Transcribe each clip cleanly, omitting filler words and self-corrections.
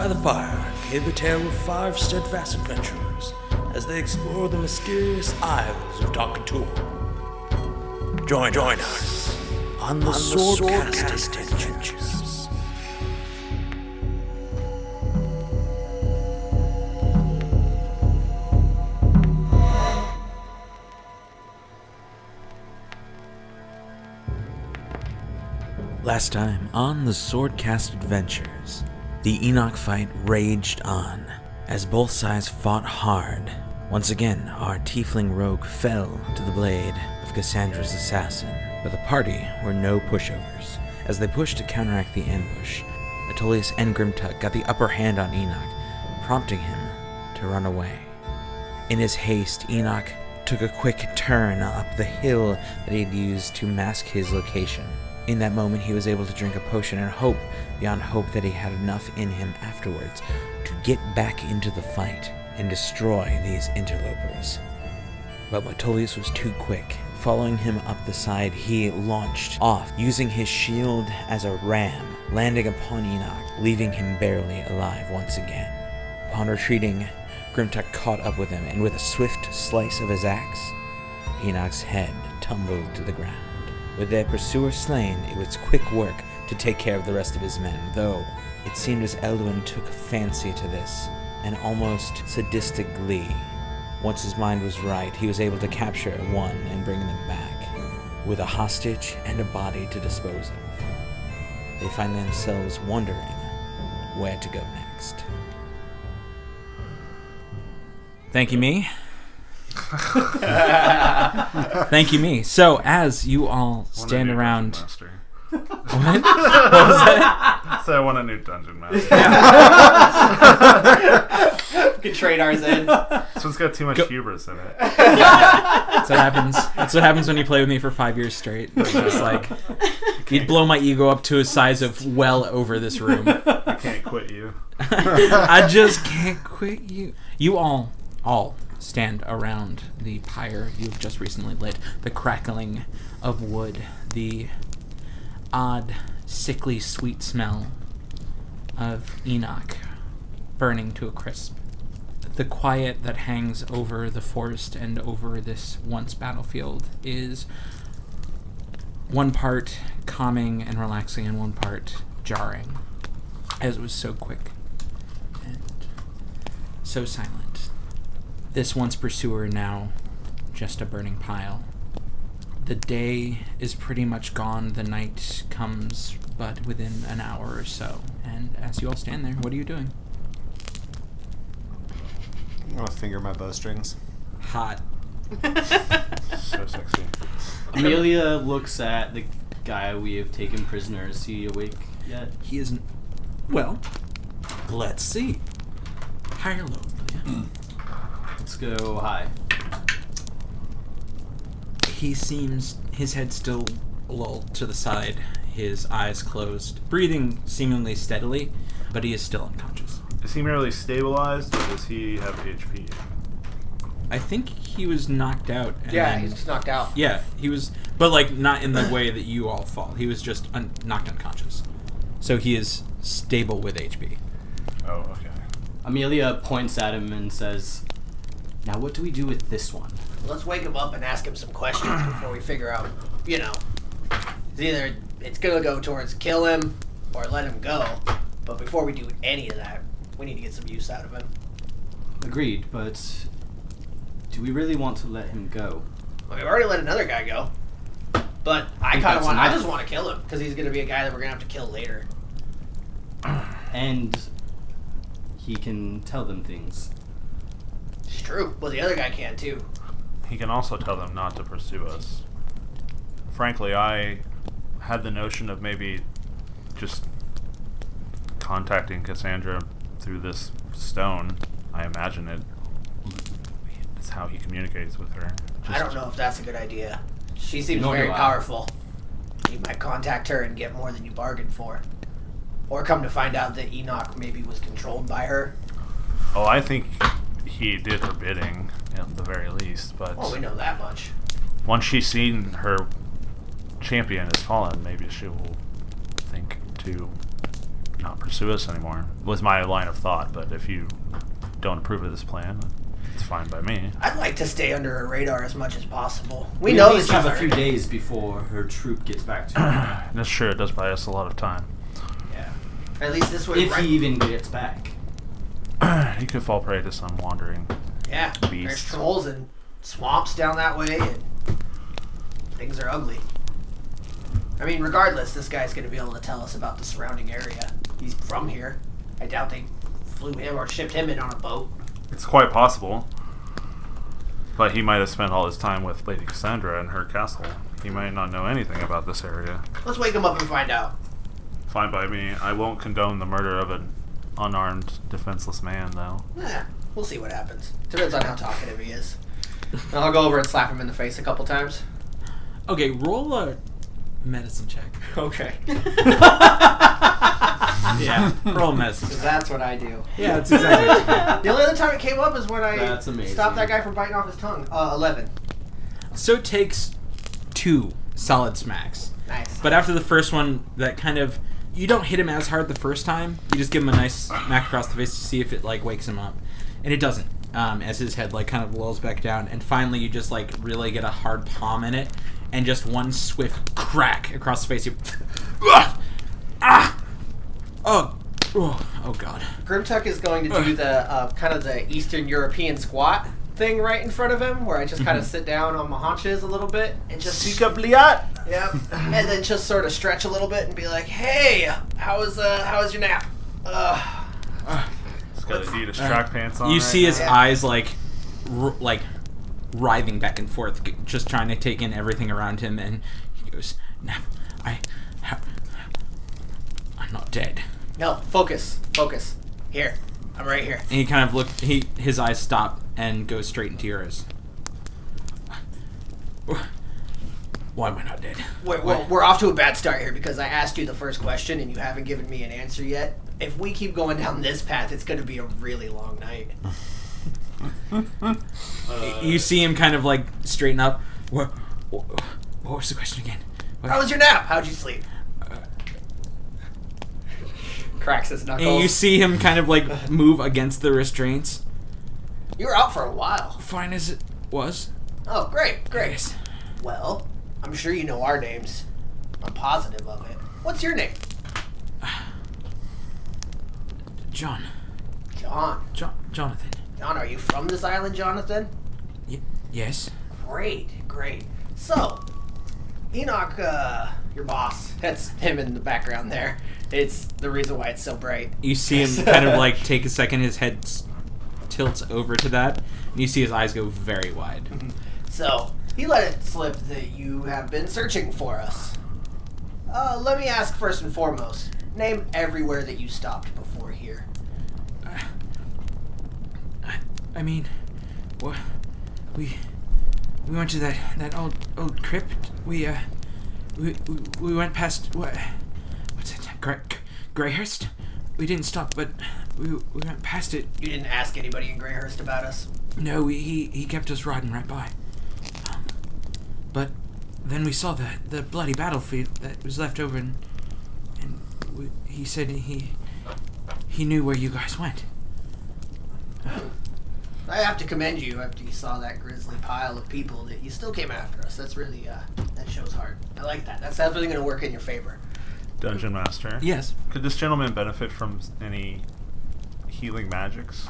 by the fire gave the tale of 5 steadfast adventurers as they explore the mysterious isles of Doctor. Join us on the Swordcast Adventures. Last time on the Swordcast Adventures, the Enoch fight raged on as both sides fought hard. Once again, our tiefling rogue fell to the blade of Cassandra's assassin, but the party were no pushovers. As they pushed to counteract the ambush, Atolius and Grimtug got the upper hand on Enoch, prompting him to run away. In his haste, Enoch took a quick turn up the hill that he had used to mask his location. In that moment, he was able to drink a potion and hope beyond hope that he had enough in him afterwards to get back into the fight and destroy these interlopers. But Atolius was too quick. Following him up the side, he launched off, using his shield as a ram, landing upon Enoch, leaving him barely alive once again. Upon retreating, Grimtug caught up with him, and with a swift slice of his axe, Enoch's head tumbled to the ground. With their pursuer slain, it was quick work to take care of the rest of his men, though it seemed as Elduin took a fancy to this, an almost sadistic glee. Once his mind was right, he was able to capture one and bring them back, with a hostage and a body to dispose of. They find themselves wondering where to go next. Thank you, me. Thank you, me. So, as you all stand around... What? What was that? So I want a new dungeon master. We could trade ours in. This one's got too much hubris in it. That's what happens. That's what happens when you play with me for 5 years straight. It's just like, you'd blow my ego up to a size of well over this room. I can't quit you. I just can't quit you. You all stand around the pyre you've just recently lit. The crackling of wood, the odd, sickly, sweet smell of Enoch burning to a crisp. The quiet that hangs over the forest and over this once battlefield is one part calming and relaxing and one part jarring, as it was so quick and so silent. This once pursuer, now just a burning pile. The day is pretty much gone. The night comes but within an hour or so. And as you all stand there, what are you doing? I'm going to finger my bowstrings. Hot. So sexy. Amelia looks at the guy we have taken prisoner. Is he awake yet? He isn't. Well, let's see. High or low? Yeah. Let's go high. He seems, his head still lulled to the side, his eyes closed, breathing seemingly steadily, but he is still unconscious. Is he merely stabilized, or does he have HP? I think he was knocked out. And then, he's just knocked out. Yeah, he was, but like not in the way that you all fall. He was just knocked unconscious. So he is stable with HP. Oh, okay. Amelia points at him and says, "Now what do we do with this one?" Let's wake him up and ask him some questions before we figure out, it's either it's going to go towards kill him or let him go. But before we do any of that, we need to get some use out of him. Agreed, but do we really want to let him go? Well, we've already let another guy go. But I just want to kill him because he's going to be a guy that we're going to have to kill later. And he can tell them things. It's true. Well, the other guy can too. He can also tell them not to pursue us. Frankly, I had the notion of maybe just contacting Cassandra through this stone. I imagine it's how he communicates with her. I don't know if that's a good idea. She seems Nor very do I. powerful. You might contact her and get more than you bargained for. Or come to find out that Enoch maybe was controlled by her. Oh, I think he did her bidding, at the very least, but... Well, we know that much. Once she's seen her champion has fallen, maybe she will think to not pursue us anymore. Was my line of thought, but if you don't approve of this plan, it's fine by me. I'd like to stay under her radar as much as possible. We know at least this have is a few days before her troop gets back to her. That's true. It does buy us a lot of time. Yeah. At least this way. If he even gets back. He could fall prey to some wandering. Yeah. There's Beasts. trolls and swamps down that way, and things are ugly. I mean, regardless, this guy's going to be able to tell us about the surrounding area. He's from here. I doubt they flew him or shipped him in on a boat. It's quite possible. But he might have spent all his time with Lady Cassandra in her castle. He might not know anything about this area. Let's wake him up and find out. Fine by me. I won't condone the murder of an unarmed, defenseless man, though. We'll see what happens. Depends on how talkative he is. And I'll go over and slap him in the face a couple times. Okay, roll a medicine check. Okay. Yeah, roll a medicine check. That's what I do. Yeah, that's exactly what you do. The only other time it came up is when I That's amazing. stopped that guy from biting off his tongue. 11. So it takes 2 solid smacks. Nice. But after the first one, that kind of... You don't hit him as hard the first time. You just give him a nice smack across the face to see if it, like, wakes him up. And it doesn't. As his head, like, kind of lulls back down. And finally, you just, like, really get a hard palm in it. And just one swift crack across the face. You... Oh, God. Grimtuck is going to do the kind of the Eastern European squat thing right in front of him, where I just kind of sit down on my haunches a little bit and just Yep. And then just sort of stretch a little bit and be like, "Hey, how was your nap?" He's got Adidas track pants on. You right see now. his eyes, like writhing back and forth, just trying to take in everything around him, and he goes, "No, I'm not dead." No, focus. Here, I'm right here. And he kind of his eyes stop and go straight into yours. Why am I not dead? We're off to a bad start here because I asked you the first question and you haven't given me an answer yet. If we keep going down this path, it's going to be a really long night. You see him kind of like straighten up. What was the question again? What? How was your nap? How'd you sleep? Cracks his knuckles. And you see him kind of like move against the restraints. You were out for a while. Fine as it was. Oh, great. Yes. Well, I'm sure you know our names. I'm positive of it. What's your name? John. Jonathan. John, are you from this island, Jonathan? Yes. Great. So, Enoch, your boss, that's him in the background there. It's the reason why it's so bright. You see him kind of like take a second, his head tilts over to that, and you see his eyes go very wide. So, he let it slip that you have been searching for us. Let me ask first and foremost, name everywhere that you stopped before here. I mean, we went to that old crypt. We went past what's it? Greyhurst. We didn't stop, but we went past it. You didn't ask anybody in Greyhurst about us? No, he kept us riding right by. But then we saw the bloody battlefield that was left over, and he said he knew where you guys went. I have to commend you after you saw that grisly pile of people that you still came after us. That's really, that shows heart. I like that. That's definitely going to work in your favor. Dungeon Master. Yes. Could this gentleman benefit from any healing magics?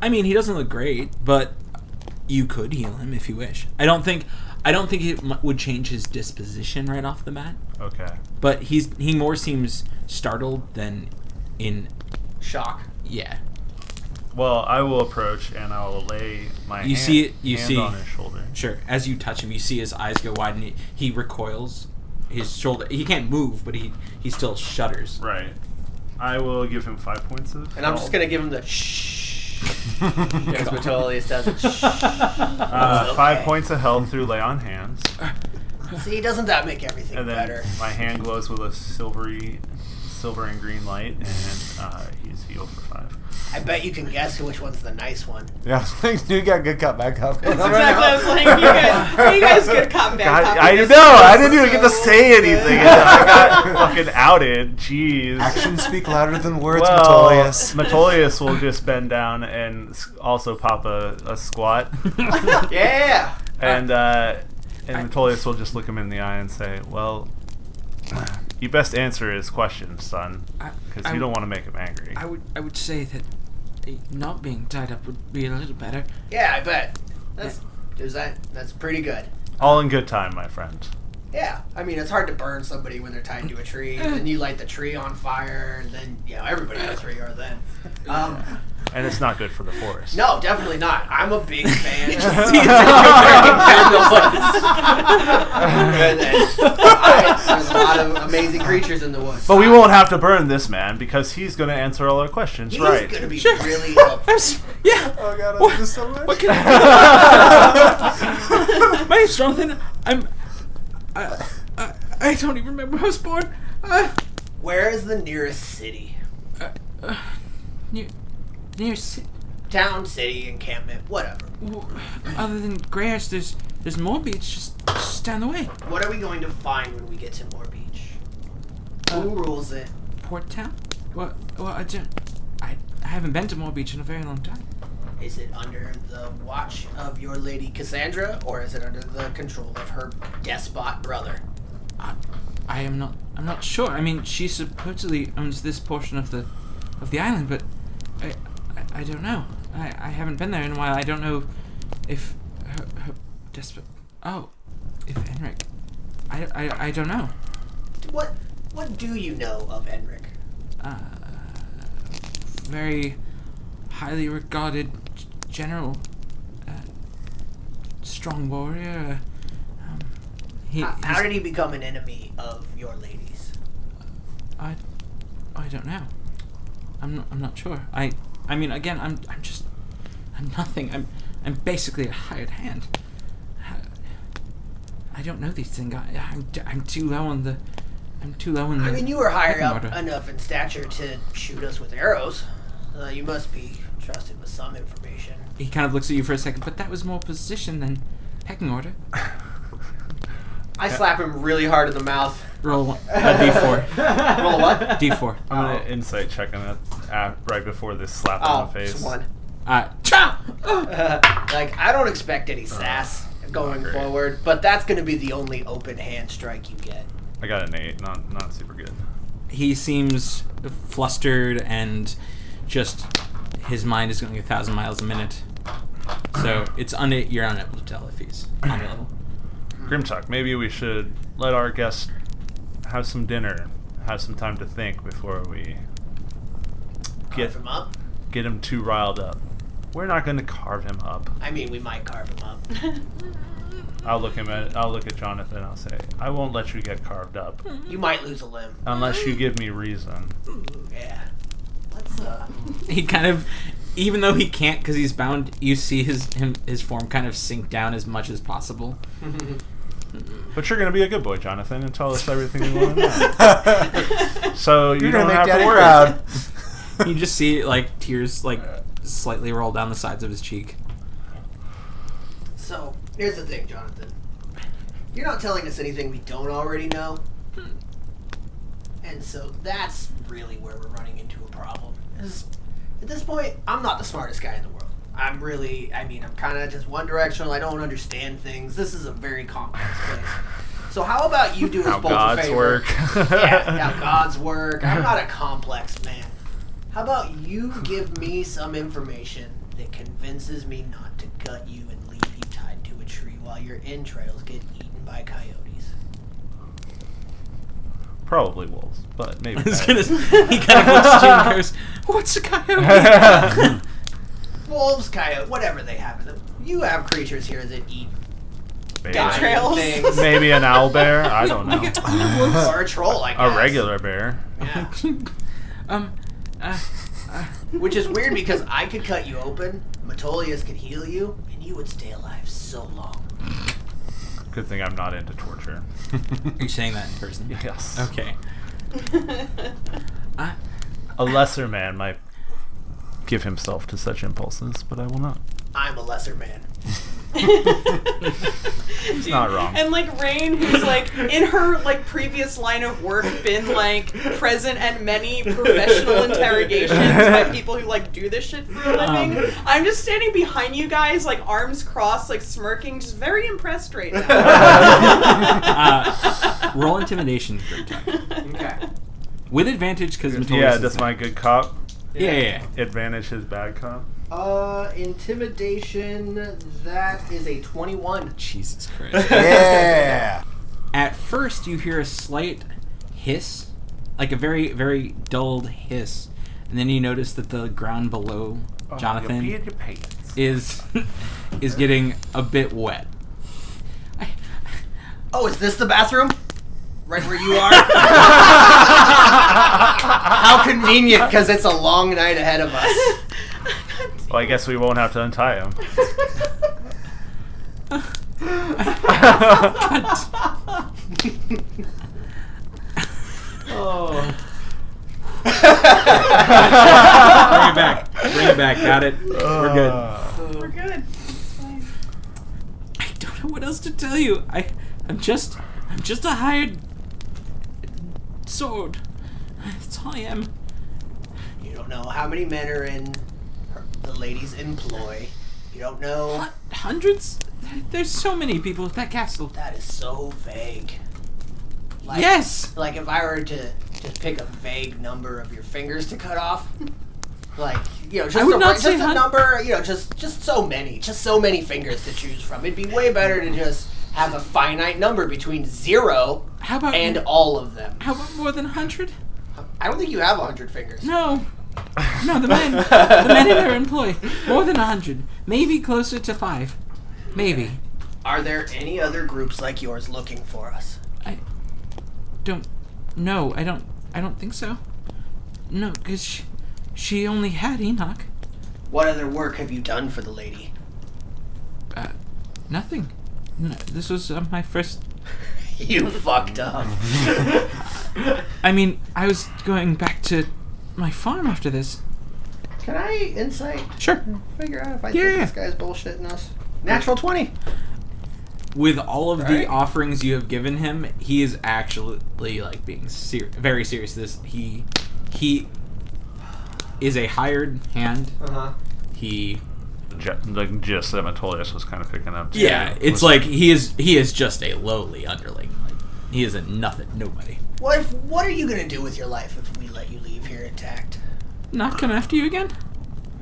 I mean, he doesn't look great, but you could heal him if you wish. I don't think it would change his disposition right off the bat. Okay. But he more seems startled than in Shock. yeah. Well, I will approach and I will lay my You hand, see it. You hand see on his shoulder. Sure. As you touch him, you see his eyes go wide, and he recoils. His shoulder. He can't move, but he still shudders. Right. I will give him 5 points of And I'm just going to give him the shh. That's what Totally does. Shh. 5 points of health through lay on hands. See, doesn't that make everything And then better? my hand glows with a silver and green light, and he's healed for 5. I bet you can guess which one's the nice one. Yeah, you got good cut back up. That's exactly what I was like. You guys good cop back. God, cop I back. know. I didn't even get to say anything. I got fucking outed. Jeez. Actions speak louder than words, Well, Metolius. Metolius will just bend down and also pop a squat, Yeah. and Metolius will just look him in the eye and say, "Well, you best answer his question, son, because you don't want to make him angry." I would say that not being tied up would be a little better. Yeah, I bet. That's pretty good. All in good time, my friend. Yeah, I mean, it's hard to burn somebody when they're tied to a tree, and then you light the tree on fire, and then, everybody knows where you are then. And it's not good for the forest. No, definitely not. I'm a big fan. There's a lot of amazing creatures in the woods. But we won't have to burn this man because he's going to answer all our questions, He's right? going to be really helpful. Yeah. Oh god, I love this so much. What can My name's Jonathan. I don't even remember where I was born. Where is the nearest city? Near Town, city, encampment, whatever. other than Grayers, there's Morbeach just down the way. What are we going to find when we get to Morbeach? Who rules it? Port Town? Well, I haven't been to Morbeach in a very long time. Is it under the watch of your lady Cassandra, or is it under the control of her despot brother? I'm not sure. I mean, she supposedly owns this portion of the island, but I don't know. I haven't been there in a while. I don't know if her despot. Oh, if Enric. I don't know. What do you know of Enric? Very highly regarded general, strong warrior. How did he become an enemy of your ladies? I don't know. I'm not sure. I mean, again, I'm nothing. I'm basically a hired hand. I don't know these things. I'm too low on the. I'm too low in the. I mean, you were higher up order. enough in stature to shoot us with arrows. You must be trusted with some information. He kind of looks at you for a second, but that was more position than pecking order. I slap him really hard in the mouth. Roll a d4. Roll a what? D4. I'm going to insight check on that right before this slap Oh, in the face. just one. Chow! I don't expect any sass going great. forward, but that's going to be the only open hand strike you get. I got an 8, not super good. He seems flustered and just his mind is going 1,000 miles a minute. So you're unable to tell if he's on your level. Grimtuck, maybe we should let our guest have some dinner, have some time to think before we Carve him up? get him too riled up. We're not going to carve him up. I mean, we might carve him up. I'll look at Jonathan and I'll say, I won't let you get carved up You might lose a limb. unless you give me reason. Yeah. Let's, He kind of, even though he can't because he's bound, you see his form kind of sink down as much as possible. But you're going to be a good boy, Jonathan, and tell us everything you want to know. So you You're don't gonna make have Daddy to worry. proud. You just see tears slightly roll down the sides of his cheek. So, here's the thing, Jonathan. You're not telling us anything we don't already know. And so that's really where we're running into a problem. At this point, I'm not the smartest guy in the world. I'm kind of just one directional. I don't understand things. This is a very complex place. So how about you do us How both gods a favor? work. Yeah, how gods work. I'm not a complex man. How about you give me some information that convinces me not to gut you and leave you tied to a tree while your entrails get eaten by coyotes? Probably wolves, but maybe. He bears. kind of looks at you and goes, "What's a coyote?" Wolves, coyote, whatever they have. You have creatures here that eat Maybe. dying Entrails. things. Maybe an owl bear. I don't know. Or a troll, I guess. A regular bear. Yeah. Which is weird because I could cut you open, Metolius could heal you, and you would stay alive so long. Good thing I'm not into torture. Are you saying that in person? Yes. Okay. A lesser man might give himself to such impulses, but I will not. I'm a lesser man. He's not wrong. And like Rain, who's like in her like previous line of work been like present at many professional interrogations by people who like do this shit for a living. I'm just standing behind you guys, like arms crossed, like smirking, just very impressed right now. Roll intimidation for attack. Okay. With advantage because Yeah, that's my good cop. Yeah. Advantage his bad cop. Intimidation, that is a 21. Jesus Christ. Yeah. At first, you hear a slight hiss, like a very, very dulled hiss, and then you notice that the ground below Jonathan You'll be in your pants. is getting a bit wet. Oh, is this the bathroom? Right where you are? How convenient, because it's a long night ahead of us. Well, I guess we won't have to untie him. Oh. Bring it back. Got it. We're good. We're good. It's fine. I don't know what else to tell you. I'm just a hired sword. That's all I am. You don't know how many men are in the lady's employ. You don't know. Hundreds? There's so many people at that castle. That is so vague. Like, Yes! Like if I were to just pick a vague number of your fingers to cut off, like, you know, just I would not say a number, you know, just so many fingers to choose from. It'd be way better to just have a finite number between 0 How about and all of them. How about more than 100? I don't think you have 100 fingers. No, the men in their employ. More than 100. Maybe closer to 5. Maybe. Are there any other groups like yours looking for us? No, I don't think so. No, because she only had Enoch. What other work have you done for the lady? Nothing. No, this was my first... You fucked up. I mean, I was going back to my farm after this. Can I insight? Sure. Figure out if I Yeah. think this guy's bullshitting us. Natural 20. With all of the Right. offerings you have given him, he is actually like being very serious. He is a hired hand. Uh-huh. He Like gist that Metolius was kind of picking up. Too. Yeah, it's like he is just a lowly underling. Like, he is a nobody. What are you gonna do with your life if we let you leave here intact? Not come after you again?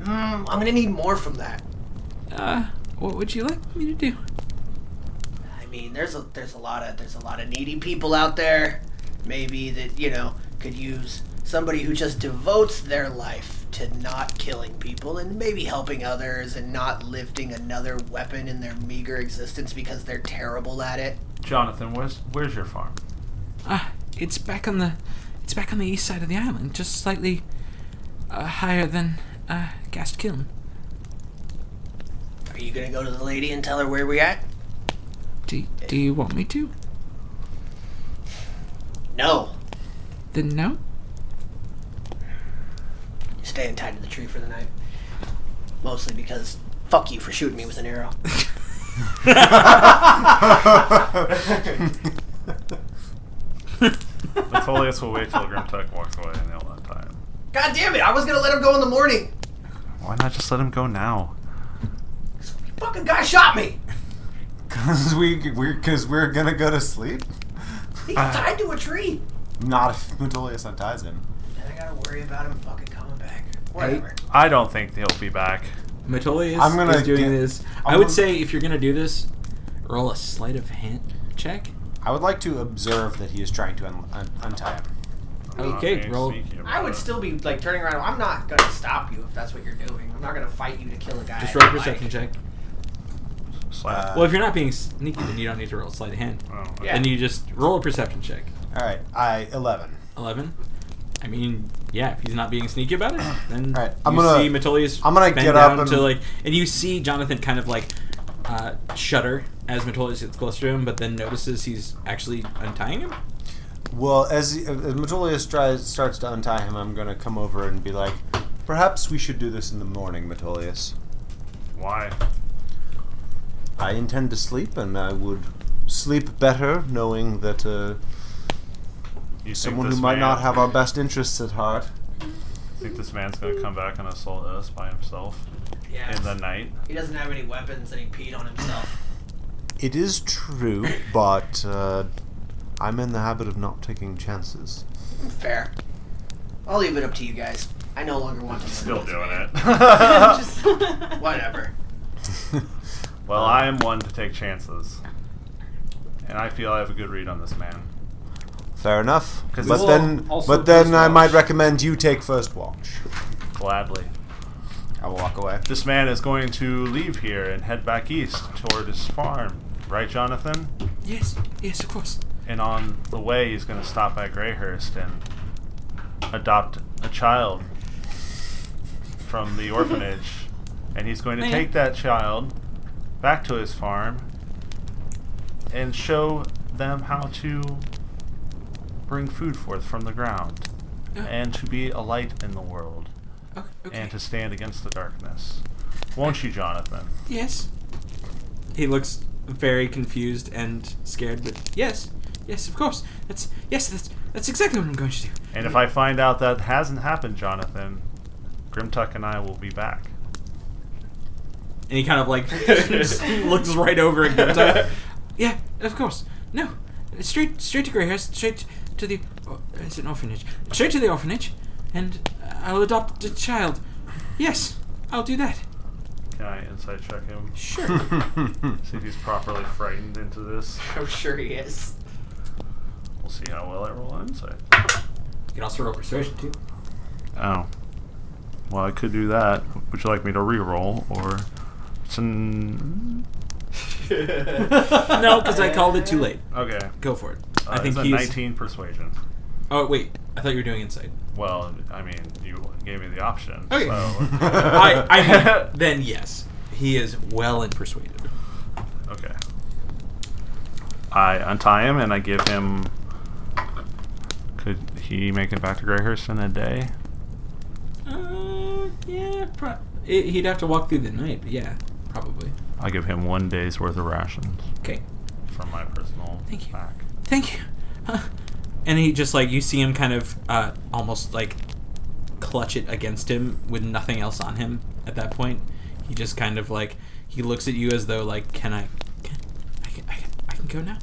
I'm gonna need more from that. What would you like me to do? I mean, there's a lot of needy people out there. Maybe that, you know, could use somebody who just devotes their life to not killing people and maybe helping others and not lifting another weapon in their meager existence because they're terrible at it. Jonathan, where's your farm? It's back on the east side of the island, just slightly higher than Gast Kiln. Are you gonna go to the lady and tell her where we're at? Do you want me to? No. Then no. You're staying tied to the tree for the night. Mostly because fuck you for shooting me with an arrow. Metolius will wait till Grimtuck walks away and he'll untie him. God damn it! I was gonna let him go in the morning. Why not just let him go now? Fucking guy shot me. Because we're gonna go to sleep? He's tied to a tree. Not if Metolius unties him. And I gotta worry about him fucking coming back. Whatever. I don't think he'll be back. Metolius I'm gonna is doing get- this. I'm I would gonna- say if you're gonna do this, roll a sleight of hand check. I would like to observe that he is trying to untie him. Okay, Being roll. sneaky about I would it. still be like turning around. I'm not gonna stop you if that's what you're doing. I'm not gonna fight you to kill a guy. Just I roll a don't perception like. check. Slap. Well, if you're not being sneaky, then you don't need to roll a sleight of hand. Oh, okay. Yeah. Then you just roll a perception check. Alright, 11. 11. I mean, yeah, if he's not being sneaky about it, then Alright, you I'm gonna- see Metolius I'm gonna bend get up down and- to like, and you see Jonathan kind of like shudder as Metolius gets closer to him, but then notices he's actually untying him. Well, as Metolius starts to untie him, I'm going to come over and be like, Perhaps we should do this in the morning, Metolius. Why? I intend to sleep, and I would sleep better knowing that You think someone this who might man- not have our best interests at heart. Think this man's gonna come back and assault us by himself Yeah. in the night? He doesn't have any weapons and he peed on himself. It is true, but I'm in the habit of not taking chances. Fair. I'll leave it up to you guys. I no longer want to Still murder doing this it. Just- man. Whatever. Well, I am one to take chances, and I feel I have a good read on this man. Fair enough. 'Cause But we'll then, also I first might watch. recommend you take first watch. Gladly. I will walk away. This man is going to leave here and head back east toward his farm, right, Jonathan? Yes, of course. And on the way, he's going to stop at Greyhurst and adopt a child from the orphanage. And he's going to take that child back to his farm and show them how to bring food forth from the ground and to be a light in the world and to stand against the darkness. Won't you, Jonathan? Yes. He looks very confused and scared, but yes, of course. That's exactly what I'm going to do. And if I find out that hasn't happened, Jonathan, Grimtuck and I will be back. And he kind of like just looks right over at Grimtuck. Yeah, of course. No, straight to Greyhurst, straight to the. It's an orphanage. Straight to the orphanage, and I'll adopt a child. Yes, I'll do that. Can I insight check him? Sure. See if he's properly frightened into this. I'm sure he is. We'll see how well I roll on insight. You can also roll persuasion too. Oh. Well, I could do that. Would you like me to re-roll, or... No, because I called it too late. Okay. Go for it. I it's think a he's. 19 persuasion. Oh wait, I thought you were doing insight. Well, I mean, you gave me the option. Okay. So. I mean, then yes, he is well and persuaded. Okay. I untie him and I give him... Could he make it back to Greyhurst in a day? Yeah, he'd have to walk through the night, but yeah, probably. I give him 1 day's worth of rations Okay. from my personal Thank you. pack. Thank you. And he just like, you see him kind of almost like clutch it against him with nothing else on him at that point. He just kind of like, he looks at you as though like, I can go now?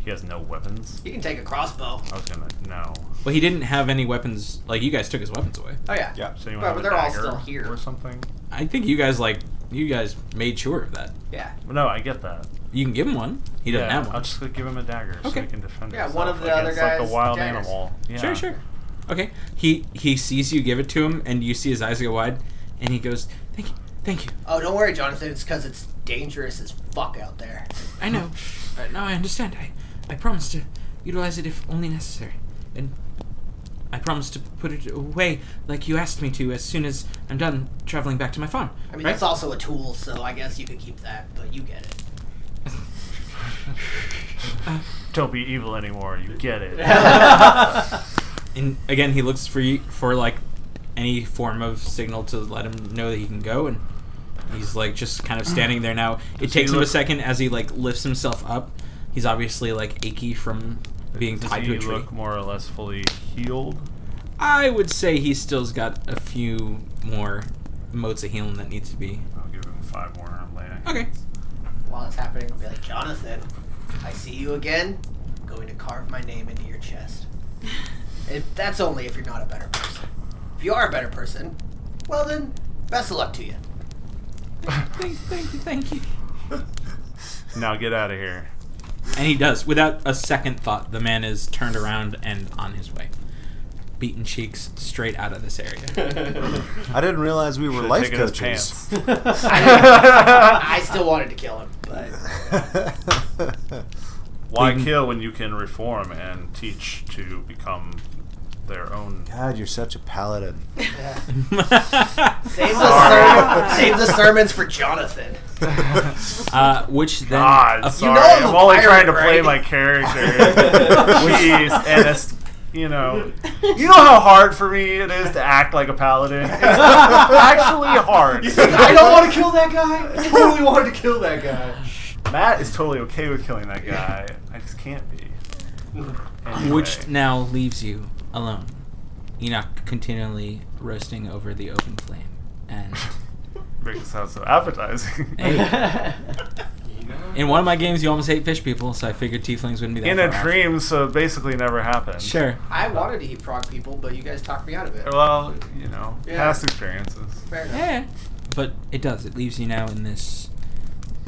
He has no weapons? You can take a crossbow. I was gonna... No. Well, he didn't have any weapons. Like, you guys took his weapons away. Oh yeah. Yeah. So you But have a they're all dagger still here. or something? I think you guys made sure of that. Yeah. Well, no, I get that. You can give him one. He doesn't have one. I'll just give him a dagger so Okay. he can defend Yeah, himself one of the other against, like guys' a wild daggers. animal. Yeah. Sure. Okay. He sees you give it to him, and you see his eyes go wide, and he goes, "Thank you. Oh, don't worry, Jonathan. It's because it's dangerous as fuck out there. I know. No, I understand. I promise to utilize it if only necessary, and I promise to put it away like you asked me to as soon as I'm done traveling back to my farm." I mean, right? that's also a tool, so I guess you could keep that, but you get it. Don't be evil anymore. You get it. And again, he looks for like any form of signal to let him know that he can go, and he's like just kind of standing there now. It Does takes he him a look- second as he like lifts himself up. He's obviously like achy from being Does tied he to a tree. look more or less fully healed? I would say he's still's got a few more motes of healing that needs to be. I'll give him 5 more later. Okay. While it's happening, I'll be like, Jonathan, I see you again. I'm going to carve my name into your chest. That's only if you're not a better person. If you are a better person, well then, best of luck to you. Thank you. Now get out of here. And he does. Without a second thought, the man is turned around and on his way. Beaten cheeks straight out of this area. I didn't realize we were Should've life taken his coaches. pants. I still wanted to kill him, but Why kill when you can reform and teach to become their own? God, you're such a paladin. save the sermons for Jonathan. Which then... God, You sorry. know I'm a I'm only pirate, trying to play right? my character. Jeez, and you know how hard for me it is to act like a paladin. It's actually hard. I don't want to kill that guy. I totally wanted to kill that guy. Matt is totally okay with killing that guy. I just can't be. Anyway. Which now leaves you alone. Enoch continually roasting over the open flame. And makes it sound so appetizing. in one of my games, you almost hate fish people, so I figured tieflings wouldn't be that In far a off. dream, so it basically never happened. Sure. I wanted to eat frog people, but you guys talked me out of it. Well, Yeah. past experiences. Fair enough. Yeah. But it does. It leaves you now in this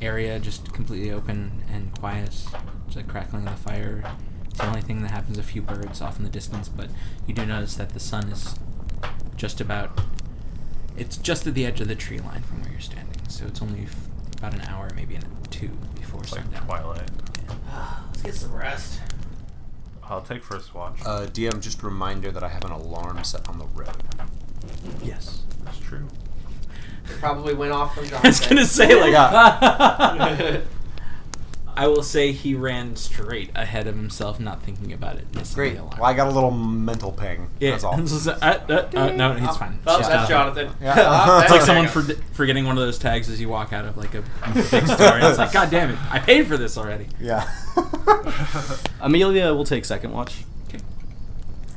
area just completely open and quiet. It's like crackling of the fire. It's the only thing that happens. A few birds off in the distance, but you do notice that the sun is just about... It's just at the edge of the tree line from where you're standing. So it's only about an hour, maybe 2 before It's like sundown. Twilight. Let's get some rest. I'll take first watch. DM, just a reminder that I have an alarm set on the road. Yes. That's true. It probably went off from John's I was gonna say, like, Yeah. I will say he ran straight ahead of himself, not thinking about it. Missing Great. the alarm. Well, I got a little mental ping. Yeah. That's all. No, he's fine. Oh, It's that's just, Jonathan. Yeah. It's like There someone you go. forgetting one of those tags as you walk out of like a big store. And it's like, God damn it! I paid for this already. Yeah. Amelia will take second watch.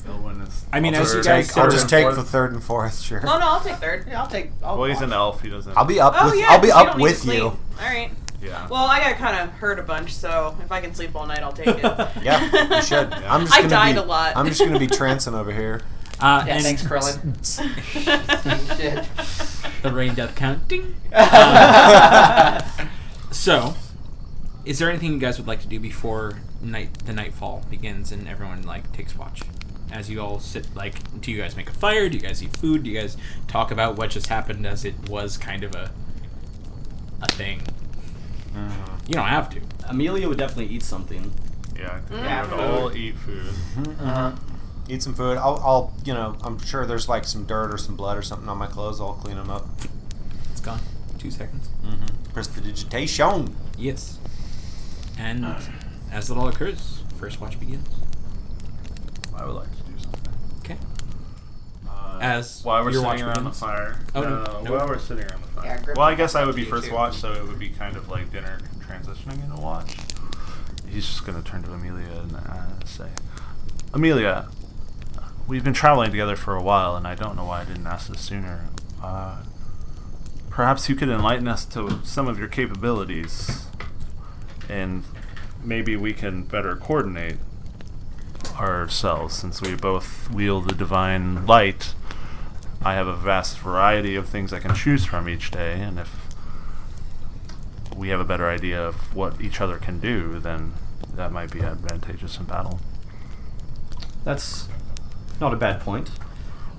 Elwyn is. I mean, I'll as you take- guys I'll are- just take the third and fourth, sure. No, I'll take third. Yeah, Well, he's an elf. He doesn't. I'll be up Oh with yeah. I'll be 'cause you up don't need with to sleep. you. All right. Yeah. Well, I got kind of hurt a bunch, so if I can sleep all night, I'll take it. Yeah, you should. I'm just I gonna died be, a lot. I'm just gonna be trancing over here. Yeah, and thanks, Krillin. Shit. the rain death count. Ding. So, is there anything you guys would like to do before the nightfall begins and everyone like takes watch? As you all sit, like, do you guys make a fire? Do you guys eat food? Do you guys talk about what just happened as it was kind of a thing? You don't have to. Amelia would definitely eat something. Yeah. We Yeah, would all eat food. Eat some food. I'll I'm sure there's like some dirt or some blood or something on my clothes. I'll clean them up. It's gone. 2 seconds. Prestidigitation. Yes. And as it all occurs, first watch begins. I would like to do something. Okay. As while we're your sitting watch around begins. the fire. Oh, no, no. while we're sitting around the fire. Yeah, grip well, I my guess I would be you first too. watch, so it would be kind of like dinner transitioning into watch. He's just gonna turn to Amelia and say, Amelia, we've been traveling together for a while, and I don't know why I didn't ask this sooner. Perhaps you could enlighten us to some of your capabilities, and maybe we can better coordinate ourselves, since we both wield the divine light. I have a vast variety of things I can choose from each day, and if we have a better idea of what each other can do, then that might be advantageous in battle. That's not a bad point.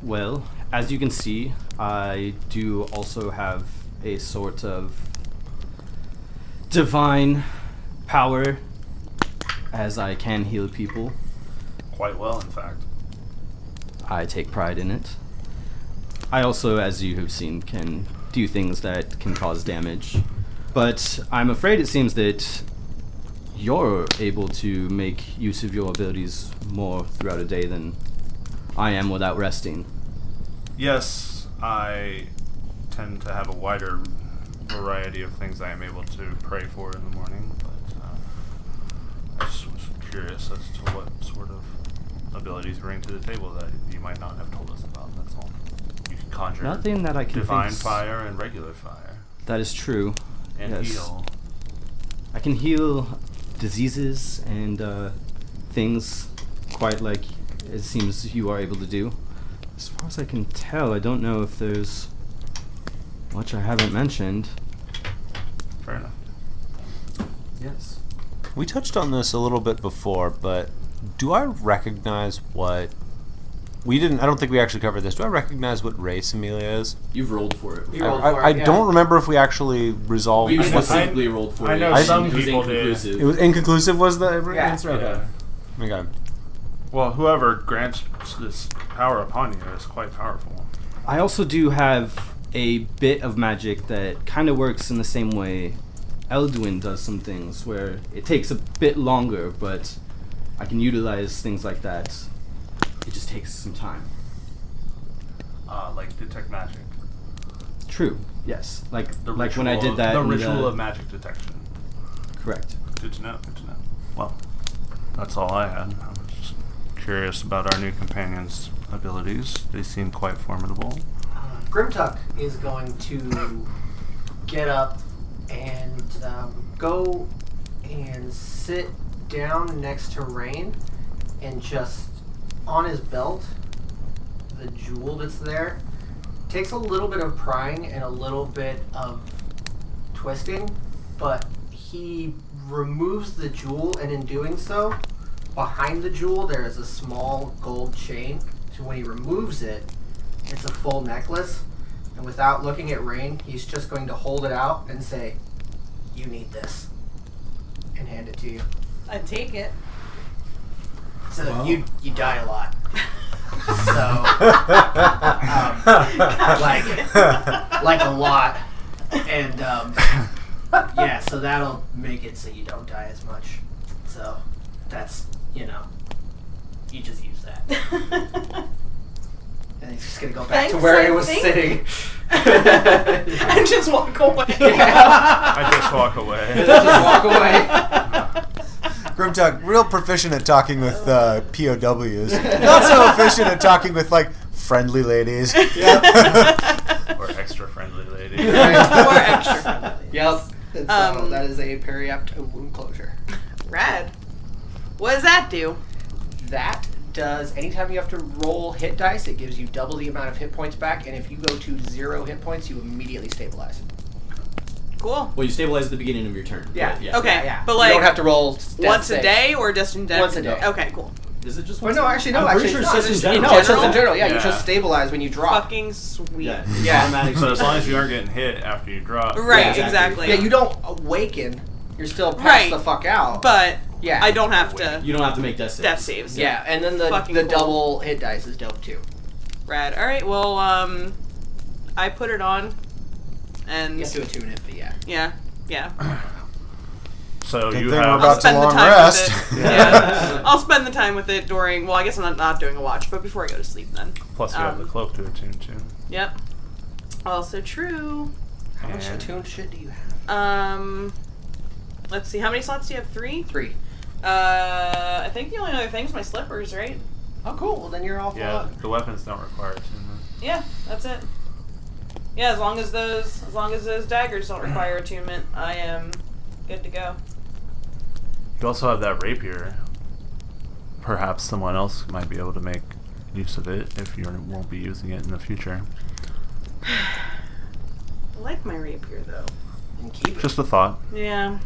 Well, as you can see, I do also have a sort of divine power, as I can heal people. Quite well, in fact. I take pride in it. I also, as you have seen, can do things that can cause damage. But I'm afraid it seems that you're able to make use of your abilities more throughout a day than I am without resting. Yes, I tend to have a wider variety of things I am able to pray for in the morning, but I just was curious as to what sort of abilities you bring to the table that you might not have told us about, that's all. You can conjure Nothing that I can divine think. fire and regular fire, That is true. and Yes. heal. I can heal diseases and things quite like it seems you are able to do. As far as I can tell, I don't know if there's much I haven't mentioned. Fair enough. Yes. We touched on this a little bit before, but do I recognize what we didn't? I don't think we actually covered this. Do I recognize what race Amelia is? You've rolled for it. You rolled I, for I it, yeah. don't remember if we actually resolved. We I know- specifically rolled for I it. know some people did. inconclusive. It was inconclusive. Was the Yeah. answer? Okay. Okay. Well, whoever grants this power upon you is quite powerful. I also do have a bit of magic that kind of works in the same way Elduin does some things, where it takes a bit longer, but I can utilize things like that. It just takes some time. Like detect magic. True. Yes. Like The like when I ritual did that. The in ritual of magic detection. Correct. Good to know. Good to know. Well, that's all I had. I was just curious about our new companion's abilities. They seem quite formidable. Grimtuck is going to get up and go and sit down next to Rain, and just on his belt, the jewel that's there takes a little bit of prying and a little bit of twisting, but he removes the jewel, and in doing so, behind the jewel there is a small gold chain. So when he removes it, it's a full necklace, and without looking at Rain, he's just going to hold it out and say, "You need this," and hand it to you. I take it. So Wow. you die a lot. So like a lot, and yeah, so that'll make it so you don't die as much. So that's, you just use that. And he's just gonna go back to Thanks, where I he was think. sitting. And just walk away. I just walk away. Just walk away. Grimtuck, real proficient at talking with POWs. Not so efficient at talking with, like, friendly ladies. Or extra friendly lady. Or extra friendly. Yep. And so that is a periapt wound closure. Rad. What does that do? That does, anytime you have to roll hit dice, it gives you double the amount of hit points back, and if you go to 0 hit points, you immediately stabilize. Cool. Well, you stabilize at the beginning of your turn. Yeah. But yeah. Okay, Yeah. but you like don't have to roll once a day or just in general? Once a day. Okay, cool. Is it just Well, once? no, actually, no. I'm actually, pretty sure it's it's not. just in It's general. No, it's just in general. Yeah, Yeah. you just stabilize when you drop. Fucking sweet. Yeah. Yeah. Automatic So as long as you aren't getting hit after you drop. Right, Yeah, exactly. Yeah, you don't awaken. You're still passed Right. the fuck out. But yeah, I don't have to You don't have to make death saves. death saves. Yeah, and then the Fucking cool. double hit dice is dope too. Rad. All right. Well, I put it on, and You have to attune it, but yeah. yeah. So Good you thing we're have. about to Spend the long time rest. with it. Yeah. I'll spend the time with it during. Well, I guess I'm not doing a watch, but before I go to sleep, then. Plus you have the cloak to attune to. Yep. Also true. How much And- attuned shit do you have? Let's see. How many slots do you have? 3. 3. I think the only other thing's my slippers, right? Oh, cool. Well, then you're all full Yeah, up. the weapons don't require attunement. Yeah, that's it. Yeah, as long as those daggers don't require attunement, I am good to go. You also have that rapier. Perhaps someone else might be able to make use of it if you won't be using it in the future. I like my rapier though. And keep it. Just a thought. Yeah,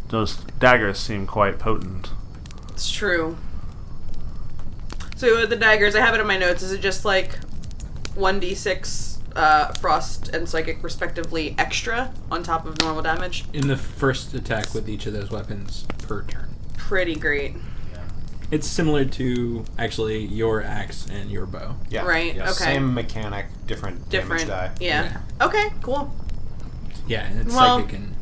Those daggers seem quite potent. it's true. So with the daggers, I have it in my notes. Is it just like 1d6 frost and psychic respectively extra on top of normal damage? In the first attack with each of those weapons per turn. Pretty great. It's similar to, actually, your axe and your bow. Yeah. Right, Yeah. okay. Same mechanic, different damage die. Yeah. Okay, cool. Yeah, and it's Well- psychic and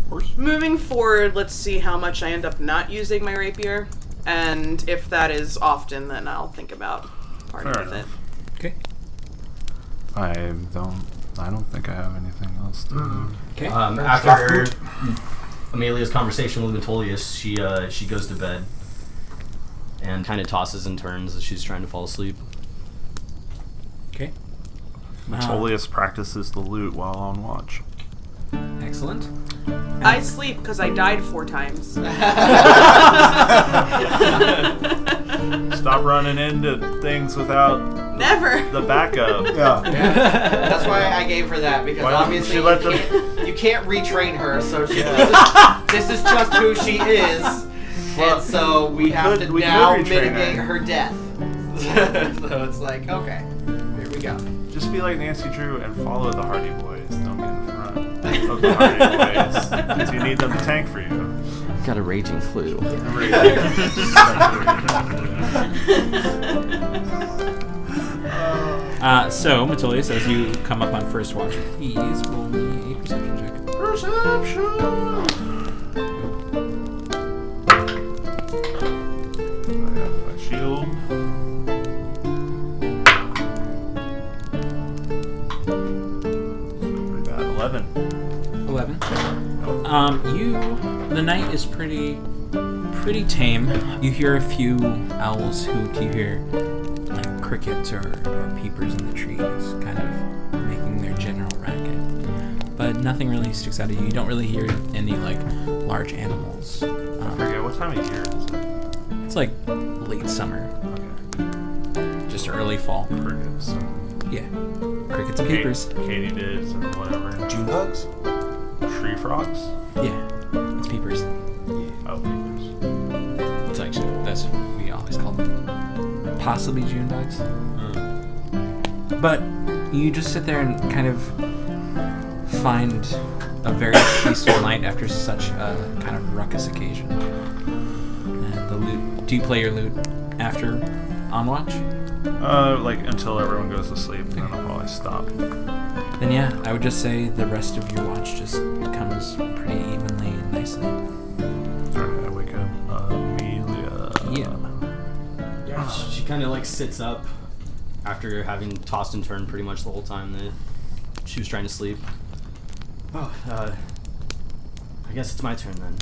horse. Moving forward, let's see how much I end up not using my rapier. And if that is often, then I'll think about parting Fair with enough. it. Okay. I don't think I have anything else to Okay. After Amelia's conversation with Metolius, she goes to bed and kind of tosses and turns as she's trying to fall asleep. Okay. Metolius practices the loot while on watch. Excellent. I sleep because I died 4 times. Stop running into things without Never. the backup. Yeah. That's why I gave her that, because Why didn't obviously she let you can't retrain her, so she, Yeah. this is just who she is, Well, and so we have could- to we could now retrain mitigate her. her death. So it's like, okay, here we go. Just be like Nancy Drew and follow the Hardy Boys. Don't get in front of the Hardy Boys, because you need them to tank for you. Got a raging clue. So, Metolius, as you come up on first watch, please roll me a perception check. Perception. 11. 11. The night is pretty tame. You hear a few owls hoot. You hear like crickets or peepers in the trees, kind of making their general racket. But nothing really sticks out of you. You don't really hear any like large animals. I forget, what time of year is it? It's like late summer, Okay. just early fall. Crickets. Yeah, crickets and peepers. Katydids and whatever. June bugs? Tree frogs? Yeah, it's peepers. Oh, peepers. It's actually that's what we always call them. Possibly June bugs. But you just sit there and kind of find a very peaceful night after such a kind of ruckus occasion. And the lute. Do you play your lute after on watch? Like until everyone goes to sleep, and then I'll probably stop. Then yeah, I would just say the rest of your watch just comes pretty evenly and nicely. Alright, I wake up. Amelia. Yeah. She kind of like sits up after having tossed and turned pretty much the whole time that she was trying to sleep. Oh, I guess it's my turn then.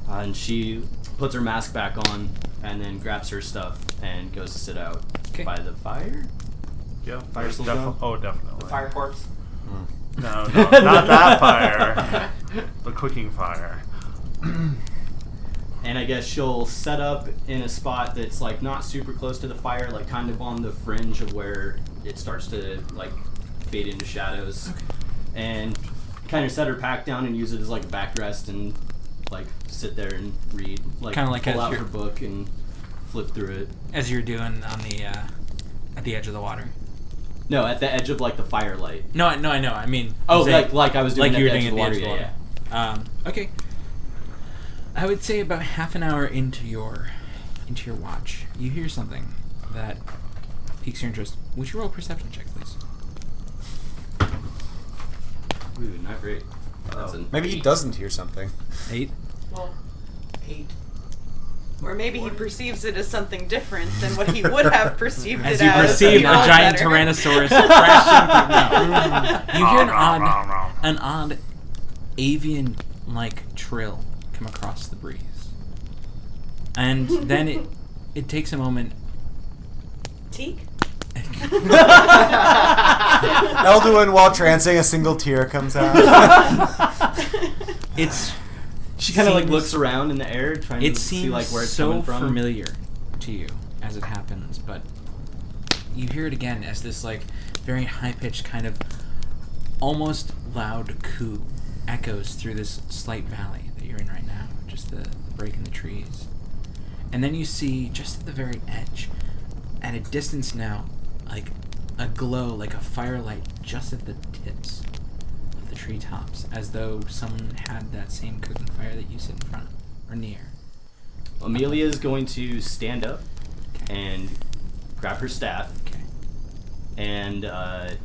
And she puts her mask back on and then grabs her stuff and goes to sit out by the fire. Yeah, Fire still going? Oh, definitely. Fire corpse. No, not that fire. The cooking fire. And I guess she'll set up in a spot that's like not super close to the fire, like kind of on the fringe of where it starts to like fade into shadows. And kind of set her pack down and use it as like a backrest and like sit there and read, like Kinda like pull as out you're- her book and flip through it. As you're doing on the at the edge of the water. No, at the edge of like the firelight. No, I know. I mean, Oh, say- like I was doing like at you were the edge doing of at the the water. edge of the Yeah, water. Okay. I would say about half an hour into your watch, you hear something that piques your interest. Would you roll a perception check, please? yeah. Ooh, not great. That's an Maybe he doesn't hear something. 8. Well, 8. Or maybe he perceives it as something different than what he would have perceived As it you as. perceive if he a rolled giant better. Tyrannosaurus crashing through. No. You hear an odd avian-like trill come across the breeze. And then it takes a moment. Teak? Elduin, while trancing, a single tear comes out. It's She kind of like seems- looks around in the air, trying It to see seems like where it's so coming from. familiar to you as it happens, but you hear it again as this like very high-pitched kind of almost loud coo echoes through this slight valley that you're in right now, just the break in the trees. And then you see just at the very edge, at a distance now, like a glow, like a firelight just at the tips of the treetops, as though someone had that same cooking fire that you sit in front of, or near. Amelia is going to stand up and grab her staff Okay. and I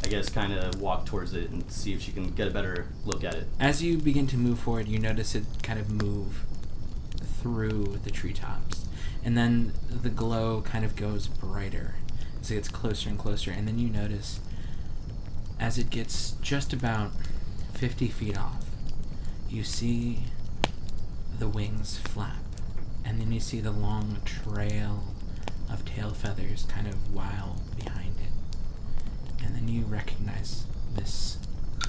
guess kind of walk towards it and see if she can get a better look at it. As you begin to move forward, you notice it kind of move through the treetops. And then the glow kind of goes brighter as it gets closer and closer. And then you notice as it gets just about 50 feet off, you see the wings flap. And then you see the long trail of tail feathers kind of wild behind it. And then you recognize this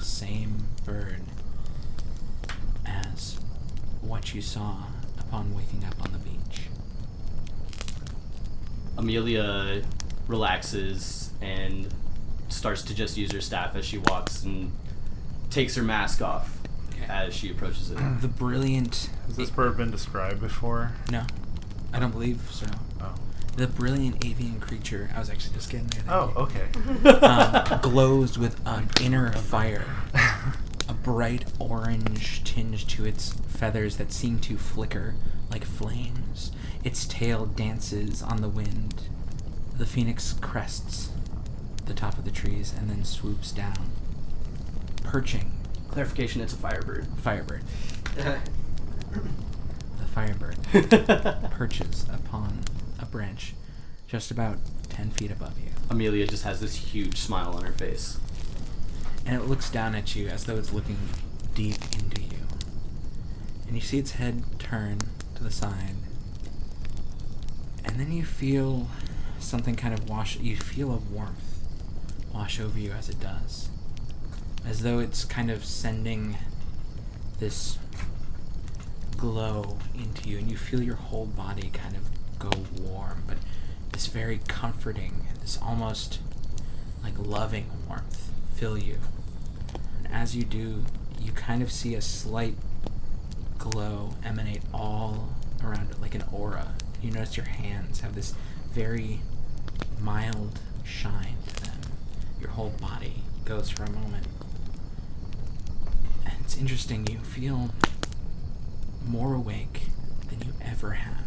same bird as what you saw upon waking up on the beach. Amelia relaxes and starts to just use her staff as she walks and takes her mask off as she approaches it. The brilliant... Has this bird been described before? No, I don't believe so. Oh. The brilliant avian creature, I was actually just getting there. Oh, okay. Glows with an inner fire. A bright orange tinge to its feathers that seem to flicker like flames. Its tail dances on the wind. The phoenix crests the top of the trees and then swoops down, perching. Clarification, it's a firebird. Firebird. The firebird perches upon a branch just about 10 feet above you. Amelia just has this huge smile on her face. and it looks down at you as though it's looking deep into you. And you see its head turn to the side. And then you feel something kind of you feel a warmth wash over you as it does. As though it's kind of sending this glow into you, and you feel your whole body kind of go warm, but this very comforting, this almost like loving warmth fill you. And as you do, you kind of see a slight glow emanate all around it, like an aura. You notice your hands have this very mild shine to them. Your whole body goes for a moment. And it's interesting, you feel more awake than you ever have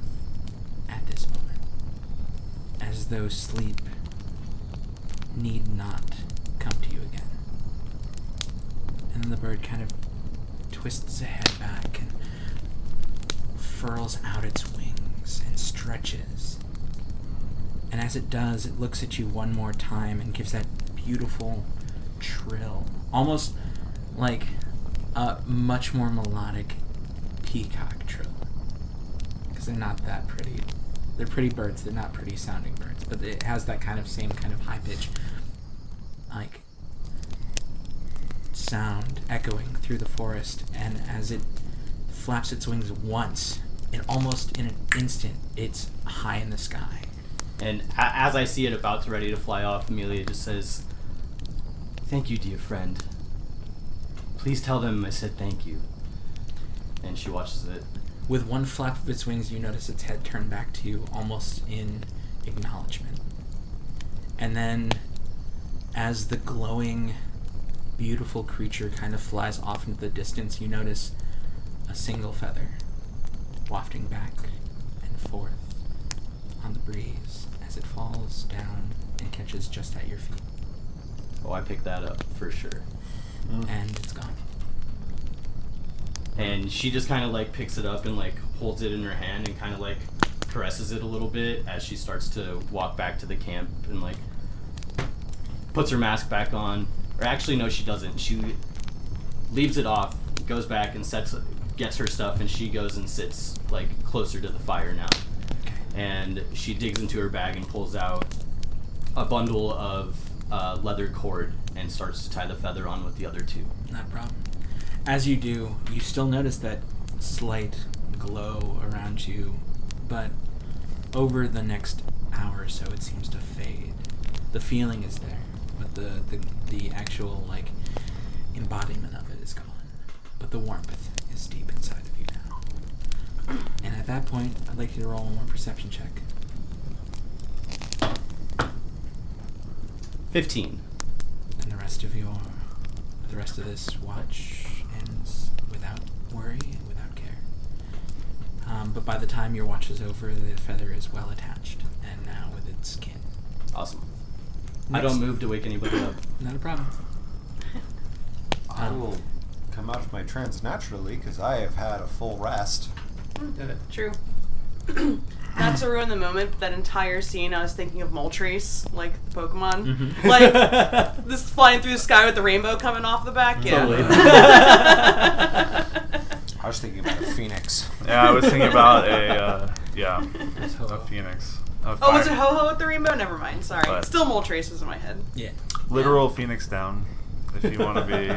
at this moment. As though sleep need not come to you again. And then the bird kind of twists its head back and furls out its wings and stretches. And as it does, it looks at you one more time and gives that beautiful trill, almost like a much more melodic peacock trill. Because they're not that pretty. They're pretty birds, they're not pretty sounding birds, but it has that kind of same kind of high pitch, like, sound echoing through the forest. And as it flaps its wings once, and almost in an instant, it's high in the sky. And as I see it about to ready to fly off, Amelia just says, "Thank you, dear friend. Please tell them I said thank you." And she watches it. With one flap of its wings, you notice its head turn back to you, almost in acknowledgement. And then, as the glowing, beautiful creature kind of flies off into the distance, you notice a single feather wafting back and forth on the breeze as it falls down and catches just at your feet. Oh, I picked that up for sure. And it's gone. And she just kind of like picks it up and like holds it in her hand and kind of like caresses it a little bit as she starts to walk back to the camp and like puts her mask back on. Or actually, no, she doesn't. She leaves it off, goes back and gets her stuff, and she goes and sits like closer to the fire now. Okay. And she digs into her bag and pulls out a bundle of leather cord and starts to tie the feather on with the other two. Not a problem. As you do, you still notice that slight glow around you, but over the next hour or so, it seems to fade. The feeling is there, but the actual like embodiment of it is gone. But the warmth is deep inside of you now. And at that point, I'd like you to roll one more perception check. 15. And the rest of this watch ends without worry and without care. But by the time your watch is over, the feather is well attached, and now with its kin. Awesome. I don't move to wake anybody up. Not a problem. I will come out of my trance naturally because I have had a full rest. True. Not to ruin the moment, but that entire scene, I was thinking of Moltres, like the Pokemon. Mm-hmm. Like, this flying through the sky with the rainbow coming off the back. Yeah. Totally. I was thinking about a phoenix. Yeah, I was thinking about a phoenix. Oh, was it Ho-Ho with the rainbow? Never mind, sorry. But Still Moltres was in my head. Yeah. Literal phoenix down, if you want to be.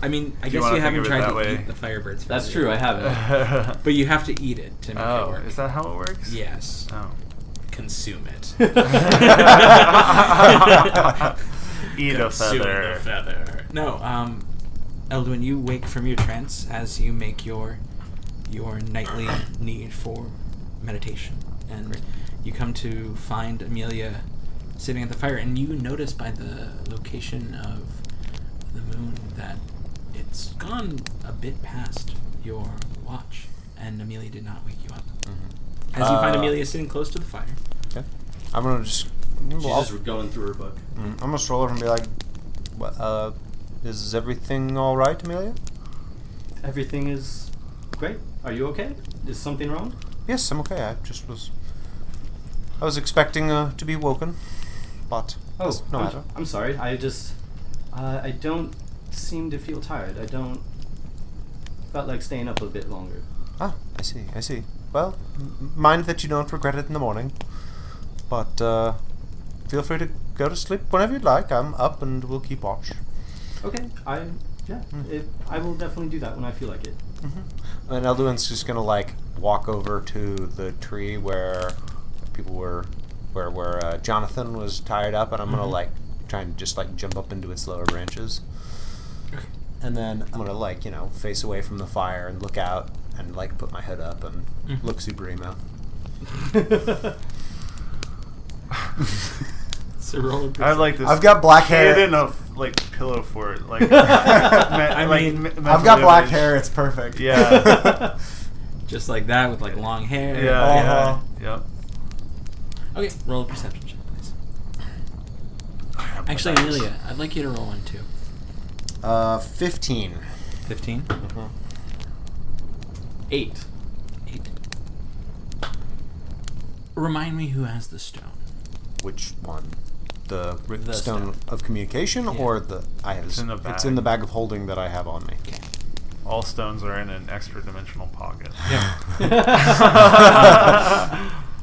I mean, I Do you guess wanna you haven't think of it tried that to way? eat the Firebird's feather. That's true, I haven't. But you have to eat it to make it work. Is that how it works? Yes. Oh. Consume it. Eat a Consume feather. the feather. No, Eldwin, you wake from your trance as you make your nightly need for meditation. And you come to find Amelia sitting at the fire, and you notice by the location of the moon that it's gone a bit past your watch, and Amelia did not wake you up. Mm-hmm. As you find Amelia sitting close to the fire. Okay. I'm gonna just. She's just going through her book. I'm gonna stroll over and be like, "What? Is everything all right, Amelia?" Everything is great. Are you okay? Is something wrong? Yes, I'm okay. I was expecting to be woken, but Oh, no matter. I'm sorry. I just I don't seem to feel tired. I don't felt like staying up a bit longer. Ah, I see. Well, mind that you don't regret it in the morning. But feel free to go to sleep whenever you'd like. I'm up and we'll keep watch. Okay, I will definitely do that when I feel like it. Mm-hmm. And Elduin's just gonna like walk over to the tree where people were, where Jonathan was tied up, and I'm gonna like try and just like jump up into its lower branches. And then I'm gonna like, you know, face away from the fire and look out and like put my hood up and look super emo. So roll a I like this. I've got black hair. Hidden a like pillow for it. Like I've got black hair. It's perfect. Yeah. just like that with like long hair. Yeah. Yep. Okay, roll a perception check, please. Actually, Amelia, I'd like you to roll one too. 15. 15? 8. Remind me who has the stone. Which one? The The stone stone. of communication, Yeah. or the I have? It's in the bag. It's in the bag of holding that I have on me. Okay. All stones are in an extra dimensional pocket.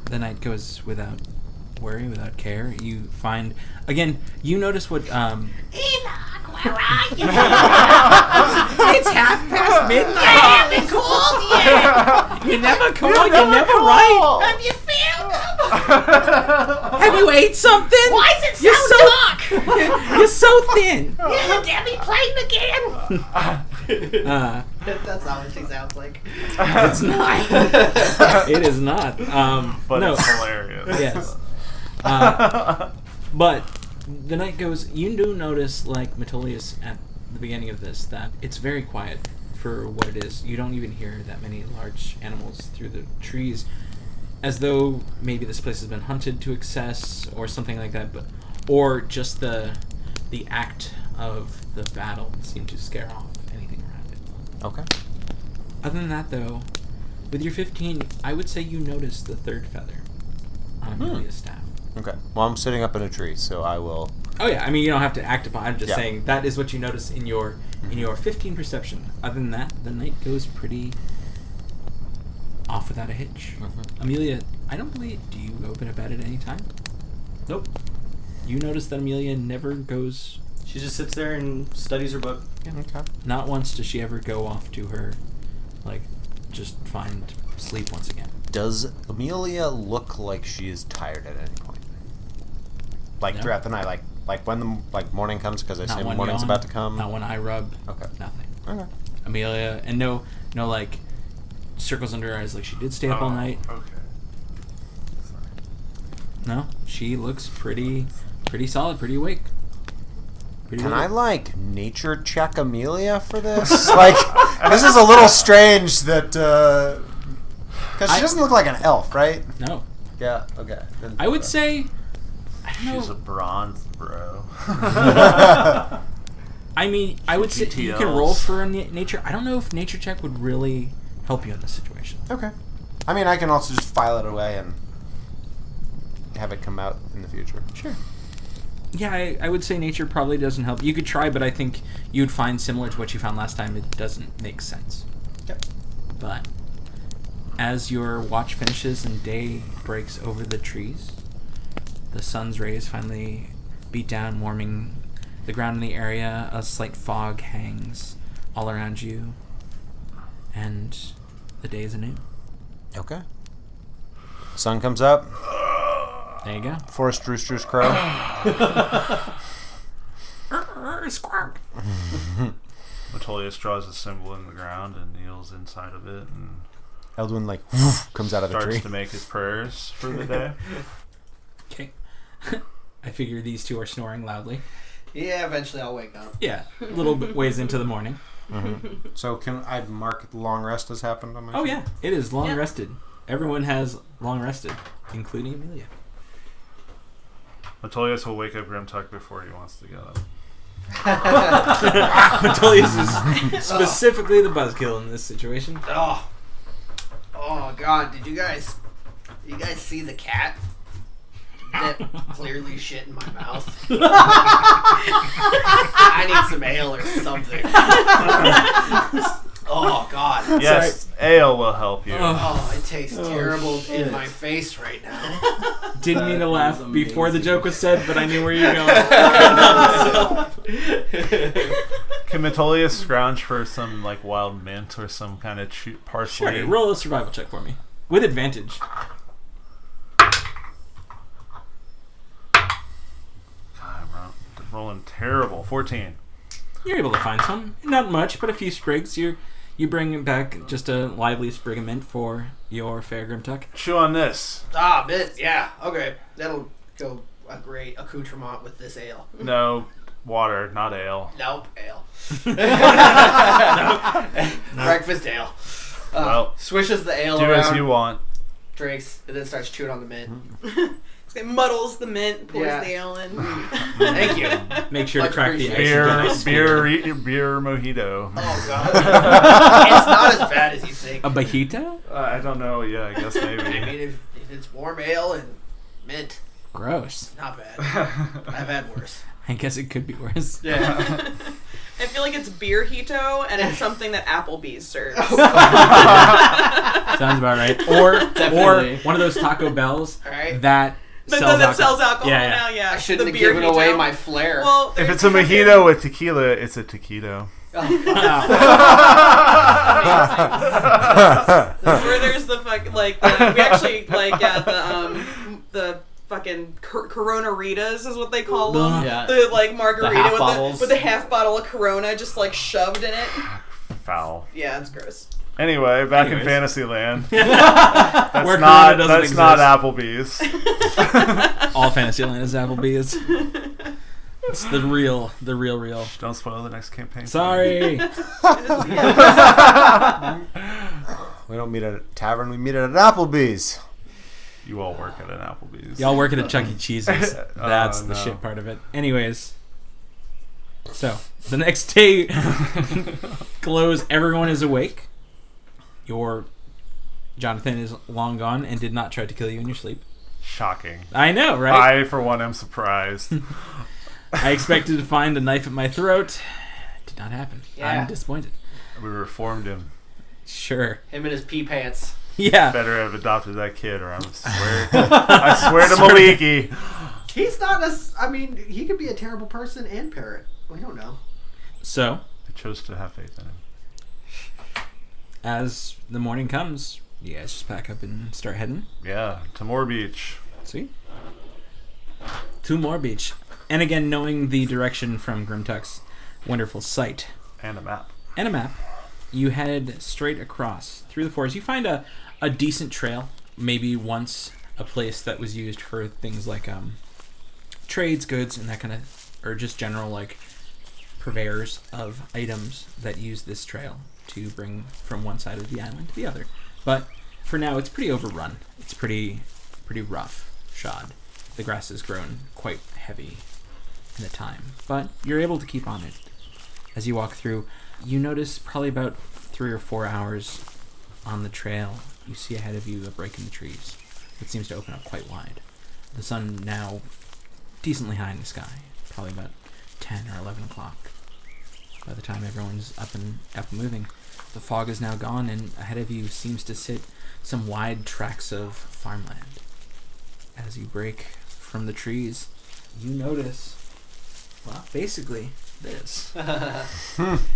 The night goes without worry, without care. You find, again, you notice what, Enoch, where are you? it's 1:30 midnight. I haven't called yet. You never call, you never write. Have you found them? Have you ate something? Why is it so You're dark? You're so thin. Is the Debbie playing again? That's not what she sounds like. It's not. It is not. But no. it's hilarious. Yes. But the night goes. You do notice, like Metolius at the beginning of this, that it's very quiet for what it is. You don't even hear that many large animals through the trees, as though maybe this place has been hunted to excess or something like that. But or just the act of the battle seemed to scare off anything around it. Okay. Other than that, though, with your 15, I would say you notice the third feather on Amelia's staff. Okay. Well, I'm sitting up in a tree, so I will. Oh yeah, I mean you don't have to act upon. I'm just Yeah. saying that is what you notice in your 15 perception. Other than that, the night goes pretty off without a hitch. Amelia, I don't believe. Do you open a bed at any time? Nope. You notice that Amelia never goes. She just sits there and studies her book. Okay. Not once does she ever go off to her, like, just find sleep once again. Does Amelia look like she is tired at any point? Like No. throughout the night, like when the morning comes, because I Not say when morning's yawn, about to come. Not when I rub. Okay. Nothing. Okay. Amelia, and no like circles under her eyes like she did stay up all night. Okay. Sorry. No, she looks pretty solid, pretty awake. Pretty Can awake. I like nature check Amelia for this? Like, this is a little strange that because she doesn't look like an elf, right? No, Yeah. Okay. Then- I would say. I don't She's a know. bronze bro. I mean, I would say you can GTLs. roll for a nature. I don't know if nature check would really help you in this situation. Okay. I mean, I can also just file it away and have it come out in the future. Sure. Yeah, I would say nature probably doesn't help. You could try, but I think you'd find similar to what you found last time, it doesn't make sense. Okay. But as your watch finishes and day breaks over the trees, the sun's rays finally beat down, warming the ground in the area. A slight fog hangs all around you, and the day is anew. Okay. Sun comes up. There you go. Forest roosters crow. Squawk. Metolius draws a symbol in the ground and kneels inside of it and Elduin like woof, comes out of the starts tree. to make his prayers for the day. Okay. I figure these two are snoring loudly. Yeah, eventually I'll wake up. Yeah, a little bit ways into the morning. So can I mark the long rest has happened on my Oh sheet? yeah, it is long Yeah. rested. Everyone has long rested, including Amelia. Metolius will wake up Grimtuck before he wants to get up. Metolius is specifically the buzzkill in this situation. Oh God! Did you guys see the cat that clearly shit in my mouth? I something. Oh God. Yes, ale will help you. Oh, it tastes terrible in my face right now. Didn't mean to laugh was before the amazing. joke was said, but I knew where you were going. Can Metolius scrounge for some like wild mint or some kind of parsley? Sure, roll a survival check for me. With advantage. God, I'm rolling terrible. 14. You're able to find some. Not much, but a few sprigs. You bring back just a lively sprig of mint for your fair Grimtuck. Chew on this. Ah, mint. Yeah. Okay. That'll go a great accoutrement with this ale. No, water, not ale. Nope. Ale. Breakfast ale. Well, Swishes the ale do around. as you want. Drinks and then starts chewing on the mint. It muddles the mint, pours Yeah. the ale in. Thank you. Make sure to Much crack the ice. appreciated. and get a nice Beer mojito. Oh God. It's not as bad as you think. A bajito? I don't know. Yeah, I guess maybe. I mean, if it's warm ale and mint, Gross. not bad. I've had worse. I guess it could be worse. Yeah. I feel like it's beer hito, and it's something that Applebee's serves. Sounds about right. Or Definitely. one of those Taco Bells Alright. that That sells alcohol. sells alcohol Yeah, yeah. now, yeah. I shouldn't The have beer given away hito. my flair. Well, If there's it's a fucking- mojito with tequila, it's a taquito. That's where there's the fuck like we actually like the fucking Corona Ritas is what they call them. Yeah. The like margarita half with bottles. the half bottle of Corona just like shoved in it. Foul. Yeah, it's gross. Anyway, back in Anyways. Fantasyland. Where That's Corona not doesn't that's not exist. Applebee's. All Fantasyland is Applebee's. It's the real. Don't spoil the next campaign. Sorry. We don't meet at a tavern. We meet at an Applebee's. You all work at an Applebee's. Y'all work at a Chuck E. Cheese's. That's the no. shit part of it. Anyways. So, the next day glows. Everyone is awake. Your Jonathan is long gone and did not try to kill you in your sleep. Shocking. I know, right? I, for one, am surprised. I expected to find a knife at my throat. Did not happen. Yeah. I'm disappointed. We reformed him. Sure. Him and his pee pants. Yeah. Better have adopted that kid, or I swear to Maliki. He's not I mean, he could be a terrible person and parrot. We don't know. So, I chose to have faith in him. as the morning comes, you guys just pack up and start heading. Yeah, to Morbeach. Sweet. To Morbeach. And again, knowing the direction from Grimtuck's wonderful site And a map. and a map, you head straight across through the forest. You find a decent trail, maybe once a place that was used for things like trades, goods, and that kind of, or just general like purveyors of items that use this trail to bring from one side of the island to the other. But for now, it's pretty overrun. It's pretty rough shod. The grass has grown quite heavy in the time, but you're able to keep on it. As you walk through, you notice probably about 3 or 4 hours on the trail, you see ahead of you a break in the trees that seems to open up quite wide. The sun now decently high in the sky, probably about 10 or 11 o'clock. By the time everyone's up and moving, the fog is now gone, and ahead of you seems to sit some wide tracts of farmland. As you break from the trees, you notice, well, basically this.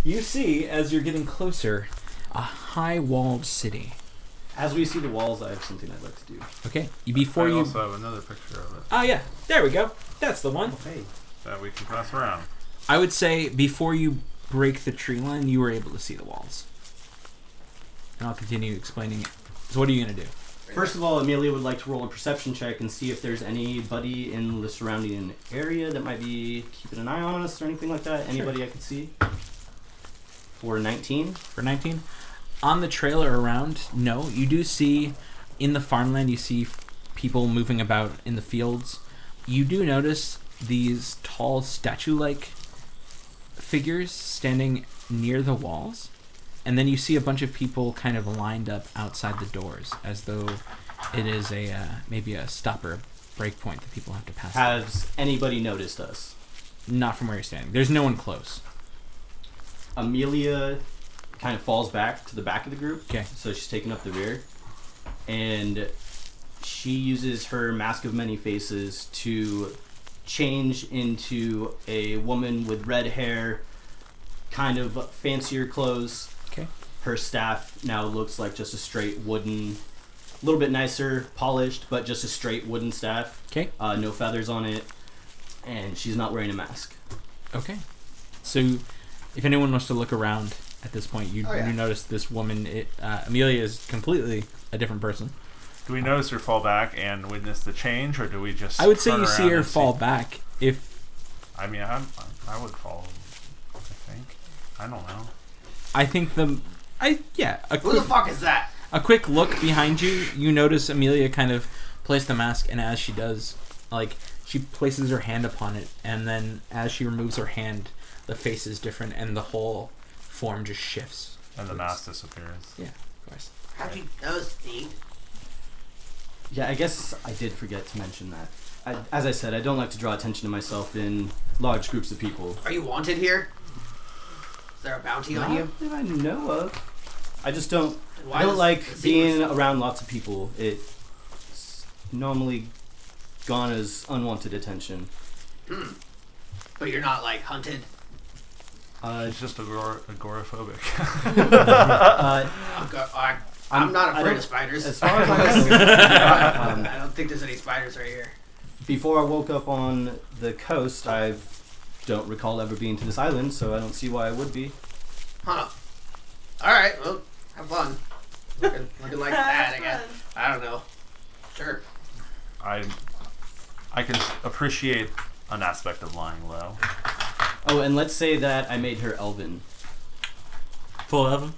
You see, as you're getting closer, a high-walled city. As we see the walls, I have something I'd like to do. Okay, before I you... also have another picture of it Oh, yeah, there we go. That's the one. Hey. that we can pass around. I would say before you break the tree line, you were able to see the walls. And I'll continue explaining it. So what are you going to do? First of all, Amelia would like to roll a perception check and see if there's anybody in the surrounding area that might be keeping an eye on us or anything like that. Anybody I could see? For 19. For 19? On the trail or around, no. You do see, in the farmland, you see people moving about in the fields. You do notice these tall statue-like figures standing near the walls. And then you see a bunch of people kind of lined up outside the doors, as though it is a maybe a stop or a break point that people have to pass. Has anybody noticed us? Not from where you're standing. There's no one close. Amelia kind of falls back to the back of the group. Okay. So she's taking up the rear. And she uses her Mask of Many Faces to change into a woman with red hair, kind of fancier clothes. Okay. Her staff now looks like just a straight wooden, a little bit nicer, polished, but just a straight wooden staff. Okay. No feathers on it. And she's not wearing a mask. Okay. So, if anyone wants to look around at this point, you notice this woman. Amelia is completely a different person. Do we notice her fall back and witness the change, or do we just? I would say turn you see around her and fall back. If I mean, I would fall. I think. I don't know. I think Who the fuck is that? A quick look behind you, you notice Amelia kind of place the mask, and as she does, like, she places her hand upon it, and then as she removes her hand, the face is different, and the whole form just shifts. And the mask disappears. Yeah, of course. How'd you know, Steve? Yeah, I guess I did forget to mention that. As I said, I don't like to draw attention to myself in large groups of people. Are you wanted here? Is there a bounty on you? Not that I know of. I just don't. Why I don't does like the being secrets- around lots of people. It's normally gone as unwanted attention. But you're not like hunted. It's just agoraphobic. I'm not I afraid don't- of spiders. As far as I know, I don't think there's any spiders right here. before I woke up on the coast, I don't recall ever being to this island, so I don't see why I would be. Huh. Alright, well, have fun. Looking like that, I guess. I don't know. Sure. I can appreciate an aspect of lying low. Oh, and let's say that I made her elven. Full of them?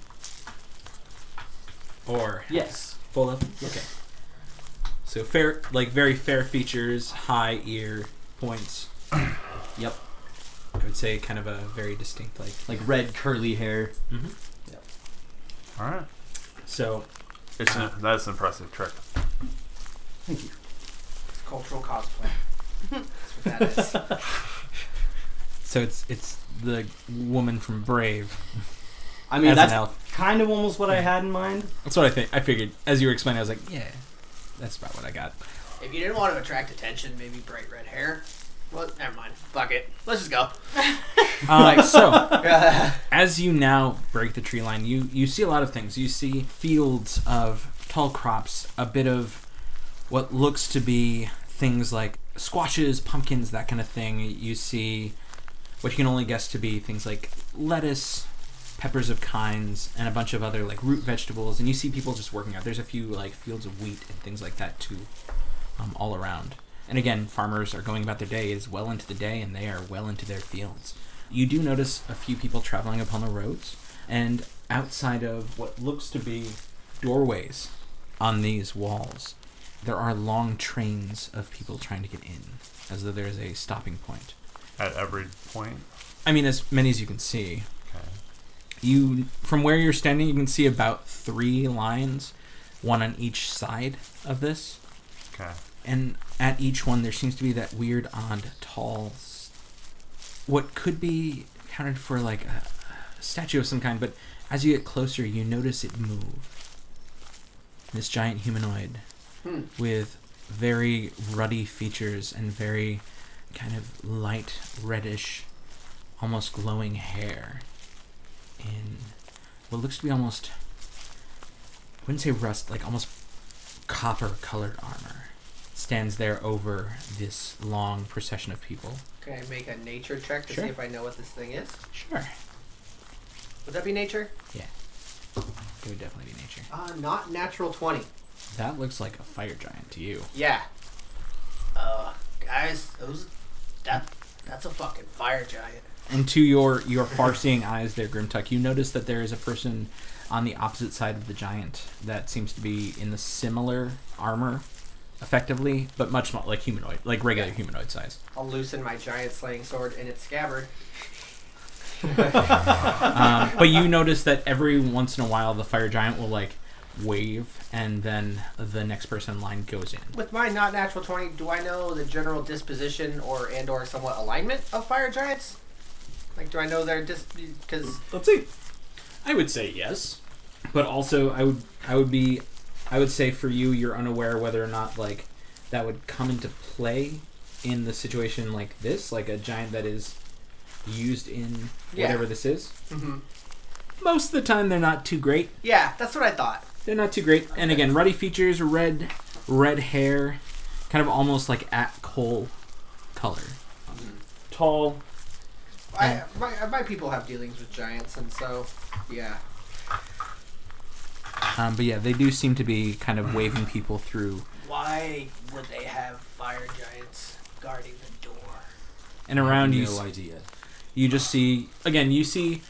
Or Yes. full of them? Okay. So fair, like very fair features, high ear points. Yep. I would say kind of a very distinct, Like red curly hair. Mm-hmm. All right. So That's an impressive trick. Thank you. It's cultural cosplay. That's what that is. So it's the woman from Brave. I mean, As an that's elf. kind of almost what I had in mind. That's what I think. I figured as you were explaining, I was like, yeah, that's about what I got. If you didn't want to attract attention, maybe bright red hair. Well, never mind. Fuck it. Let's just go. So as you now break the tree line, you see a lot of things. You see fields of tall crops, a bit of what looks to be things like squashes, pumpkins, that kind of thing. You see what you can only guess to be things like lettuce, peppers of kinds, and a bunch of other like root vegetables. And you see people just working out. There's a few like fields of wheat and things like that too, all around. And again, farmers are going about their day. It's well into the day, and they are well into their fields. You do notice a few people traveling upon the roads, and outside of what looks to be doorways on these walls, there are long trains of people trying to get in, as though there is a stopping point. At every point. I mean, as many as you can see. Okay. From where you're standing, you can see about 3 lines, one on each side of this. Okay. And at each one, there seems to be that weird, odd, tall, what could be counted for like a statue of some kind, but as you get closer, you notice it move. This giant humanoid with very ruddy features and very kind of light, reddish, almost glowing hair in what looks to be almost, I wouldn't say rust, like almost copper-colored armor. Stands there over this long procession of people. Can I make a nature check to Sure. see if I know what this thing is? Sure. Would that be nature? Yeah. It would definitely be nature. Not natural 20. That looks like a fire giant to you. Yeah. Guys, that's a fucking fire giant. And to your far-seeing eyes there, Grimtuck, you notice that there is a person on the opposite side of the giant that seems to be in the similar armor, effectively, but much more like humanoid, like regular humanoid size. I'll loosen my giant slaying sword in its scabbard. But you notice that every once in a while the fire giant will like wave, and then the next person in line goes in. With my not natural 20, do I know the general disposition or somewhat alignment of fire giants? Like, do I know they're just because? Let's see. I would say yes, but also I would say for you, you're unaware whether or not like that would come into play in the situation like this, like a giant that is used in whatever this is. Mm-hmm. Most of the time, they're not too great. Yeah, that's what I thought. They're not too great. Okay. And again, ruddy features, red hair, kind of almost like coal color. Tall. My people have dealings with giants, and so, yeah. But yeah, they do seem to be kind of waving people through. Why would they have fire giants guarding the door? And around you, No idea. you just see, again, you see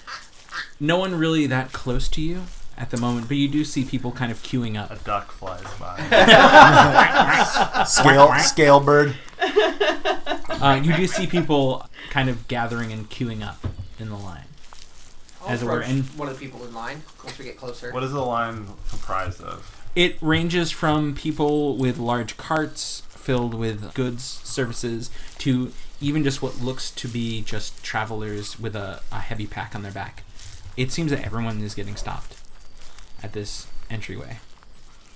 no one really that close to you at the moment, but you do see people kind of queuing up. A duck flies by. Scale bird. You do see people kind of gathering and queuing up in the line. As it were. And one of the people in line once we get closer. What is the line comprised of? it ranges from people with large carts filled with goods, services, to even just what looks to be just travelers with a heavy pack on their back. It seems that everyone is getting stopped at this entryway.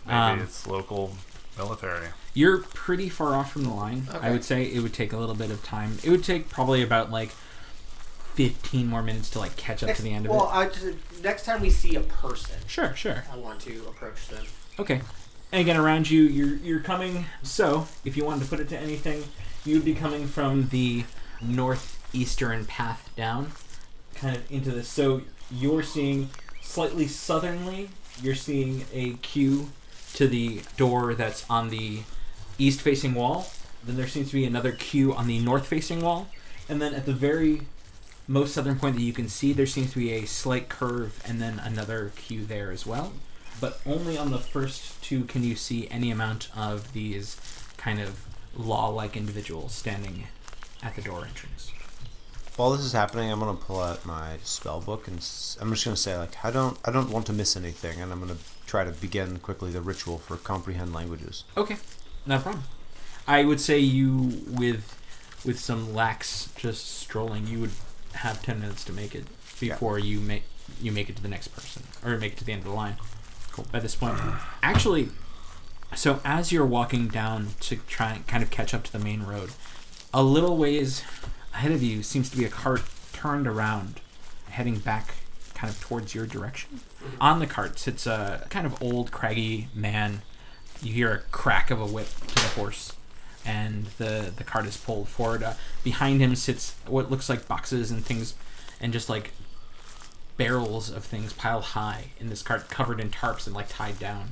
Maybe it's local military. You're pretty far off from the line. Okay. I would say it would take a little bit of time. It would take probably about 15 more minutes to catch up to the end of it. Next time we see a person, Sure. I want to approach them. Okay. And again, around you, you're coming. So, if you wanted to put it to anything, you'd be coming from the northeastern path down, kind of into this. So you're seeing slightly southernly. You're seeing a queue to the door that's on the east-facing wall. Then there seems to be another queue on the north-facing wall. And then at the very most southern point that you can see, there seems to be a slight curve and then another queue there as well. But only on the first two can you see any amount of these kind of law-like individuals standing at the door entrance. While this is happening, I'm gonna pull out my spell book and I'm just gonna say I don't want to miss anything, and I'm gonna try to begin quickly the ritual for comprehend languages. Okay, no problem. I would say you with some lax just strolling, you would have 10 minutes to make it before you make it to the next person or make it to the end of the line. Cool. By this point, actually, so as you're walking down to try and kind of catch up to the main road, a little ways ahead of you seems to be a cart turned around, heading back kind of towards your direction. On the cart sits a kind of old, craggy man. You hear a crack of a whip to the horse, and the cart is pulled forward. Behind him sits what looks like boxes and things, and just barrels of things piled high in this cart, covered in tarps and tied down.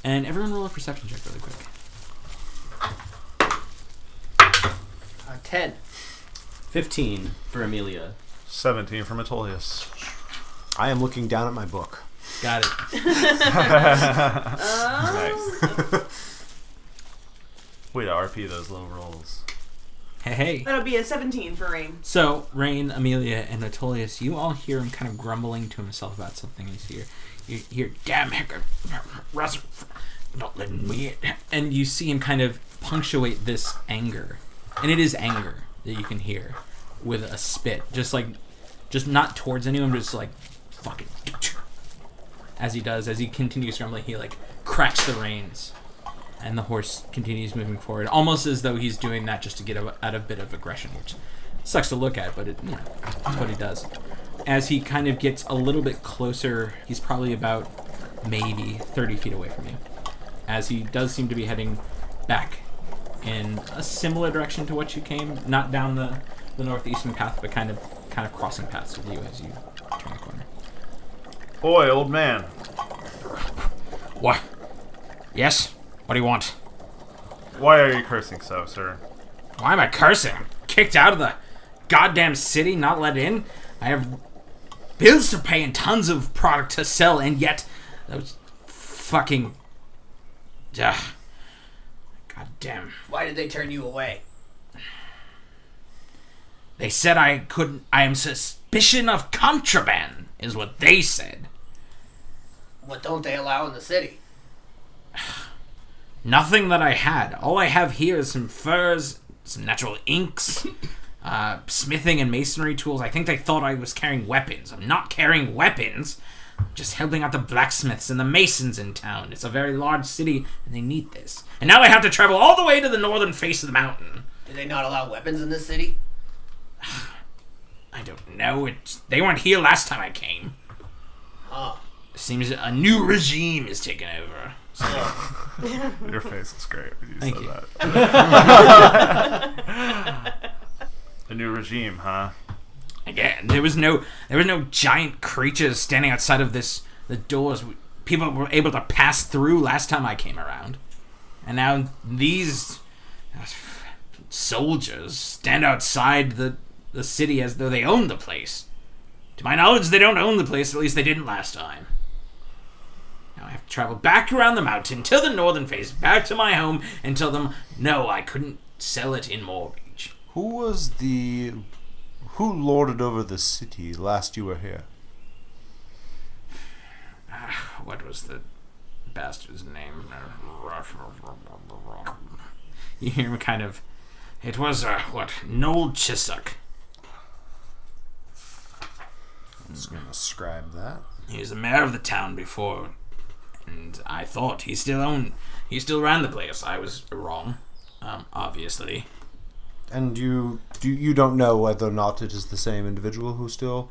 And everyone roll a perception check really quick. 10. 15 for Amelia. 17 for Metolius. I am looking down at my book. Got it. Nice. Way to RP those low rolls. Hey. That'll be a 17 for Rain. So, Rain, Amelia, and Metolius, you all hear him kind of grumbling to himself about something. You hear, damn heck, not letting me in. And you see him kind of punctuate this anger. And it is anger that you can hear with a spit. Just not towards anyone, but just fucking. As he continues grumbling, he cracks the reins. And the horse continues moving forward, almost as though he's doing that just to get out a bit of aggression, which sucks to look at, but it's what he does. As he kind of gets a little bit closer, he's probably about maybe 30 feet away from you. As he does seem to be heading back in a similar direction to what you came, not down the northeastern path, but kind of crossing paths with you as you turn the corner. Boy, old man. What? Yes? What do you want? Why are you cursing so, sir? Why am I cursing? I'm kicked out of the goddamn city, not let in? I have bills to pay and tons of product to sell, and yet those fucking... goddamn. Why did they turn you away? They said I couldn't... I am suspicion of contraband, is what they said. What don't they allow in the city? Nothing that I had. All I have here is some furs, some natural inks, smithing and masonry tools. I think they thought I was carrying weapons. I'm not carrying weapons. I'm just helping out the blacksmiths and the masons in town. It's a very large city, and they need this. And now I have to travel all the way to the northern face of the mountain. Do they not allow weapons in this city? I don't know. They weren't here last time I came. Huh. Seems a new regime is taking over. Your face is great when you Thank said you. that. A new regime, huh? Again, there was no giant creatures standing outside of the doors. People were able to pass through last time I came around, and now these soldiers stand outside the city as though they own the place. To my knowledge, they don't own the place. At least they didn't last time. Now I have to travel back around the mountain to the northern face, back to my home, and tell them no, I couldn't sell it in Morbeach. Who lorded over the city last you were here? What was the bastard's name? You hear him kind of... It was, Noel Chiswick. I'm just going to scribe that. He was the mayor of the town before, and I thought he still ran the place. I was wrong, obviously. And you don't know whether or not it is the same individual who still...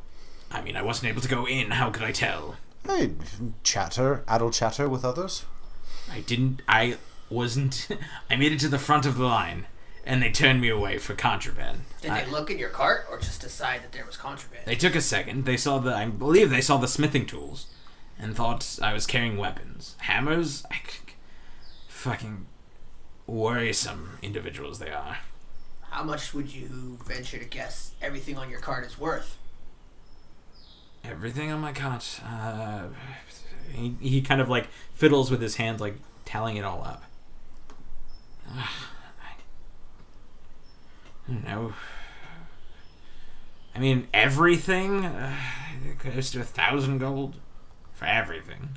I mean, I wasn't able to go in. How could I tell? Hey, idle chatter with others. I made it to the front of the line, and they turned me away for contraband. Did they look in your cart or just decide that there was contraband? They took a second. I believe they saw the smithing tools, and thought I was carrying weapons. Hammers? Fucking worrisome individuals they are. How much would you venture to guess everything on your cart is worth? Everything on my cart. He kind of like fiddles with his hands, like tallying it all up. I don't know. I mean, everything goes to 1,000 gold for everything.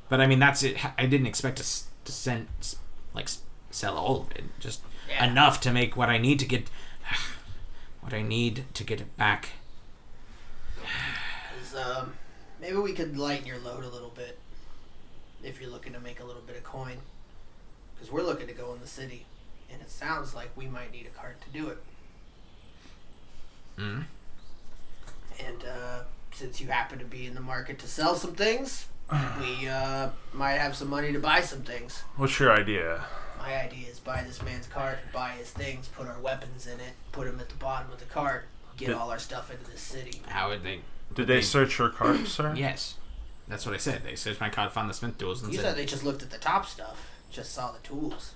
But I mean, that's it. I didn't expect to sell all of it. Just enough to make what I need to get. What I need to get it back. Maybe we could lighten your load a little bit if you're looking to make a little bit of coin. Because we're looking to go in the city, and it sounds like we might need a cart to do it. Mm. And since you happen to be in the market to sell some things, we might have some money to buy some things. What's your idea? My idea is buy this man's cart, buy his things, put our weapons in it, put them at the bottom of the cart, get all our stuff into this city. How would they? Did they search your cart, sir? Yes. That's what I said. They searched my cart, found the smith tools, and You said they just looked at the top stuff, just saw the tools.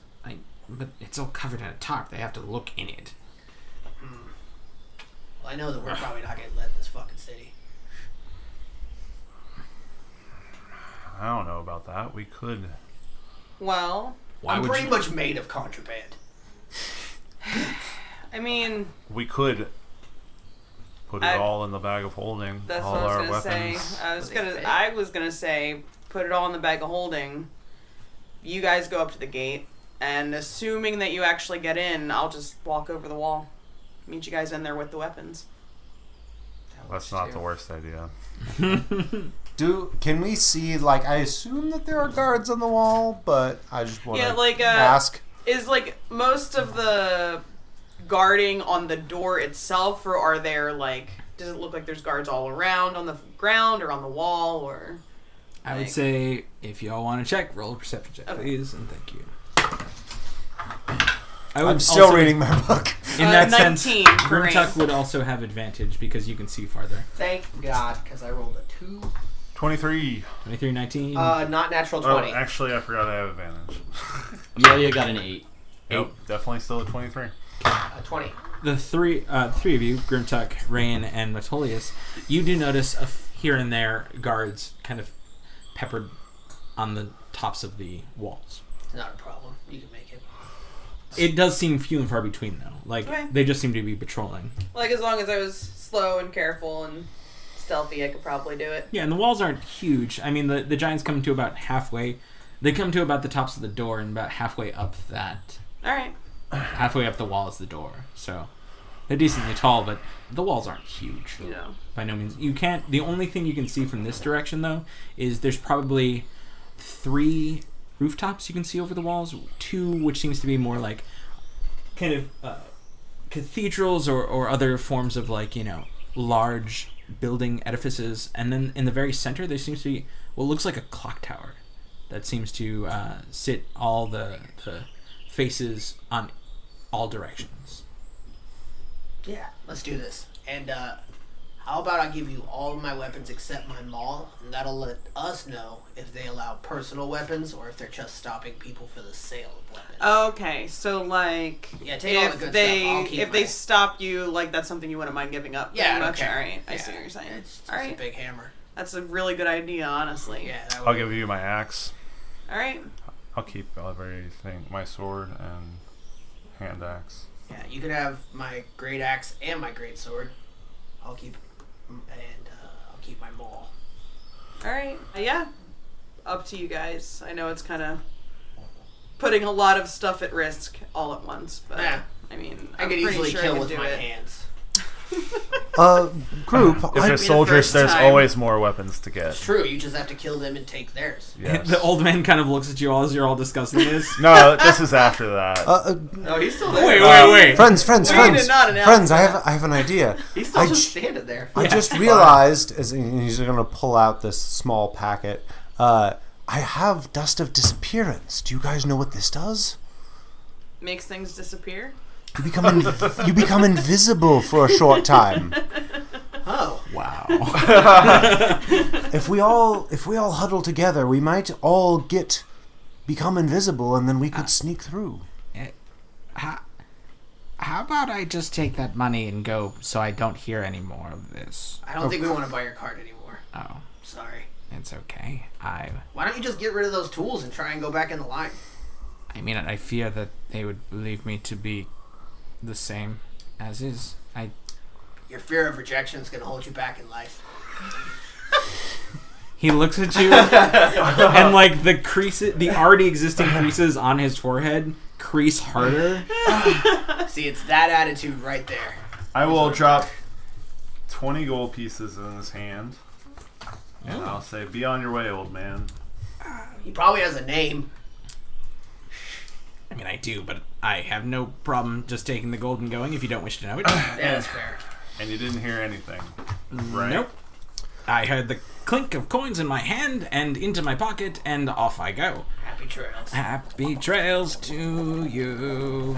But it's all covered in a tarp. They have to look in it. Well, I know that we're probably not getting let in this fucking city. I don't know about that. We could. Well, I'm pretty much made of contraband. I mean, We could put it all in the bag of holding. that's all what I our was gonna weapons. say. fit? I was gonna say, put it all in the bag of holding. You guys go up to the gate, and assuming that you actually get in, I'll just walk over the wall. Meet you guys in there with the weapons. That's not the worst idea. Can we see, like, I assume that there are guards on the wall, but I just want to ask. Is like most of the guarding on the door itself, or are there does it look like there's guards all around on the ground or on the wall, or? I would say, if y'all want to check, roll a perception check, please, and thank you. I'm still reading my book. In that 19 sense, for Grimtuck Rain. would also have advantage because you can see farther. Thank God, because I rolled a 2. 23. 23, 19. Not natural 20. Oh, actually, I forgot I have advantage. Amelia got an 8. Nope, definitely still a 23. 20. The three of you, Grimtuck, Rain, and Metolius, you do notice here and there guards kind of peppered on the tops of the walls. It's not a problem. You can make it. It does seem few and far between, though. Okay. They just seem to be patrolling. As long as I was slow and careful and stealthy, I could probably do it. Yeah, and the walls aren't huge. I mean, the giants come to about halfway. They come to about the tops of the door and about halfway up that. All right. halfway up the wall is the door. So they're decently tall, but the walls aren't huge. Yeah. By no means. You can't. The only thing you can see from this direction, though, is there's probably 3 rooftops you can see over the walls. 2, which seems to be more like kind of cathedrals or other forms of like, you know, large building edifices. And then in the very center, there seems to be what looks like a clock tower that seems to sit all the faces on all directions. Yeah, let's do this. And how about I give you all of my weapons except my maul, and that'll let us know if they allow personal weapons or if they're just stopping people for the sale of weapons. Okay, so like, Yeah, take all the good stuff. I'll keep if my- they stop you, like that's something you wouldn't mind giving up. Yeah, I pretty don't much. care. All right, I Yeah, see what you're saying. It's just All a right, big hammer. that's a really good idea, honestly. Yeah, that I'll would, give you my axe. All right. I'll keep everything, my sword and hand axe. yeah, you could have my great axe and my great sword. I'll keep my maul. All right. Yeah. Up to you guys. I know it's kind of putting a lot of stuff at risk all at once, but Yeah. I mean, I I'm could pretty easily sure I kill can with do my it. hands. Group, If I, there's the soldiers, first there's time. always more weapons to get. It's true. You just have to kill them and take theirs. Yes. The old man kind of looks at you all as you're all discussing this. No, this is after that. No, he's still there. Wait. friends, We need to not announce I have an idea. He's still I just j- standing there. I just realized, as he's going to pull out this small packet. I have Dust of Disappearance. Do you guys know what this does? Makes things disappear. You become you become invisible for a short time. Oh, Wow. If we all huddle together, we might all become invisible, and then we could sneak through. How about I just take that money and go so I don't hear any more of this? I don't think we want to buy your card anymore. Oh, Sorry. it's okay. Why don't you just get rid of those tools and try and go back in the line? I mean, I fear that they would believe me to be the same as is. Your fear of rejection is going to hold you back in life. He looks at you, and like the already existing creases on his forehead crease harder. See, it's that attitude right there. I will drop 20 gold pieces in his hand. And I'll say, be on your way, old man. He probably has a name. I mean, I do, but I have no problem just taking the gold and going if you don't wish to know it. Yeah, that's fair. And you didn't hear anything, right? Nope. I heard the clink of coins in my hand and into my pocket, and off I go. Happy trails. Happy trails to you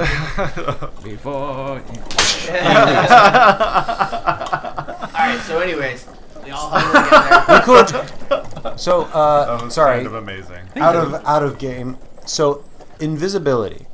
before you... Alright, so anyways, we all huddle together. We could. So, That was sorry. kind of amazing. Out of game. So, invisibility.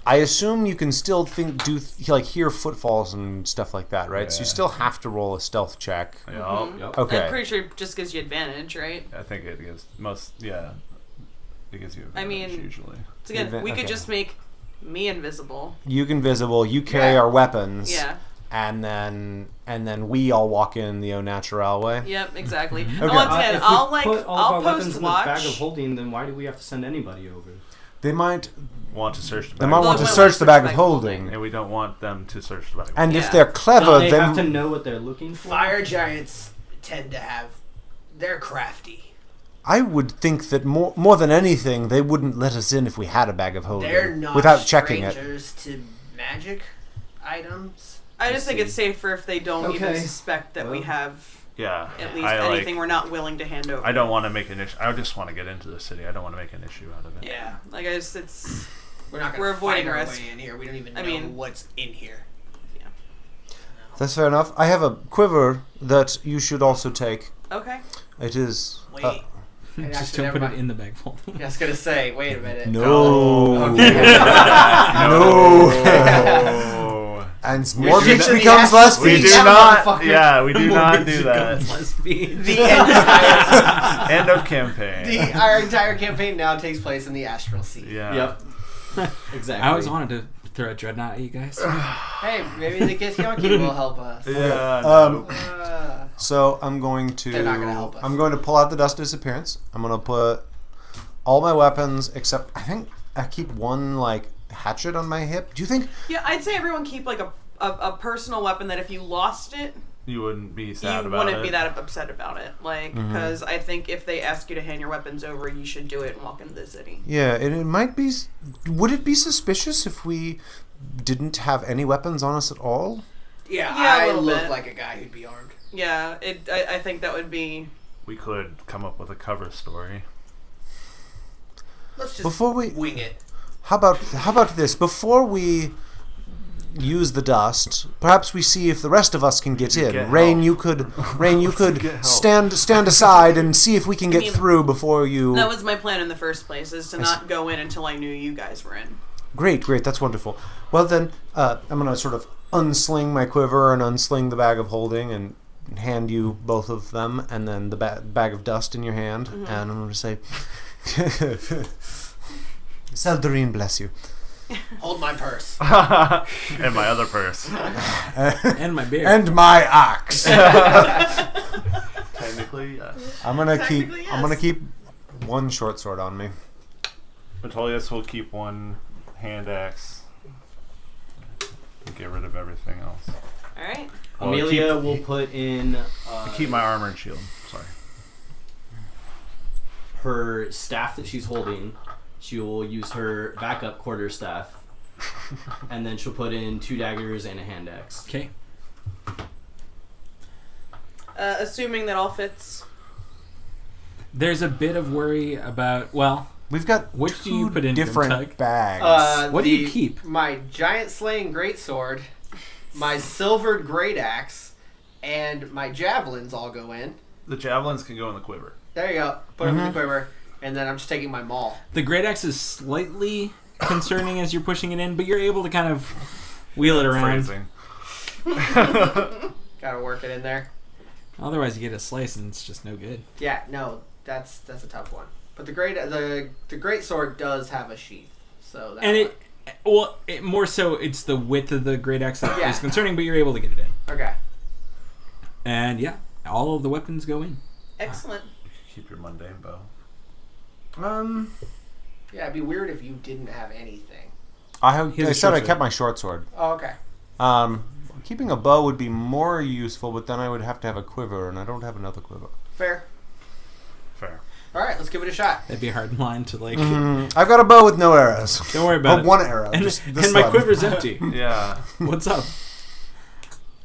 I assume you can still hear footfalls and stuff like that, right? So you Yeah. still have to roll a stealth check. Yep. Okay. I'm pretty sure it just gives you advantage, right? I think it gives it gives you I mean- advantage usually. So again, we could Okay. just make me invisible. You invisible. You carry our weapons. Yeah. And then we all walk in the au natural way. Yep, exactly. And Okay. once again, If we I'll put all I'll of our weapons post in the bag of watch. holding, then why do we have to send anybody over? They might Want to search the they bag. might of want to Well, holding. search the bag of holding. And we don't want them to search the bag of And Yeah. if they're clever, Don't they then have to know what they're looking for? Fire giants tend to have... They're crafty. I would think that more than anything, they wouldn't let us in if we had a bag of holding They're not without checking it. strangers to magic items. I just think it's safer if they don't even Okay. suspect that we Well. have Yeah. at least I, anything we're not willing to hand over. I don't want to make an issue. I just want to get into the city. I don't want to make an issue out of it. Yeah, like I just it's We're not We're going to avoiding fight our risk. way in here. We don't even know I mean- what's in here. That's fair enough. I have a quiver that you should also take. okay. It is. Wait. Uh, Actually, Just don't never put mind. it in the bag fold. I was going to say, wait a minute. no. Okay. No. And We Morbeach should- becomes less We do beach. Yeah, not. motherfucker. Yeah, we do not do that. The entire, End of campaign. our entire campaign now takes place in the Astral Sea. Yeah. Yep. Exactly. I always wanted to throw a dreadnought at you guys. Hey, maybe the Githyanki will help us. Yeah. Um, Uh, So I'm going to. They're not gonna help us. I'm going to pull out the dust disappearance. I'm going to put all my weapons except I think I keep one like hatchet on my hip. Do you think? Yeah, I'd say everyone keep like a personal weapon that if you lost it, You wouldn't be sad you about wouldn't it. be that upset about it. Like, because I think if they ask you to hand your weapons over, you should do it and walk into the city. Yeah, and it might be. Would it be suspicious if we didn't have any weapons on us at all? Yeah, Yeah, a I little look bit. like a guy who'd be armed. Yeah, I think that would be. We could come up with a cover story. Let's just Before we- wing it. How about this? Before we use the dust, perhaps we see if the rest of us can get in. Get Rain, help. you could Get help. stand aside and see if we can get mean, through before you. That was my plan in the first place, is to not go in until I knew you guys were in. Great, that's wonderful. Well then, I'm gonna sort of unsling my quiver and unsling the bag of holding and hand you both of them, and then the bag of dust in your hand, and I'm gonna say, Saldarine bless you. Hold my purse. And my other purse. And my beard. And my axe. Technically, yes. I'm gonna Technically, keep one short sword on me. Metolius will keep one hand axe. And get rid of everything else. All right. Well, Amelia will put in Keep my armor and shield. Sorry. her staff that she's holding. She will use her backup quarterstaff, and then she'll put in 2 daggers and a hand axe. Okay. Assuming that all fits. There's a bit of worry about, well, We've got Which do two you put in, different Tug? bags. What do you keep? My giant slaying greatsword, my silvered great axe, and my javelins all go in. The javelins can go in the quiver. There you go. Put them in the quiver, and then I'm just taking my maul. The great axe is slightly concerning as you're pushing it in, but you're able to kind of wheel it around. Phrasing. Gotta work it in there. Otherwise, you get a slice and it's just no good. Yeah, no, that's a tough one. But the great sword does have a sheath, so that And more so, it's the width of the great axe that Yeah. is concerning, but you're able to get it in. okay. And yeah, all of the weapons go in. Excellent. Keep your mundane bow. Yeah, it'd be weird if you didn't have anything. I He has a said short I kept my short sword. Oh, okay. Keeping a bow would be more useful, but then I would have to have a quiver, and I don't have another quiver. Fair. Fair. All right, let's give it a shot. That'd be a hard line to like. I've got a bow with no arrows. Don't worry about Oh, it. one arrow. And, just this and my one. quiver's empty. Yeah. What's up?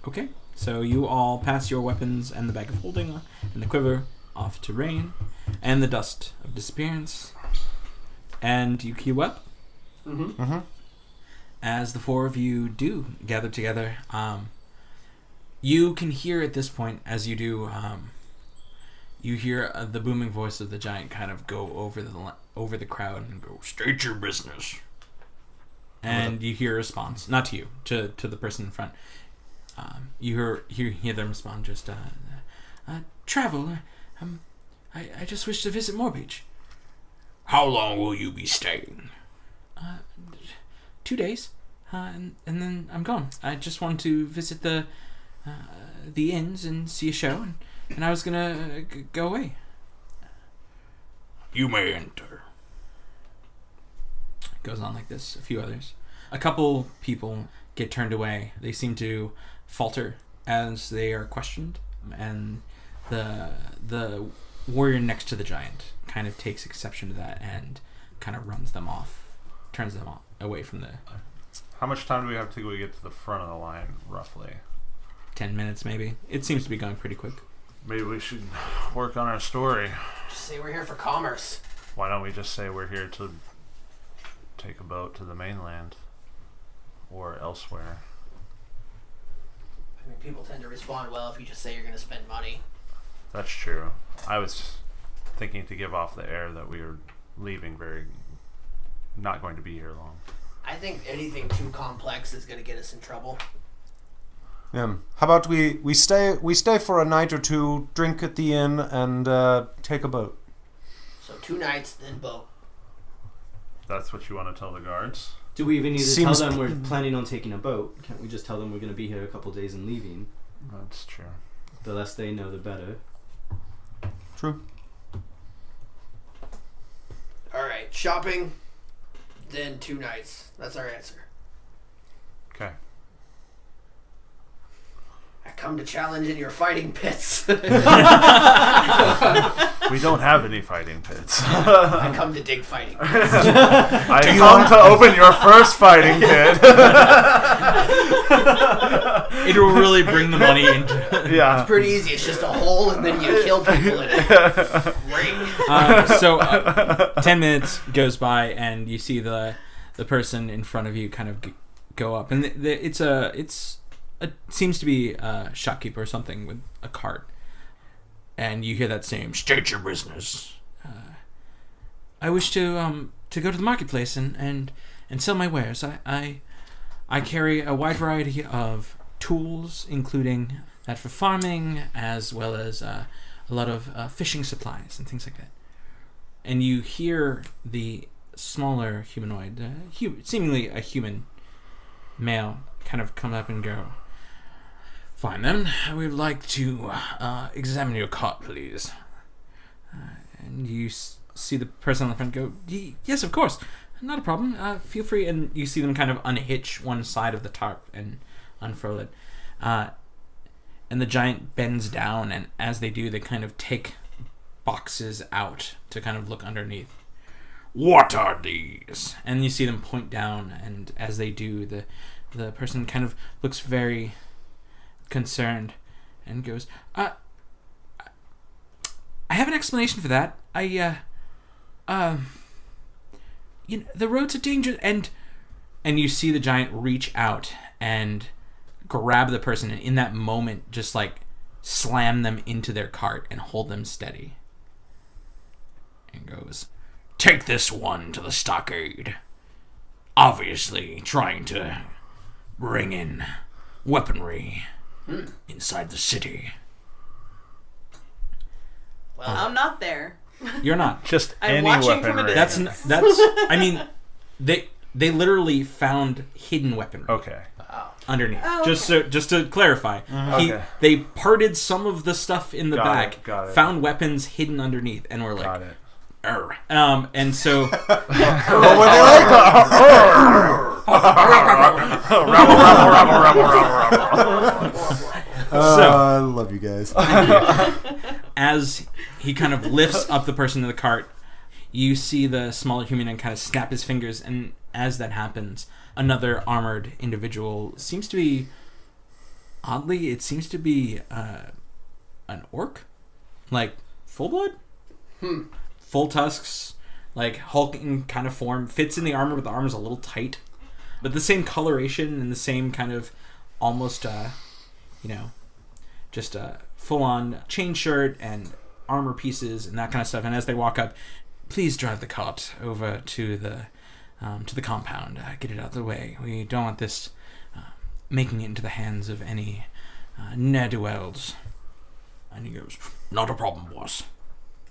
Okay, so you all pass your weapons and the bag of holding and the quiver off to Rain and the dust of disappearance, and you queue up. As the 4 of you do gather together, you can hear at this point, as you do, you hear the booming voice of the giant kind of go over the crowd and go, "State your business." And you hear a response, not to you, to the person in front. You hear them respond, just, "Travel. I just wish to visit Morbeach." "How long will you be staying?" 2 days, and then I'm gone. I just want to visit the inns and see a show, and I was gonna go away. "You may enter." Goes on like this. A few others. A couple people get turned away. They seem to falter as they are questioned, and the warrior next to the giant kind of takes exception to that and kind of runs them off, turns them off, away from the How much time do we have till we get to the front of the line, roughly? 10 minutes maybe. It seems to be going pretty quick. Maybe we should work on our story. Just say we're here for commerce. Why don't we just say we're here to take a boat to the mainland or elsewhere? I mean, people tend to respond well if you just say you're going to spend money. That's true. I was thinking to give off the air that we are leaving not going to be here long. I think anything too complex is going to get us in trouble. How about we stay for a night or two, drink at the inn, and take a boat. So 2 nights, then boat. That's what you want to tell the guards? Do we even need to Seems- tell them we're planning on taking a boat? Can't we just tell them we're going to be here a couple days and leaving? That's true. The less they know, the better. True. All right, shopping. Then 2 nights. That's our answer. Okay. I come to challenge in your fighting pits. We don't have any fighting pits. I come to dig fighting pits. I come to open your first fighting pit. It will really bring the money into. Yeah. It's pretty easy. It's just a hole, and then you kill people in it. Ring. So 10 minutes goes by, and you see the person in front of you kind of go up, and it seems to be a shopkeeper or something with a cart, and you hear that same "State your business." I wish to go to the marketplace and sell my wares. I carry a wide variety of tools, including that for farming, as well as a lot of fishing supplies and things like that. And you hear the smaller humanoid, seemingly a human male, kind of come up and go, "Fine then, I would like to examine your cart, please." And you see the person on the front go, "Yes, of course, not a problem, feel free." And you see them kind of unhitch one side of the tarp and unfurl it. And the giant bends down, and as they do, they kind of take boxes out to kind of look underneath. "What are these?" And you see them point down, and as they do, the person kind of looks very concerned and goes, I have an explanation for that. The roads are dangerous, and you see the giant reach out and grab the person, and in that moment just like slam them into their cart and hold them steady, and goes, "Take this one to the stockade. Obviously trying to bring in weaponry inside the city." Well, I'm not there. You're not. Just I'm any watching from a weaponry. distance. That's I mean, they literally found hidden weaponry Okay. underneath. Oh, okay. Just to clarify, Okay. they parted some of the stuff in the Got back, it, got it. found weapons hidden underneath, and were like, Got it. "Arr." And so What were they like? I love you guys. as he kind of lifts up the person in the cart, you see the smaller human and kind of snap his fingers, and as that happens, another armored individual seems to be, oddly, it seems to be an orc, like full blood, full tusks, like hulking kind of form, fits in the armor, but the armor's a little tight, but the same coloration and the same kind of almost just a full-on chain shirt and armor pieces and that kind of stuff. And as they walk up, "Please drive the cart over to the compound. Get it out of the way. We don't want this making it into the hands of any ne'er-do-wells." And he goes, "Not a problem, boss."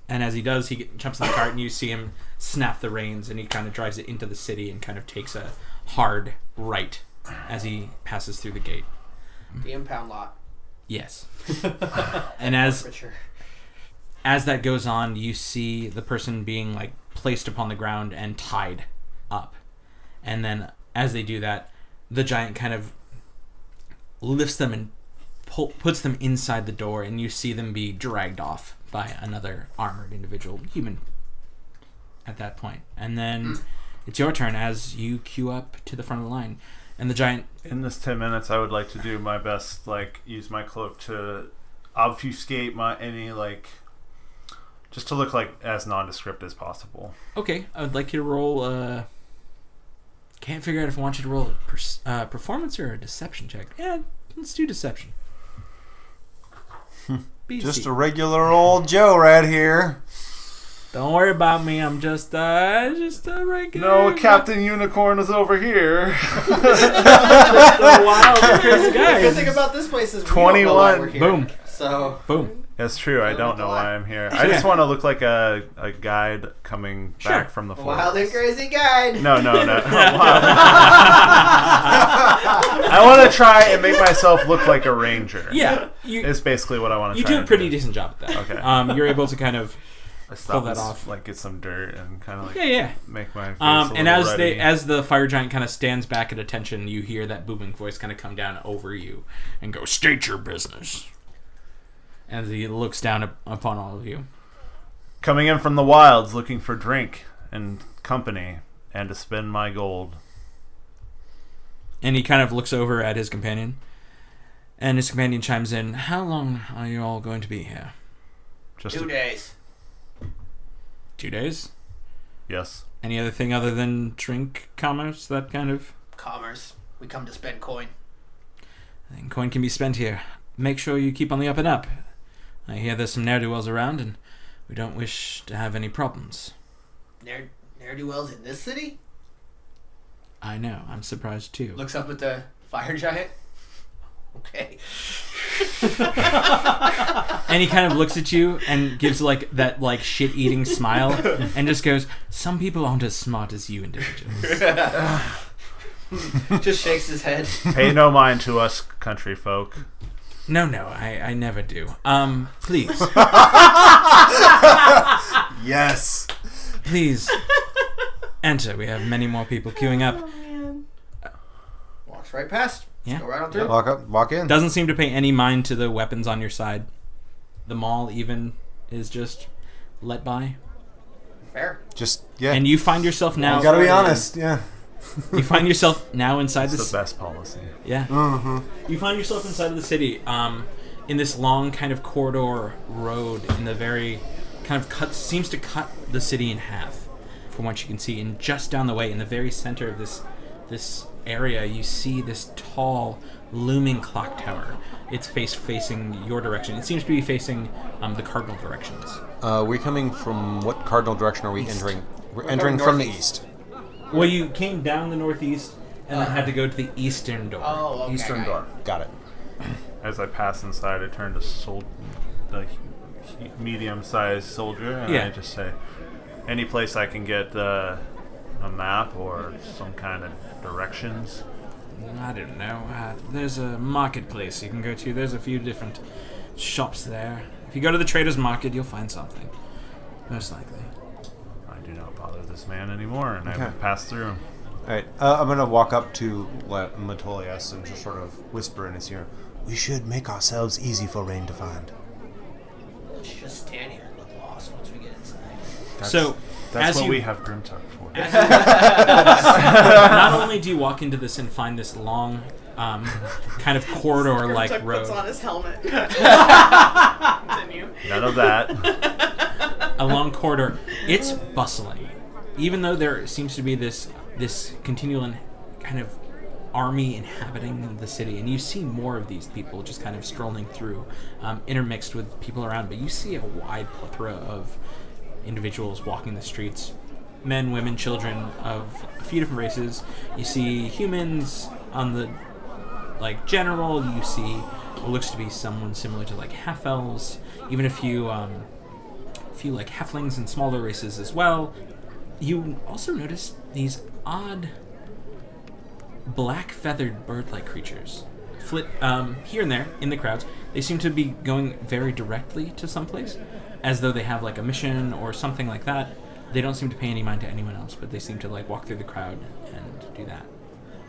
And as he does, he jumps in the cart, and you see him snap the reins, and he kind of drives it into the city and kind of takes a hard right as he passes through the gate. the impound lot. Yes. And as For sure. that goes on, you see the person being like placed upon the ground and tied up. And then as they do that, the giant kind of lifts them and puts them inside the door, and you see them be dragged off by another armored individual, human, at that point. And then it's your turn as you queue up to the front of the line. And the giant... In this 10 minutes, I would like to do my best, use my cloak to obfuscate just to look like as nondescript as possible. Okay, I would like you to roll... Can't figure out if I want you to roll a performance or a deception check. Yeah, let's do deception. Just a regular old Joe right here. Don't worry about me. I'm just a regular. No, Captain Unicorn is over here. Just a wild and crazy The guy. good thing about this place is we don't know why 21. we're here. Boom. So Boom. That's true. I don't know lie. why I'm here. I just want to look like a guide coming Sure. back from the forest. wild and crazy guide. No. I want to try and make myself look like a ranger. Yeah, It's basically what I want to you try do a and pretty decent job at that. Okay. You're able to kind of I stop that and off. like get some dirt and kind of like Yeah. make my face And a little ready. as the fire giant kind of stands back at attention, you hear that booming voice kind of come down over you and go, "State your business." As he looks down upon all of you. Coming in from the wilds, looking for drink and company, and to spend my gold. And he kind of looks over at his companion. And his companion chimes in, "How long are you all going to be here?" Just 2 days. 2 days? Yes. Any other thing other than drink, commerce, that kind of... Commerce. We come to spend coin. I think coin can be spent here. Make sure you keep on the up and up. I hear there's some ne'er-do-wells around, and we don't wish to have any problems. Ne'er-do-wells in this city? I know, I'm surprised too. Looks up at the fire giant. Okay. And he kind of looks at you and gives like that like shit-eating smile and just goes, "Some people aren't as smart as you individuals." Just shakes his head. Pay no mind to us, country folk. No, I never do. Please. Yes. Please. Enter. We have many more people queuing up. Walks right past. Yeah. Go right on through. Walk in. Doesn't seem to pay any mind to the weapons on your side. The mall even is just let by. Fair. Just, yeah. And you find yourself now... You gotta be honest, yeah. You find yourself now inside It's this... the best policy. Yeah. Mm-hmm. You find yourself inside of the city, in this long kind of corridor road in the very kind of seems to cut the city in half from what you can see. And just down the way, in the very center of this area, you see this tall, looming clock tower. It's facing your direction. It seems to be facing the cardinal directions. We're coming from what cardinal direction are we entering? We're entering going from the northeast. east. Well, you came down the northeast and then had to go to the eastern door. Oh, okay. Eastern door. Got it. As I pass inside, I turn to the medium-sized soldier, and Yeah. I just say, "Any place I can get a map or some kind of directions?" I don't know. There's a marketplace you can go to. There's a few different shops there. If you go to the trader's market, you'll find something. Most likely. I do not bother this man anymore, and Okay. I pass through him. All right. I'm gonna walk up to Metolius and just sort of whisper in his ear. We should make ourselves easy for Rain to find. Let's just stand here and look lost once we get inside. So, That's as what you, we have Grimtuck for. not only do you walk into this and find this long, kind of corridor-like Grimtuck road, puts on his helmet. Continue. None of that. a long corridor, it's bustling. Even though there seems to be this continual kind of army inhabiting the city, and you see more of these people just kind of strolling through, intermixed with people around, but you see a wide plethora of individuals walking the streets, men, women, children of a few different races. You see humans on the general. You see what looks to be someone similar to half elves, even a few halflings and smaller races as well. You also notice these odd black feathered bird-like creatures flit here and there in the crowds. They seem to be going very directly to someplace, as though they have a mission or something like that. They don't seem to pay any mind to anyone else, but they seem to walk through the crowd and do that.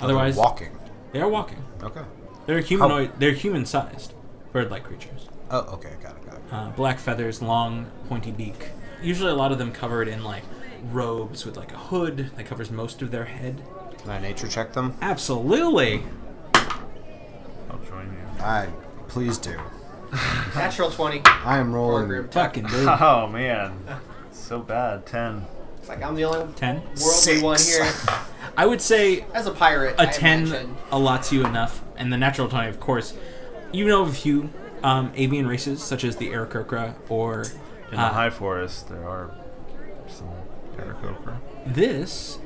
Otherwise, walking. they are walking. Okay. They're humanoid. They're human-sized bird-like creatures. Oh, okay. Got it. Black feathers, long, pointy beak. Usually, a lot of them covered in robes with a hood that covers most of their head. Can I nature check them? Absolutely. I'll join you. Please do. Natural 20. I am For rolling. Grimtuck. Fucking dude. Oh man, so bad. 10. It's like I'm the only 10. worldly one here. I would say As a pirate, a I 10 imagine. allots you enough, and the natural 20, of course. You know of a few avian races, such as the Aarakocra, or In the high forest, there are some Aarakocra. this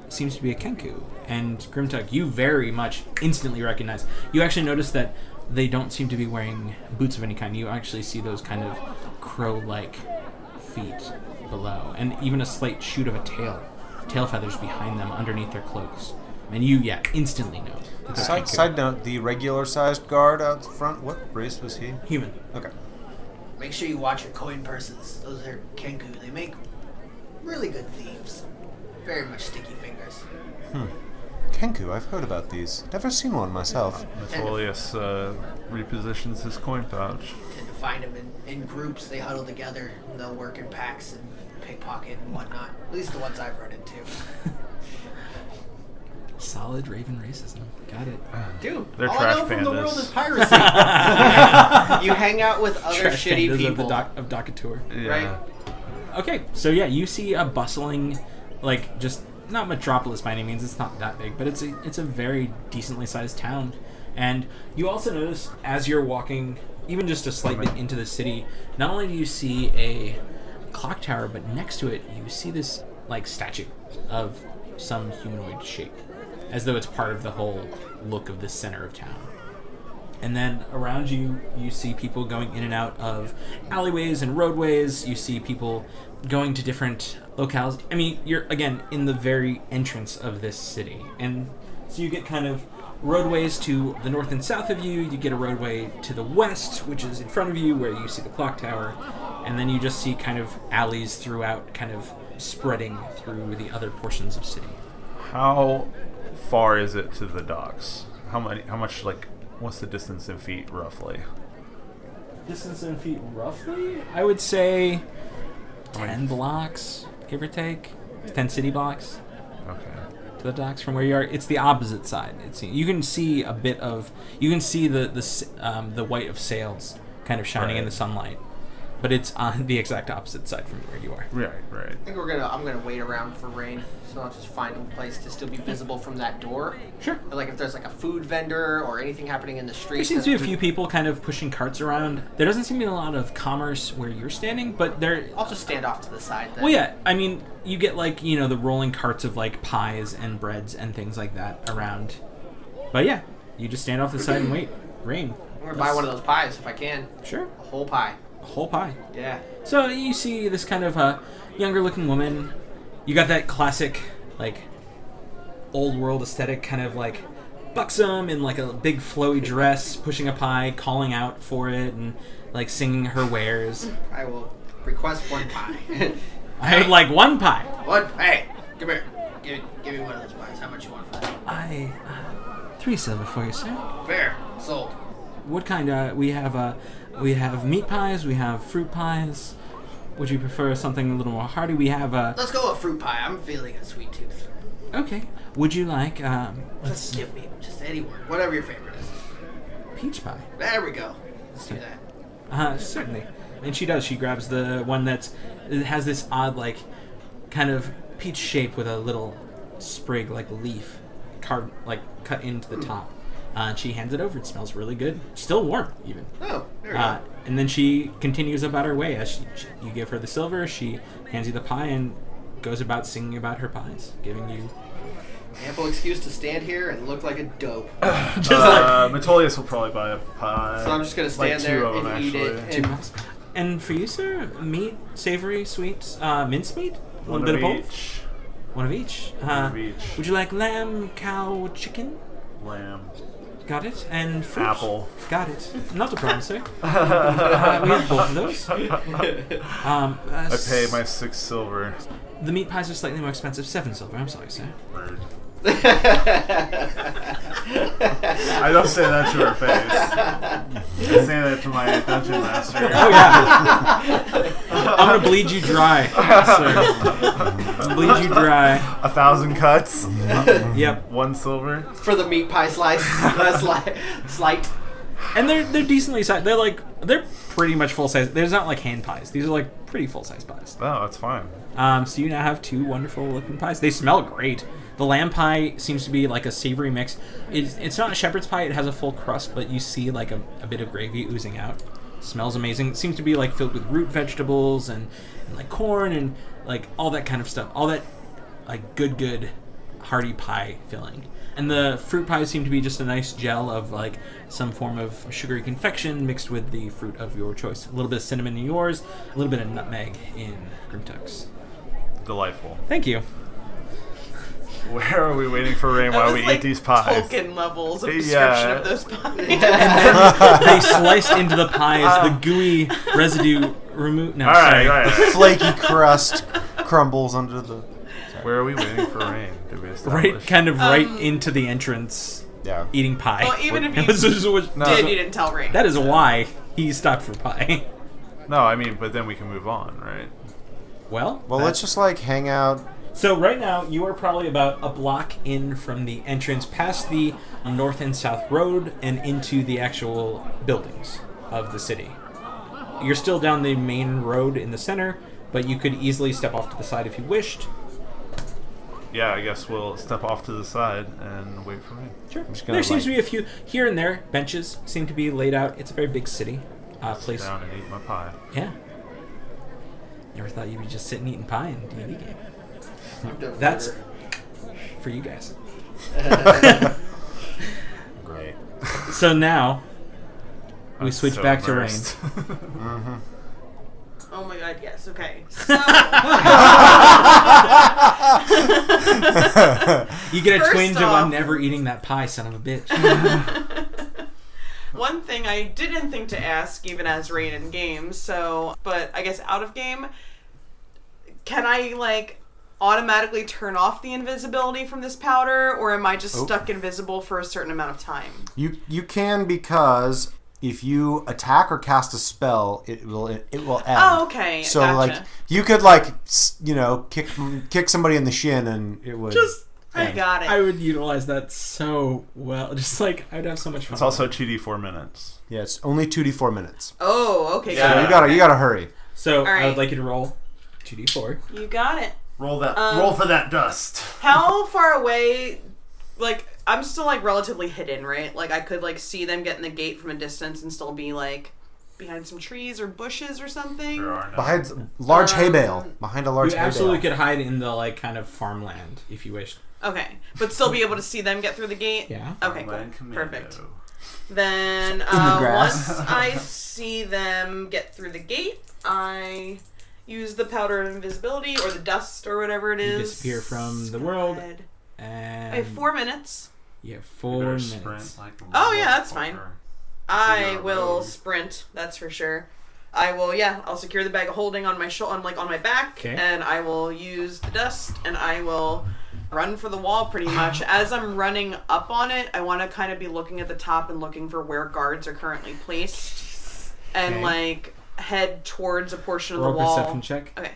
seems to be a Kenku. And Grimtuck, you very much instantly recognize. You actually notice that they don't seem to be wearing boots of any kind. You actually see those kind of crow-like feet below, and even a slight shoot of a tail feathers behind them underneath their cloaks. And you, instantly know. that they're Kenku. Side note: the regular-sized guard out front. What race was he? Human. Okay. make sure you watch your coin purses. Those are Kenku. They make really good thieves. Very much sticky fingers. Kenku, I've heard about these. Never seen one myself. Metolius repositions his coin pouch. Tend to find them in groups. They huddle together. And they'll work in packs and pickpocket and whatnot. At least the ones I've run into. Solid Raven racism. Got it. Dude, They're all trash I know from the pandas. world is piracy. You hang out with other Trash shitty pandas people, of Docatur. Yeah. right? Okay, so yeah, you see a bustling, like, just not metropolis by any means. It's not that big, but it's a very decently sized town. And you also notice as you're walking, even just a slight bit into the city, not only do you see a clock tower, but next to it you see this like statue of some humanoid shape, as though it's part of the whole look of the center of town. And then around you, you see people going in and out of alleyways and roadways. You see people going to different locales. I mean, you're, again, in the very entrance of this city. And so you get kind of roadways to the north and south of you. You get a roadway to the west, which is in front of you, where you see the clock tower. And then you just see kind of alleys throughout, kind of spreading through the other portions of city. How far is it to the docks? How much, like, what's the distance in feet, roughly? Distance in feet, roughly? I would say 10 blocks, give or take. 10 city blocks Okay. to the docks from where you are. It's the opposite side. You can see a bit of... You can see the white of sails kind of shining in the sunlight. But it's on the exact opposite side from where you are. Right. I think I'm gonna wait around for rain, so I'll just find a place to still be visible from that door. Sure. But, like, if there's like a food vendor or anything happening in the street. There seems to be a few people kind of pushing carts around. There doesn't seem to be a lot of commerce where you're standing, but there... I'll just stand off to the side then. Well, yeah, I mean, you get, like, you know, the rolling carts of, like, pies and breads and things like that around. But, yeah, you just stand off to the side and wait. Rain. I'm gonna buy one of those pies if I can. Sure. A whole pie. A whole pie. Yeah. So you see this kind of younger looking woman. You got that classic, like, old world aesthetic, kind of like buxom in like a big flowy dress, pushing a pie, calling out for it, and like singing her wares. I will request one pie. I would like one pie. One. Hey, come here. Give me one of those pies. How much you want for that? 3 silver for you, sir. Fair. Sold. What kind? We have meat pies. We have fruit pies. Would you prefer something a little more hearty? We have Let's go with fruit pie. I'm feeling a sweet tooth. Okay. Would you like Just give me just any one. Whatever your favorite is. peach pie? There we go. Let's do that. Certainly. And she does. She grabs the one it has this odd, like, kind of peach shape with a little sprig, like leaf, cut into the top. And she hands it over. It smells really good. Still warm, even. Oh, there we go. And then she continues about her way. As you give her the silver, she hands you the pie and goes about singing about her pies, giving you... Ample excuse to stand here and look like a dope. Metolius will probably buy a pie. So I'm just gonna stand like there two of and them, eat it. actually. And And for you, sir, meat, savory, sweet, mincemeat? One bit of of both? each. One of each. One of each. Would you like lamb, cow, chicken? Lamb. Got it. And fruit? Apple. Got it. Not a problem, sir. We have both of those. I pay my 6 silver. The meat pies are slightly more expensive. 7 silver. I'm sorry, sir. Rude. I don't say that to her face. I say that to my dungeon master. Oh, yeah. I'm going to bleed you dry, sir. Bleed you dry. 1,000 cuts. Yep. 1 silver. for the meat pie slice, slight. And they're decently sized. They're pretty much full size. There's not like hand pies. These are like pretty full size pies. Oh, that's fine. So you now have 2 wonderful looking pies. They smell great. The lamb pie seems to be like a savory mix. It's not a shepherd's pie. It has a full crust, but you see like a bit of gravy oozing out. Smells amazing. It seems to be like filled with root vegetables and like corn and like all that kind of stuff. All that like good hearty pie filling. And the fruit pies seem to be just a nice gel of like some form of sugary confection mixed with the fruit of your choice. A little bit of cinnamon in yours, a little bit of nutmeg in Grimtuck's. Delightful. Thank you. Where are we waiting for rain while That we was, like, eat these pies? Tolkien levels of Yeah. description of those pies. And then they sliced into the pies, the gooey residue removed. No, All right, sorry. all right. Flaky crust crumbles under the. Where are we waiting for rain? Did we Right, establish? kind of right into the entrance, Yeah. eating pie. Well, even if It was- you No. did, you didn't tell Rain. that is why he stopped for pie. No, I mean, but then we can move on, right? Well, Well, let's just like hang out. So right now, you are probably about a block in from the entrance, past the north and south road, and into the actual buildings of the city. You're still down the main road in the center, but you could easily step off to the side if you wished. Yeah, I guess we'll step off to the side and wait for rain. Sure. just gonna, There seems to like- be a few here and there. Benches seem to be laid out. It's a very big city. Sit down and eat my pie. Yeah. Never thought you'd be just sitting eating pie in a D&D game. I've done That's burger. for you guys. Great. So now we I'm switch so back to rain. immersed. Oh my god, yes, okay. You get a First twinge of off- I'm never eating that pie, son of a bitch. One thing I didn't think to ask, even as Rain in game, but I guess out of game, can I, like, automatically turn off the invisibility from this powder, or am I just stuck invisible for a certain amount of time? You can, because if you attack or cast a spell, it will end. Oh, okay, So gotcha. like you could like kick somebody in the shin and it would I got it. I would utilize that so well. Just like I'd have so much fun. It's also 2d4 minutes. Yeah, it's only 2d4 minutes. Oh, okay, So got it. you gotta hurry. So I Alright. would like you to roll 2d4. You got it. Roll that. Um, roll for that dust. How far away, like, I'm still, like, relatively hidden, right? Like, I could, like, see them get in the gate from a distance and still be, like, behind some trees or bushes or something. There are no. Behind large hay bale. Behind a large You hay absolutely bale. could hide in the like kind of farmland if you wished. Okay. But still be able to see them get through the gate? Yeah. Okay, cool. Farmland Commando. Perfect. Then, grass. once I see them get through the gate, I use the powder of invisibility or the dust or whatever it You is. disappear from the world, Good. and I have 4 minutes. you have You 4 better minutes. sprint like a Oh, yeah, robot that's fine. fucker. I you're a will rogue. sprint, that's for sure. I will, I'll secure the bag of holding on my on my back, Okay. and I will use the dust, and I will run for the wall pretty much. As I'm running up on it, I want to kind of be looking at the top and looking for where guards are currently placed, and Okay. like head towards a portion of Roll the wall. perception check. Okay,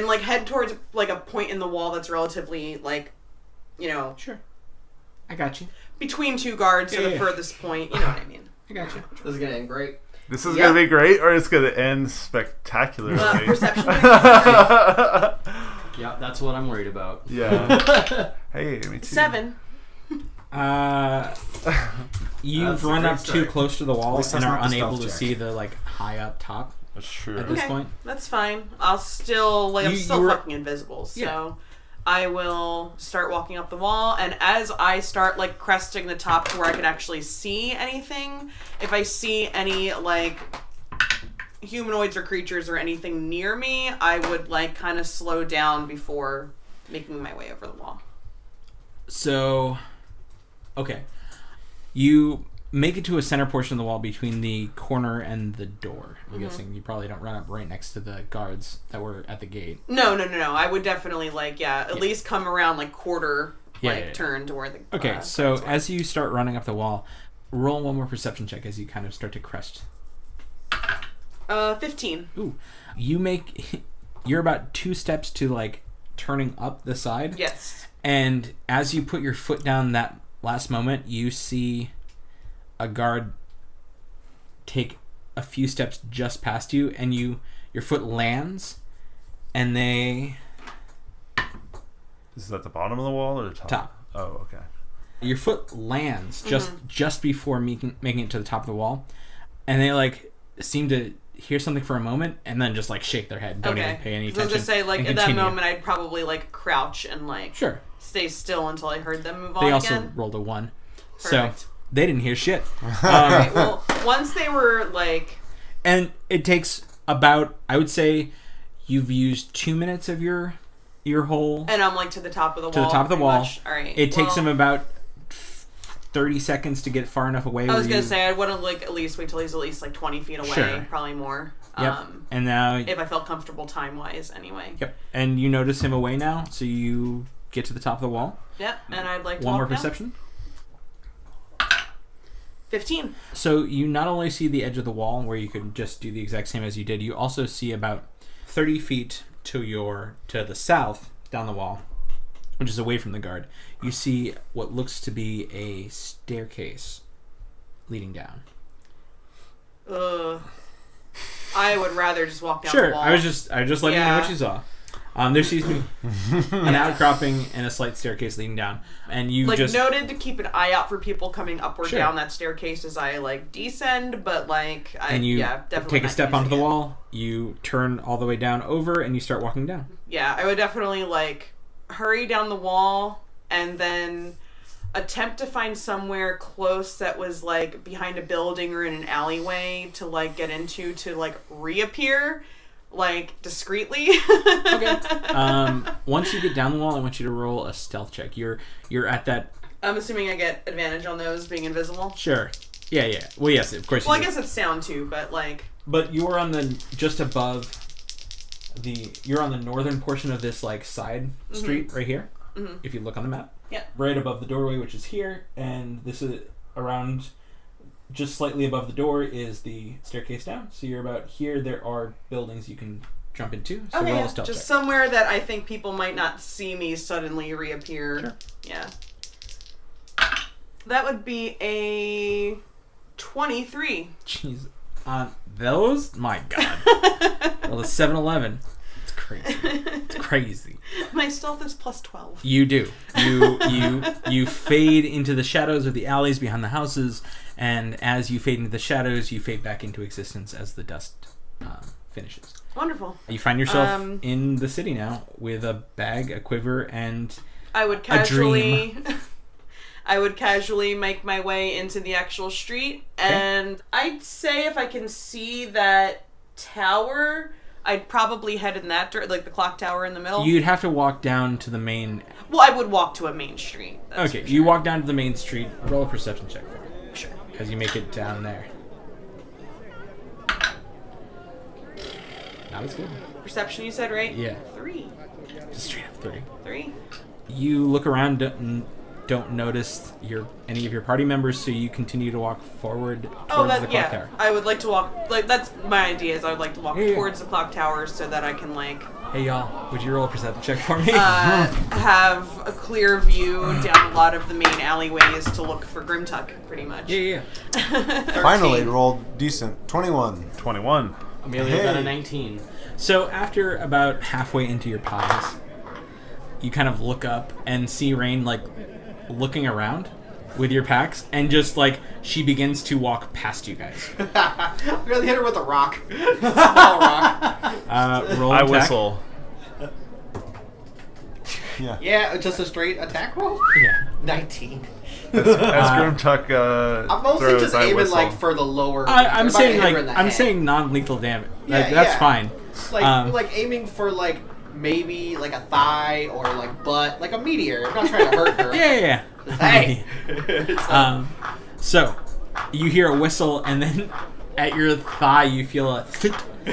like head towards like a point in the wall that's relatively like, Sure. I got you. between two guards to Yeah, the yeah. furthest point. You know what I mean? I got you. This is gonna end great. This is Yeah. gonna be great, or it's gonna end spectacularly. Perception. Yeah, that's what I'm worried about. Yeah. Hey, me too. 7. You've That's a run great up too start. close to the wall least and that's are not the unable stealth to check. see the like high up top That's true. at this Okay. point. That's fine. I'll still I'm You still were- fucking invisible. So Yeah. I will start walking up the wall, and as I start like cresting the top to where I can actually see anything, if I see any like humanoids or creatures or anything near me, I would like kind of slow down before making my way over the wall. So, okay. You make it to a center portion of the wall between the corner and the door. I'm guessing you probably don't run up right next to the guards that were at the gate. No. I would definitely like at least come around like quarter Yeah. turn to where the Okay, so as you start running up the wall, roll one more perception check as you kind of start to crest. 15. Ooh. You're about 2 steps to like turning up the side. Yes. And as you put your foot down that last moment, you see a guard take a few steps just past you, and your foot lands, and they Is this at the bottom of the wall or the top? Top. Oh, okay. your foot lands just before making it to the top of the wall, and they like seem to hear something for a moment, and then just like shake their head, don't even pay any 'Cause I was attention. gonna say, like, and at that continue. moment, I'd probably, like, crouch and, like, Sure. stay still until I heard them move They on also again. rolled a 1, Perfect. so they didn't hear shit. Alright, well, once they were, like... And it takes about, I would say, you've used 2 minutes of your your whole And I'm like to the top of the wall. to the top of the pretty wall. much. All right. It takes him about 30 seconds to get far enough away. I was where gonna you- say I'd want to like at least wait till he's at least like 20 feet away, Sure. probably more. Yep. And now. If I felt comfortable time wise, anyway. Yep. And you notice him away now, so you get to the top of the wall. Yep. And I'd like to One more walk down. perception. 15. So you not only see the edge of the wall where you could just do the exact same as you did, you also see about 30 feet to the south down the wall, which is away from the guard. You see what looks to be a staircase leading down. I would rather just walk down Sure, the wall. I was just letting you know what you saw. There seems to be an outcropping and a slight staircase leading down, and you like just noted to keep an eye out for people coming up or Sure. down that staircase as I like descend, but like definitely take a not step onto the using it. wall. You turn all the way down over, and you start walking down. Yeah, I would definitely like hurry down the wall and then attempt to find somewhere close that was like behind a building or in an alleyway to like get into to like reappear like discreetly. Okay. Once you get down the wall, I want you to roll a stealth check. You're at that. I'm assuming I get advantage on those being invisible. Sure. Yeah. Well, yes, of course. Well, you I do. guess it's sound too, but like. But you are on the just above the. You're on the northern portion of this like side street right here. Mm-hmm. If you look on the map. Yeah. Right above the doorway, which is here, and this is around. Just slightly above the door is the staircase down. So you're about here. There are buildings you can jump into. So Okay, roll yeah. a stealth Just check. somewhere that I think people might not see me suddenly reappear. Sure. Yeah. That would be a 23. Jeez. Those? My God. Well, the 7-Eleven. It's crazy. It's crazy. My stealth is plus 12. You do. You fade into the shadows of the alleys behind the houses, and as you fade into the shadows, you fade back into existence as the dust finishes. Wonderful. You find yourself in the city now with a bag, a quiver, and I would casually I would casually make my way into the actual street, and I'd say if I can see that tower, I'd probably head in that direction, like the clock tower in the middle. you'd have to walk down to the main. Well, I would walk to a main street. That's Okay, for you sure. walk down to the main street. Roll a perception check for me. Sure. As you make it down there. Not as good. Perception, you said, right? Yeah. 3. Just straight up 3. 3. You look around, don't notice any of your party members, so you continue to walk forward towards the clock tower. I would like to walk, like, that's my idea, is I would like to walk Yeah. towards the clock tower so that I can, like, Hey y'all, would you roll a perception check for me? have a clear view down a lot of the main alleyways to look for Grimtuck, pretty much. yeah. Finally rolled decent. 21. 21. Amelia got a 19. So after about halfway into your pies, you kind of look up and see Rain like looking around with your packs, and just like she begins to walk past you guys. I'm gonna hit her with a rock. Small rock. Roll I attack. whistle. Yeah. Yeah, just a straight attack roll. Yeah. 19. As Grimtuck I'm mostly throws, just I aiming whistle. like for the lower. I'm if I saying hit her like in the I'm head. saying non-lethal damage. Yeah, That's yeah. fine. like aiming for like maybe like a thigh or like butt, like a meteor. I'm not trying to hurt her. Yeah. Hey. So you hear a whistle, and then at your thigh you feel a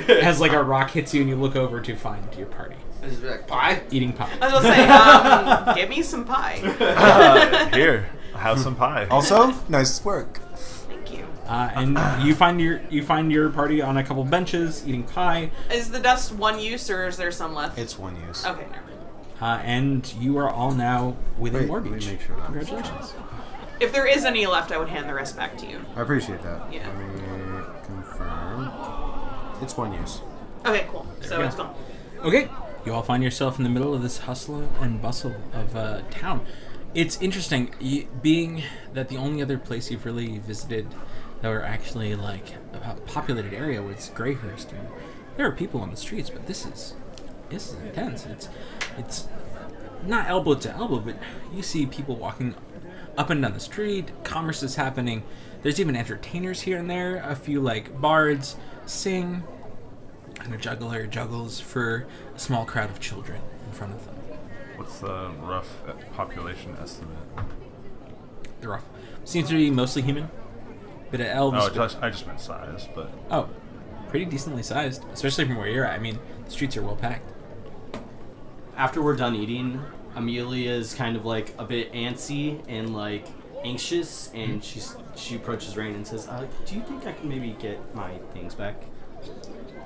as like a rock hits you, and you look over to find your party Just be like pie. eating pie. I was gonna say, give me some pie. Here, have some pie. Also, nice work. Thank you. And you find your party on a couple benches eating pie, Is the dust one use or is there some left? It's one use. Okay, never mind. and you are all now within Wait, let me Morbeach. make sure that- Congratulations. If there is any left, I would hand the rest back to you. I appreciate that. Yeah. Let me confirm. It's one use. Okay, cool. So we it's go. gone. Okay, you all find yourself in the middle of this hustle and bustle of town. It's interesting, being that the only other place you've really visited that were actually like a populated area was Greyhurst, and there are people on the streets, but this is intense. It's not elbow to elbow, but you see people walking up and down the street. Commerce is happening. There's even entertainers here and there. A few like bards sing. And a juggler juggles for a small crowd of children in front of them. What's the rough population estimate? They're rough. Seems to be mostly human. Bit of elves. I just meant size, but Oh, pretty decently sized, especially from where you're at. I mean, the streets are well packed. After we're done eating, Amelia is kind of like a bit antsy and like anxious, and she approaches Rain and says, "Do you think I can maybe get my things back?"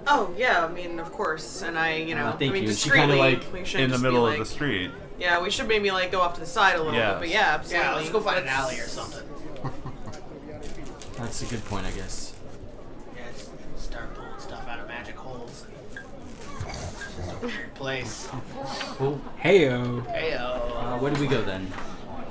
Oh yeah, I mean of course, and thank I mean you. And she kind discreetly. of like We should in the just middle be of like, the street. Yeah, we should maybe like go off to the side a little Yes. bit, but yeah, absolutely. Yeah, let's go find an alley or something. That's a good point, I guess. Yeah, just start pulling stuff out of magic holes. It's a weird place. Cool. Heyo. Heyo. Where do we go then?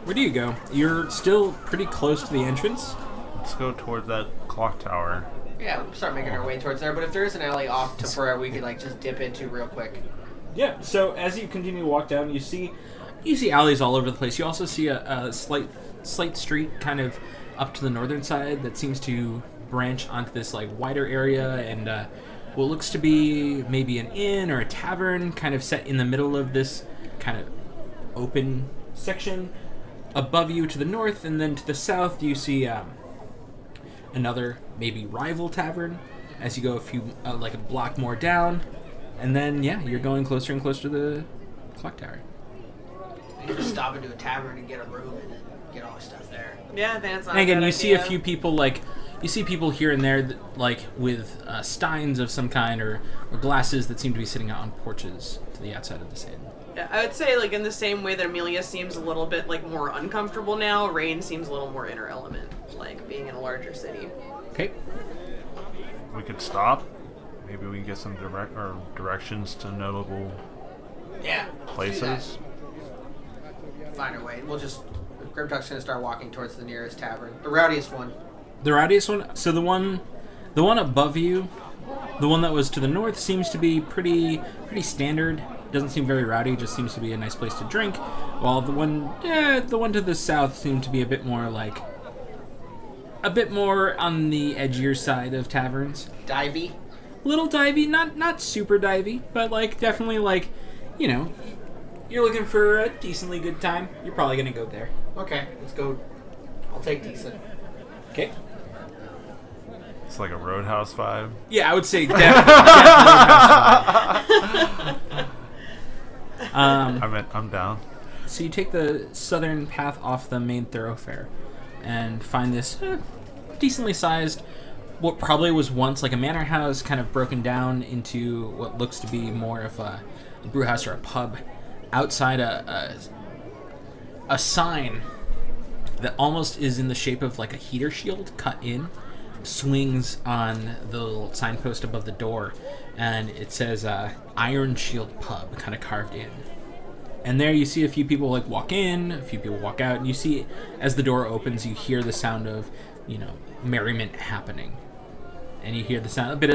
Where do you go? You're still pretty close to the entrance. Let's go toward that clock tower. Yeah, we'll start making our way towards there. But if there is an alley off to where we could like just dip into real quick. Yeah. So as you continue to walk down, you see alleys all over the place. You also see a slight street kind of up to the northern side that seems to branch onto this like wider area, and what looks to be maybe an inn or a tavern kind of set in the middle of this kind of open section. Above you to the north, and then to the south you see another maybe rival tavern as you go a few like a block more down, and then you're going closer and closer to the clock tower. We can just stop into a tavern and get a room and then get all our stuff there. Yeah, I think that's not And again, a you bad see a idea. few people you see people here and there that, like with steins of some kind or glasses that seem to be sitting out on porches to the outside of this inn. Yeah, I would say like in the same way that Amelia seems a little bit like more uncomfortable now, Rain seems a little more inner element, like being in a larger city. Okay. We could stop. Maybe we can get some directions to notable Yeah. let's do that. places. Find our way. We'll just. Grimtuck's gonna start walking towards the nearest tavern, the rowdiest one. The rowdiest one. So the one above you, the one that was to the north, seems to be pretty standard. Doesn't seem very rowdy. Just seems to be a nice place to drink. While the one to the south seemed to be a bit more on the edgier side of taverns. Divey. Little divey, not super divey, but like definitely like, you're looking for a decently good time. You're probably gonna go there. Okay, let's go. I'll take decent. Okay. It's like a Roadhouse vibe. Yeah, I would say definitely. I'm down. So you take the southern path off the main thoroughfare and find this decently sized, what probably was once like a manor house, kind of broken down into what looks to be more of a brew house or a pub. Outside a sign that almost is in the shape of like a heater shield cut in, swings on the little signpost above the door, and it says Iron Shield Pub kind of carved in. And there you see a few people like walk in, a few people walk out, and you see as the door opens, you hear the sound of, merriment happening. And you hear the sound, a bit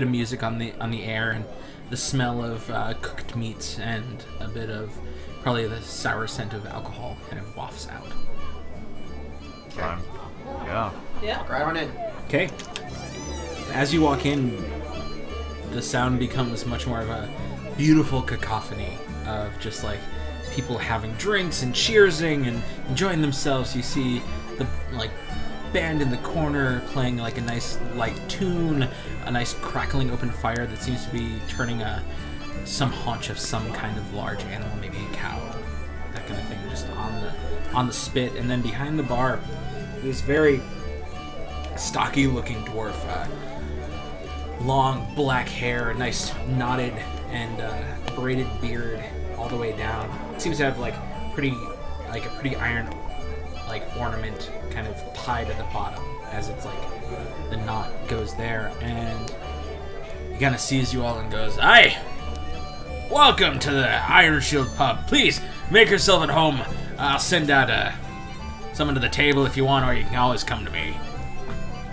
of music on the air, and the smell of cooked meats, and a bit of probably the sour scent of alcohol kind of wafts out. Yeah. Yeah. Walk right on in. Okay. As you walk in, the sound becomes much more of a beautiful cacophony of just like people having drinks and cheersing and enjoying themselves. You see the band in the corner playing like a nice light tune, a nice crackling open fire that seems to be turning some haunch of some kind of large animal, maybe a cow, that kind of thing, just on the spit. And then behind the bar, this very stocky looking dwarf, long black hair, nice knotted and braided beard all the way down. It seems to have a pretty iron ornament kind of tied at the bottom as it's the knot goes there, and he kind of sees you all and goes, "Aye, welcome to the Iron Shield Pub. Please make yourself at home. I'll send out someone to the table if you want, or you can always come to me."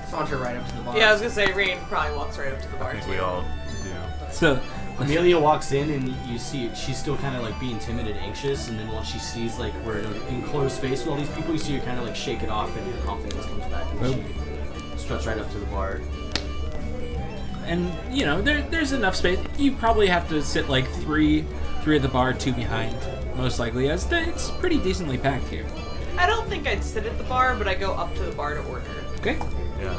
Saunter right up to the bar. Yeah, I was gonna say Rain probably walks right up to the bar I think too. we all do. So Amelia walks in, and you see she's still kind of being timid and anxious, and then once she sees we're in an enclosed space with all these people, you see her kind of shake it off, and her confidence comes back, and she struts right up to the bar. And you know, there's enough space. You probably have to sit like three at the bar, 2 behind, most likely, as it's pretty decently packed here. I don't think I'd sit at the bar, but I go up to the bar to order. Okay. Yeah.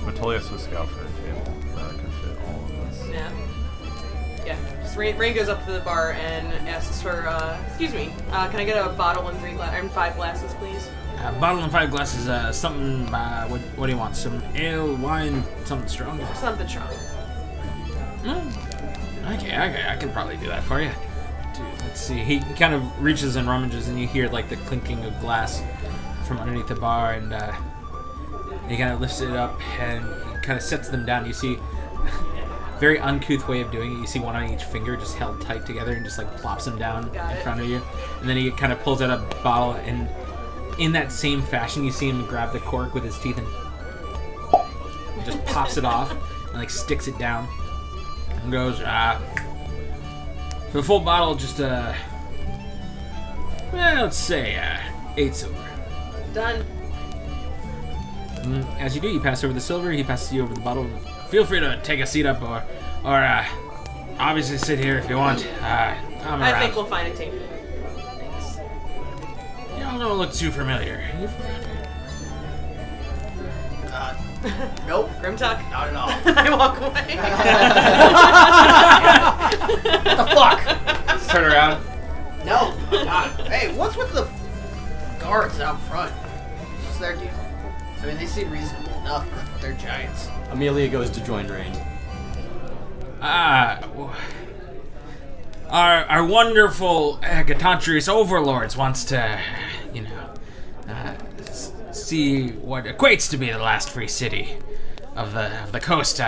Metolius would scout for a table that could fit all of us. Yeah. Yeah. Just Ray goes up to the bar and asks for, excuse me, can I get a bottle and 5 glasses, please? A bottle and 5 glasses, something, what do you want? Some ale, wine, something stronger? Something strong. Okay, I can probably do that for you. Dude, let's see. He kind of reaches and rummages, and you hear like the clinking of glass from underneath the bar, and he kind of lifts it up and he kind of sets them down. You see, very uncouth way of doing it. You see one on each finger just held tight together, and just like plops them down in front of you, and then he kind of pulls out a bottle, and in that same fashion, you see him grab the cork with his teeth and just pops it off and like sticks it down. And goes, for the full bottle, just, let's say, 8 silver. Done. As you do, you pass over the silver, he passes you over the bottle. Feel free to take a seat up or obviously sit here if you want. I'm around. I think we'll find a table. Thanks. Y'all don't look too familiar. You from around here? Nope. Grimtuck? Not at all. I walk away. What the fuck? Turn around. No, I'm not. Hey, what's with the guards out front? What's their deal? I mean, they seem reasonable enough, but they're giants. Amelia goes to join Rain. Our wonderful Gatantri's overlords wants to, see what equates to be the last free city of the coast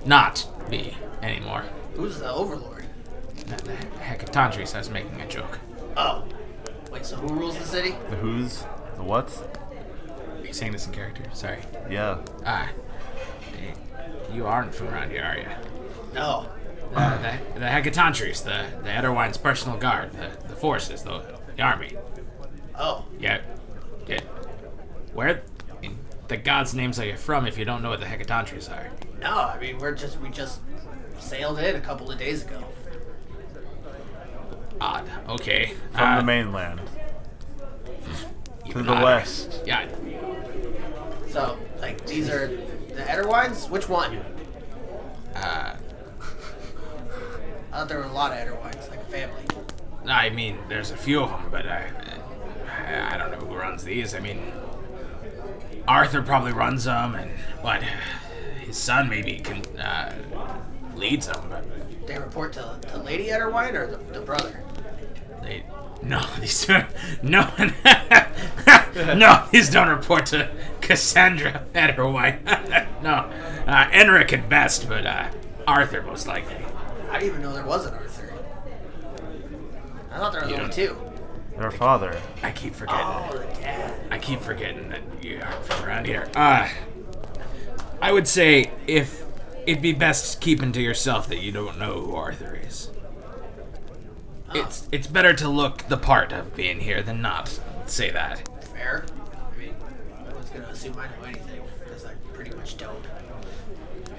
not be anymore. Who's the overlord? The Hecatantris, I was making a joke. Oh. Wait, so who rules the city? The who's? The what's? Are you saying this in character? Sorry. Yeah. You aren't from around here, are you? No. The Hecatantris, the Edelwine's personal guard, the forces, the army. Oh. Yeah. Where in the gods' names are you from if you don't know what the Hecatantris are? No, I mean, we just sailed in a couple of days ago. Odd. Okay. From the mainland. To Even the odder. west. Yeah. So, like, these are the Edelwines? Which one? I thought there were a lot of Edelwines, like a family. I mean, there's a few of them, but I don't know who runs these. I mean, Arthur probably runs them, and his son maybe can leads them, but They report to Lady Edelwine or the brother? these don't. No, these don't report to Cassandra Edelwine. No, Enric at best, but Arthur most likely. I didn't even know there was an Arthur. I thought there was only 2. Their father. I keep forgetting. Oh, the dad. I keep forgetting that you aren't from around here. I would say if it'd be best keeping to yourself that you don't know who Arthur is. It's better to look the part of being here than not. Let's say that. Fair. I mean, I was gonna assume I know anything, because I pretty much don't.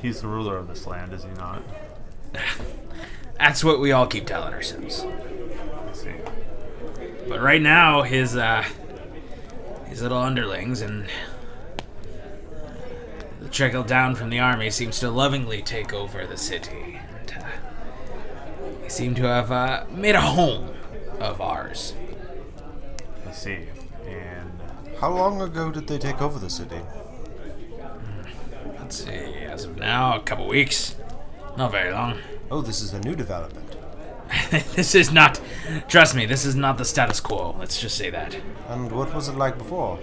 He's the ruler of this land, is he not? That's what we all keep telling ourselves. Let's see. But right now, his little underlings and the trickle down from the army seems to lovingly take over the city. And they seem to have made a home of ours. I see. And How long ago did they take over the city? Let's see, as of now, a couple weeks. Not very long. Oh, this is a new development. This is not, trust me, this is not the status quo. Let's just say that. And what was it like before?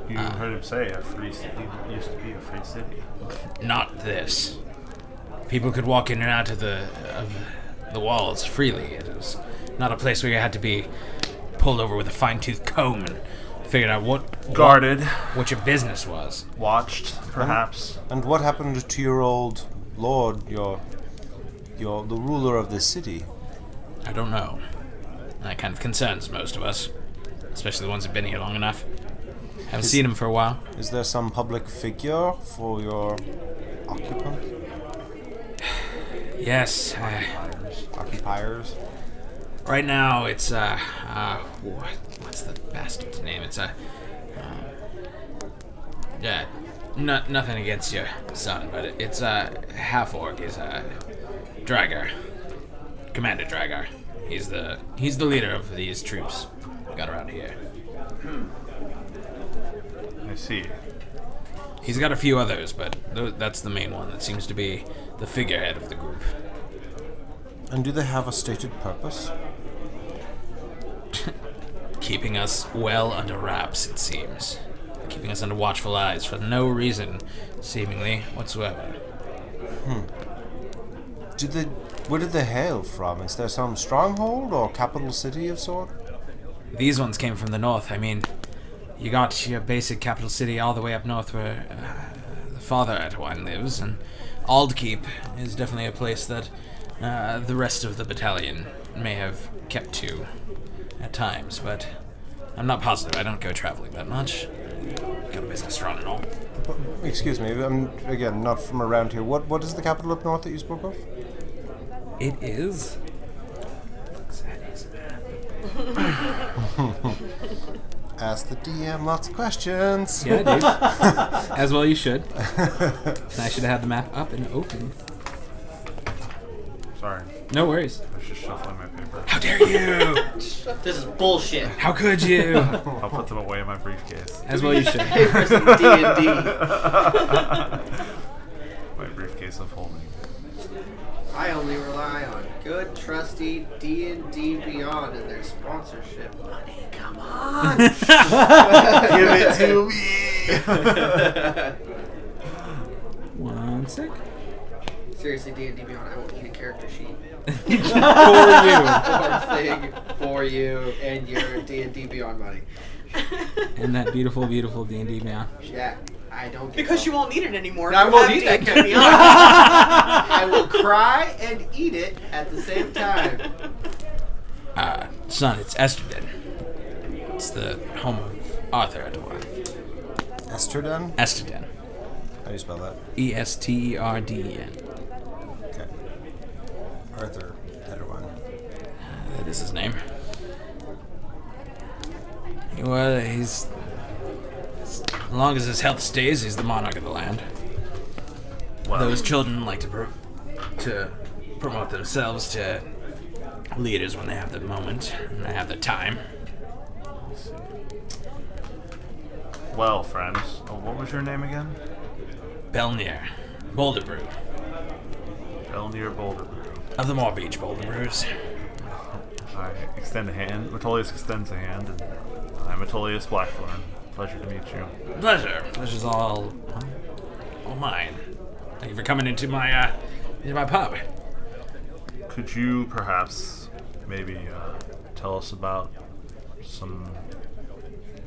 you heard him say a free city used to be a free city. Not this. People could walk in and out of the walls freely. It was not a place where you had to be pulled over with a fine-tooth comb and figured out Guarded. what your business was. Watched, perhaps. And what happened to your old lord, the ruler of this city? I don't know. That kind of concerns most of us, especially the ones who've been here long enough. Haven't seen him for a while. Is there some public figure for your occupant? Yes. Occupiers. Right now, it's what's the bastard's name? It's nothing against your son, but it's half orc. He's Dragar, Commander Dragar. He's the leader of these troops we got around here. I see. He's got a few others, but that's the main one that seems to be the figurehead of the group. And do they have a stated purpose? Keeping us well under wraps, it seems. Keeping us under watchful eyes for no reason, seemingly, whatsoever. Where did they hail from? Is there some stronghold or capital city of sort? These ones came from the north. I mean, you got your basic capital city all the way up north where the father Atwine lives, and Aldkeep is definitely a place that the rest of the battalion may have kept to at times, but I'm not positive. I don't go traveling that much. Got a business run and all. Excuse me, I'm, again, not from around here. What is the capital up north that you spoke of? It is. Ask the DM lots of questions. Yeah, dude. As well you should. I should have had the map up and open. Sorry. No worries. I was just shuffling my paper. How dare you? This is bullshit. How could you? I'll put them away in my briefcase. As well you should. Papers in D&D. My briefcase of holding. I only rely on good, trusty D&D Beyond and their sponsorship. Money, come on. Give it to me. One sec. Seriously, D&D Beyond, I will eat a character sheet. For you and your D&D Beyond money. And that beautiful, beautiful D&D man. Yeah, I don't get Because you won't need it anymore. I You won't have need that D&D character. Beyond. I will cry and eat it at the same time. Son, it's Esterden. It's the home of Arthur Atwine. Esterden? Esterden. How do you spell that? Esterden. Okay. Arthur Atwine. That is his name. Well, he's... As long as his health stays, he's the monarch of the land. Well, Those children like to promote themselves to leaders when they have the moment and they have the time. well, friends. Oh, what was your name again? Belnir. Boulderbrew. Belnir Boulderbrew. Of the Morbeach Boulderbrews. I extend a hand. Metolius extends a hand, and I'm Metolius Blackthorn. Pleasure to meet you. Pleasure. Pleasure's all mine. Thank you for coming into my pub. Could you perhaps maybe tell us about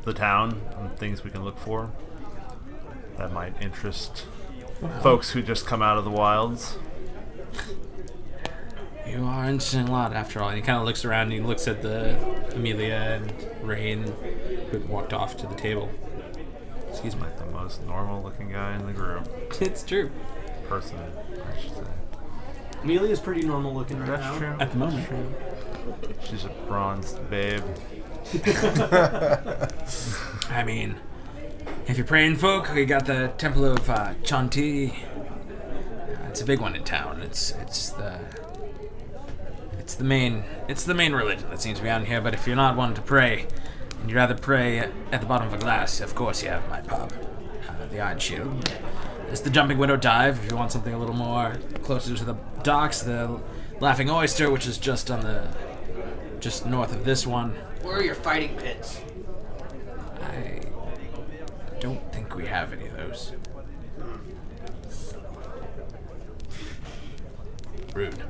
the town and things we can look for that might interest folks who just come out of the wilds? You are interesting a lot, after all. And he kind of looks around and he looks at the Amelia and Rain, who had walked off to the table. Excuse me. Like the most normal-looking guy in the group. It's true. Person, I should say. Amelia's pretty normal looking right That's now. true. At the moment. She's a bronzed babe. I mean, if you're praying folk, we got the Temple of Chanti. It's a big one in town. It's the main religion that seems to be out here. But if you're not one to pray, and you'd rather pray at the bottom of a glass, of course you have my pub, the Iron Shield. There's the Jumping Widow Dive if you want something a little more closer to the docks. The Laughing Oyster, which is just north of this one. Where are your fighting pits? I don't think we have any of those. Rude.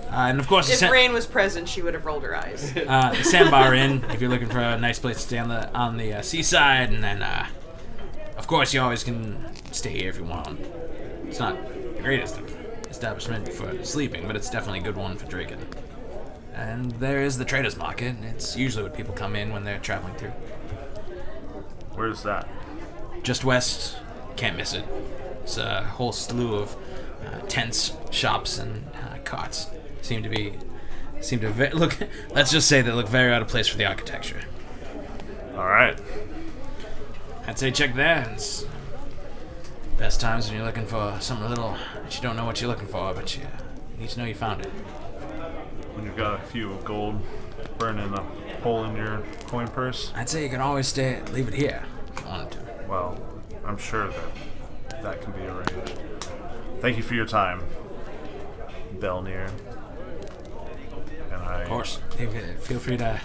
And of course, If Rain was present, she would have rolled her eyes. the Sandbar Inn, if you're looking for a nice place to stay on the seaside, and then, of course, you always can stay here if you want. It's not the greatest establishment for sleeping, but it's definitely a good one for drinking. And there is the Traders Market. It's usually what people come in when they're traveling through. Where's that? Just west, can't miss it. It's a whole slew of tents, shops, and cots seem to look. Let's just say they look very out of place for the architecture. All right. I'd say check there. It's best times when you're looking for something little that you don't know what you're looking for, but you need to know you found it. When you've got a few gold burning a hole in your coin purse. I'd say you can always leave it here if you wanted to. Well, I'm sure that can be arranged. Thank you for your time, Belnir. And Of course. Feel free to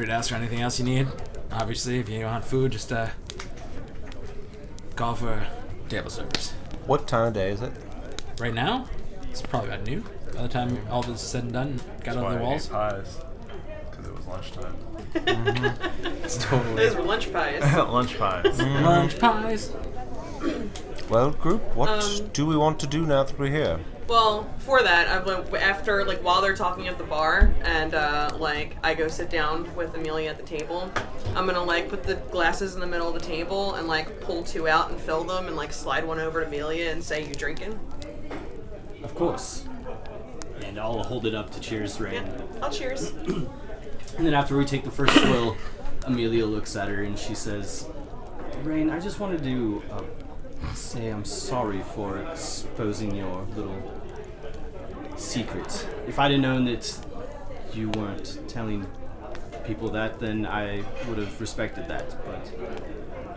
ask for anything else you need. Obviously, if you want food, just call for table service. What time of day is it? Right now, it's probably about noon. By the time all this is said and done, got out of the walls. Pies, because it was lunchtime. It's totally Those were lunch pies. Lunch pies. lunch pies. Well, group, what do we want to do now that we're here? Well, for that, after while they're talking at the bar, and I go sit down with Amelia at the table. I'm gonna put the glasses in the middle of the table and pull two out and fill them and slide one over to Amelia and say, "You drinking?" Of course. And I'll hold it up to cheers, Rain. Yeah, I'll cheers. And then after we take the first swill, Amelia looks at her and she says, Rain, I just wanted to say I'm sorry for exposing your little secret. If I'd have known that you weren't telling people that, then I would have respected that, but...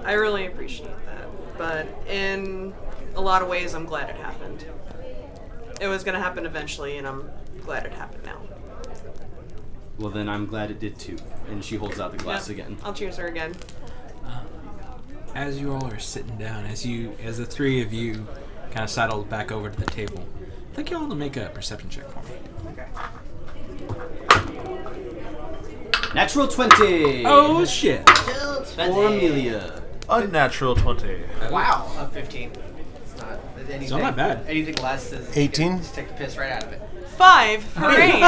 I really appreciate that, but in a lot of ways, I'm glad it happened. It was gonna happen eventually, and I'm glad it happened now. Well, then I'm glad it did too. And she holds out the glass Yep. again. I'll cheers her again. As you all are sitting down, as the three of you kind of sidle back over to the table, I'd like you all to make a perception check for me. Natural 20! Oh shit! For Amelia. Unnatural 20. Wow, up 15. It's not anything. It's not bad. Anything less is 18? Just take the piss right out of it. 5 for Rain.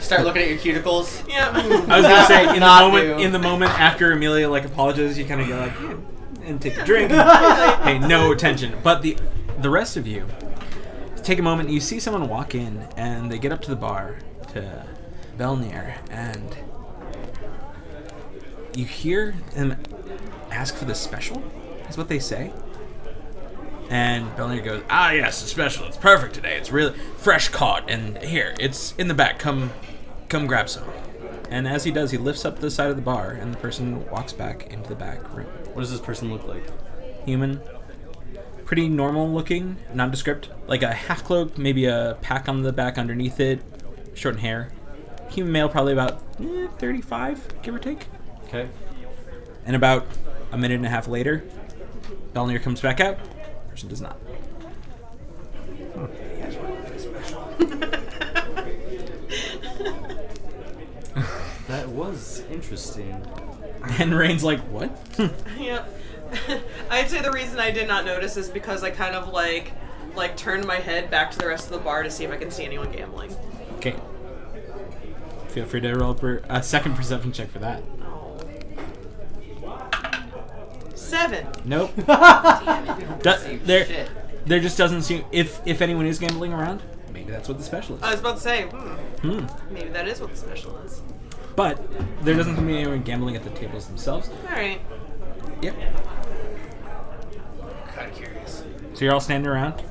Start looking at your cuticles. Yep. I was gonna say Not in the moment after Amelia apologizes, you kind of go yeah, and take a drink. Pay no attention. But the rest of you take a moment. You see someone walk in, and they get up to the bar to Belnir, and you hear them ask for the special. Is what they say. And Belnir goes, yes, the special. It's perfect today. It's really fresh caught. And here, it's in the back. Come grab some. And as he does, he lifts up the side of the bar, and the person walks back into the back room. What does this person look like? Human. Pretty normal looking, nondescript. Like a half cloak, maybe a pack on the back underneath it. Shortened hair. Human male, probably about 35, give or take. Okay. And about a minute and a half later, Belnir comes back out. Person does not. That was interesting. And Rain's like, what? Yep. I'd say the reason I did not notice is because I kind of turned my head back to the rest of the bar to see if I can see anyone gambling. Okay. Feel free to roll a second perception check for that. Oh. 7. Nope. Same shit. There just doesn't seem... If anyone is gambling around, maybe that's what the special is. I was about to say, maybe that is what the special is. But there doesn't seem to be anyone gambling at the tables themselves. Alright. Yep. Kind of curious. So you're all standing around?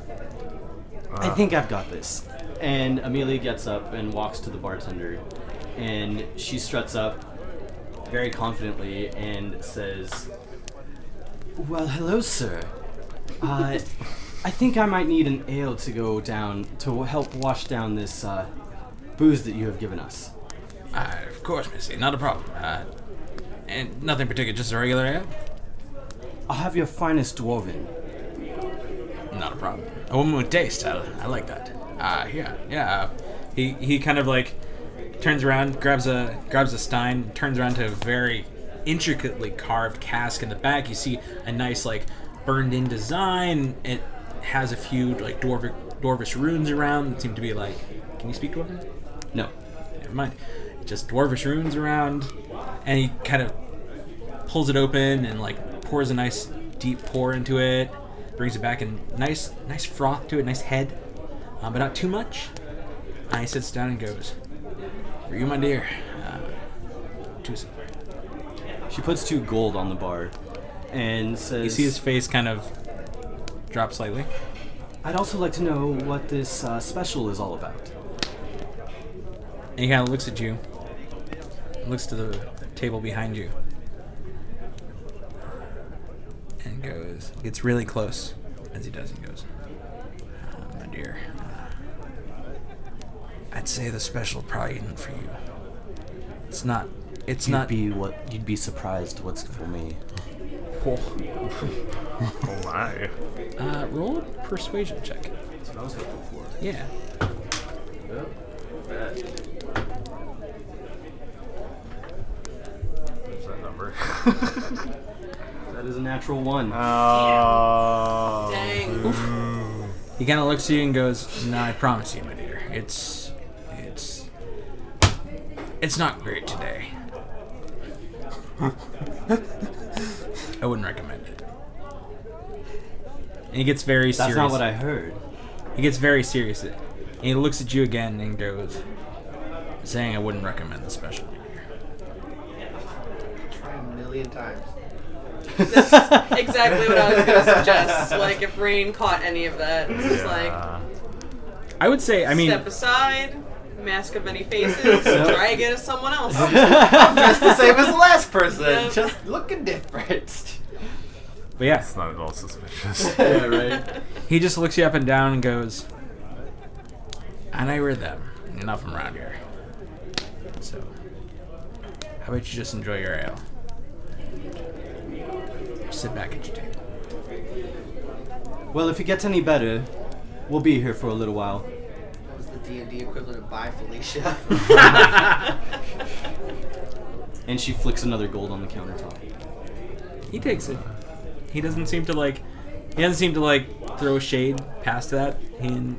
I think I've got this. And Amelia gets up and walks to the bartender. And she struts up very confidently and says, Well, hello, sir. I think I might need an ale to go down to help wash down this booze that you have given us. Of course, Missy. Not a problem. And nothing particular, just a regular ale? I'll have your finest dwarven. Not a problem. A woman with taste. I like that. Yeah. He kind of turns around, grabs a stein, turns around to a very intricately carved cask in the back. You see a nice burned in design. It has a few dwarvish runes around that seem to be can you speak Dwarven? No. Never mind. Just dwarvish runes around, and he kind of pulls it open and pours a nice deep pour into it. brings it back, and nice froth to it, nice head, but not too much. He sits down and goes, "For you, my dear, 2 silver." She puts 2 gold on the bar and says, You see his face kind of drop slightly. "I'd also like to know what this special is all about." And he kind of looks at you, looks to the table behind you, and gets really close. As he does, he goes, "My dear, I'd say the special probably isn't for you. It's not. You'd be surprised what's for me. Oh my. Roll a persuasion check. That's what I was looking for. Yeah. What's that number? That is a natural 1. Dang. He kind of looks at you and goes, "No, I promise you, my dear. It's not great today. I wouldn't recommend it." And he gets very serious. That's not what I heard. He gets very serious. And he looks at you again and goes, "Saying I wouldn't recommend the special, my dear." Try a million times. That's exactly what I was going to suggest. Like, if Rain caught any of that, it's just like, I would say, step aside, mask of any faces, try again as someone else. Just the same as the last person. Yep. Just looking different. But yeah, It's not at all suspicious. Yeah, right. he just looks you up and down and goes, "I know you're them. You're not from around here. So, how about you just enjoy your ale? Sit back at your table." Well, if it gets any better, we'll be here for a little while. That was the D&D equivalent of Bye Felicia. And she flicks another gold on the countertop. He takes it. He doesn't seem to like throw shade past that.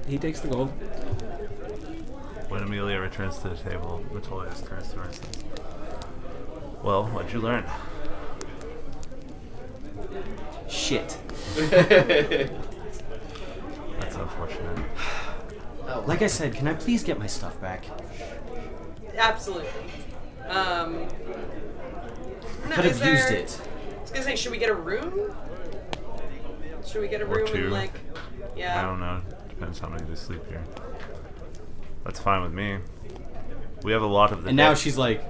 He takes the gold. When Amelia returns to the table, Metolius turns to her and says, "Well, what'd you learn?" Shit. That's unfortunate. Oh, Like I said, can I please get my stuff back? Absolutely. No, Could have used it. I was gonna say, should we get a room? Should we get a Or room 2. and like, I yeah. don't know. Depends how many they sleep here. That's fine with me. We have a lot of the And now day- she's like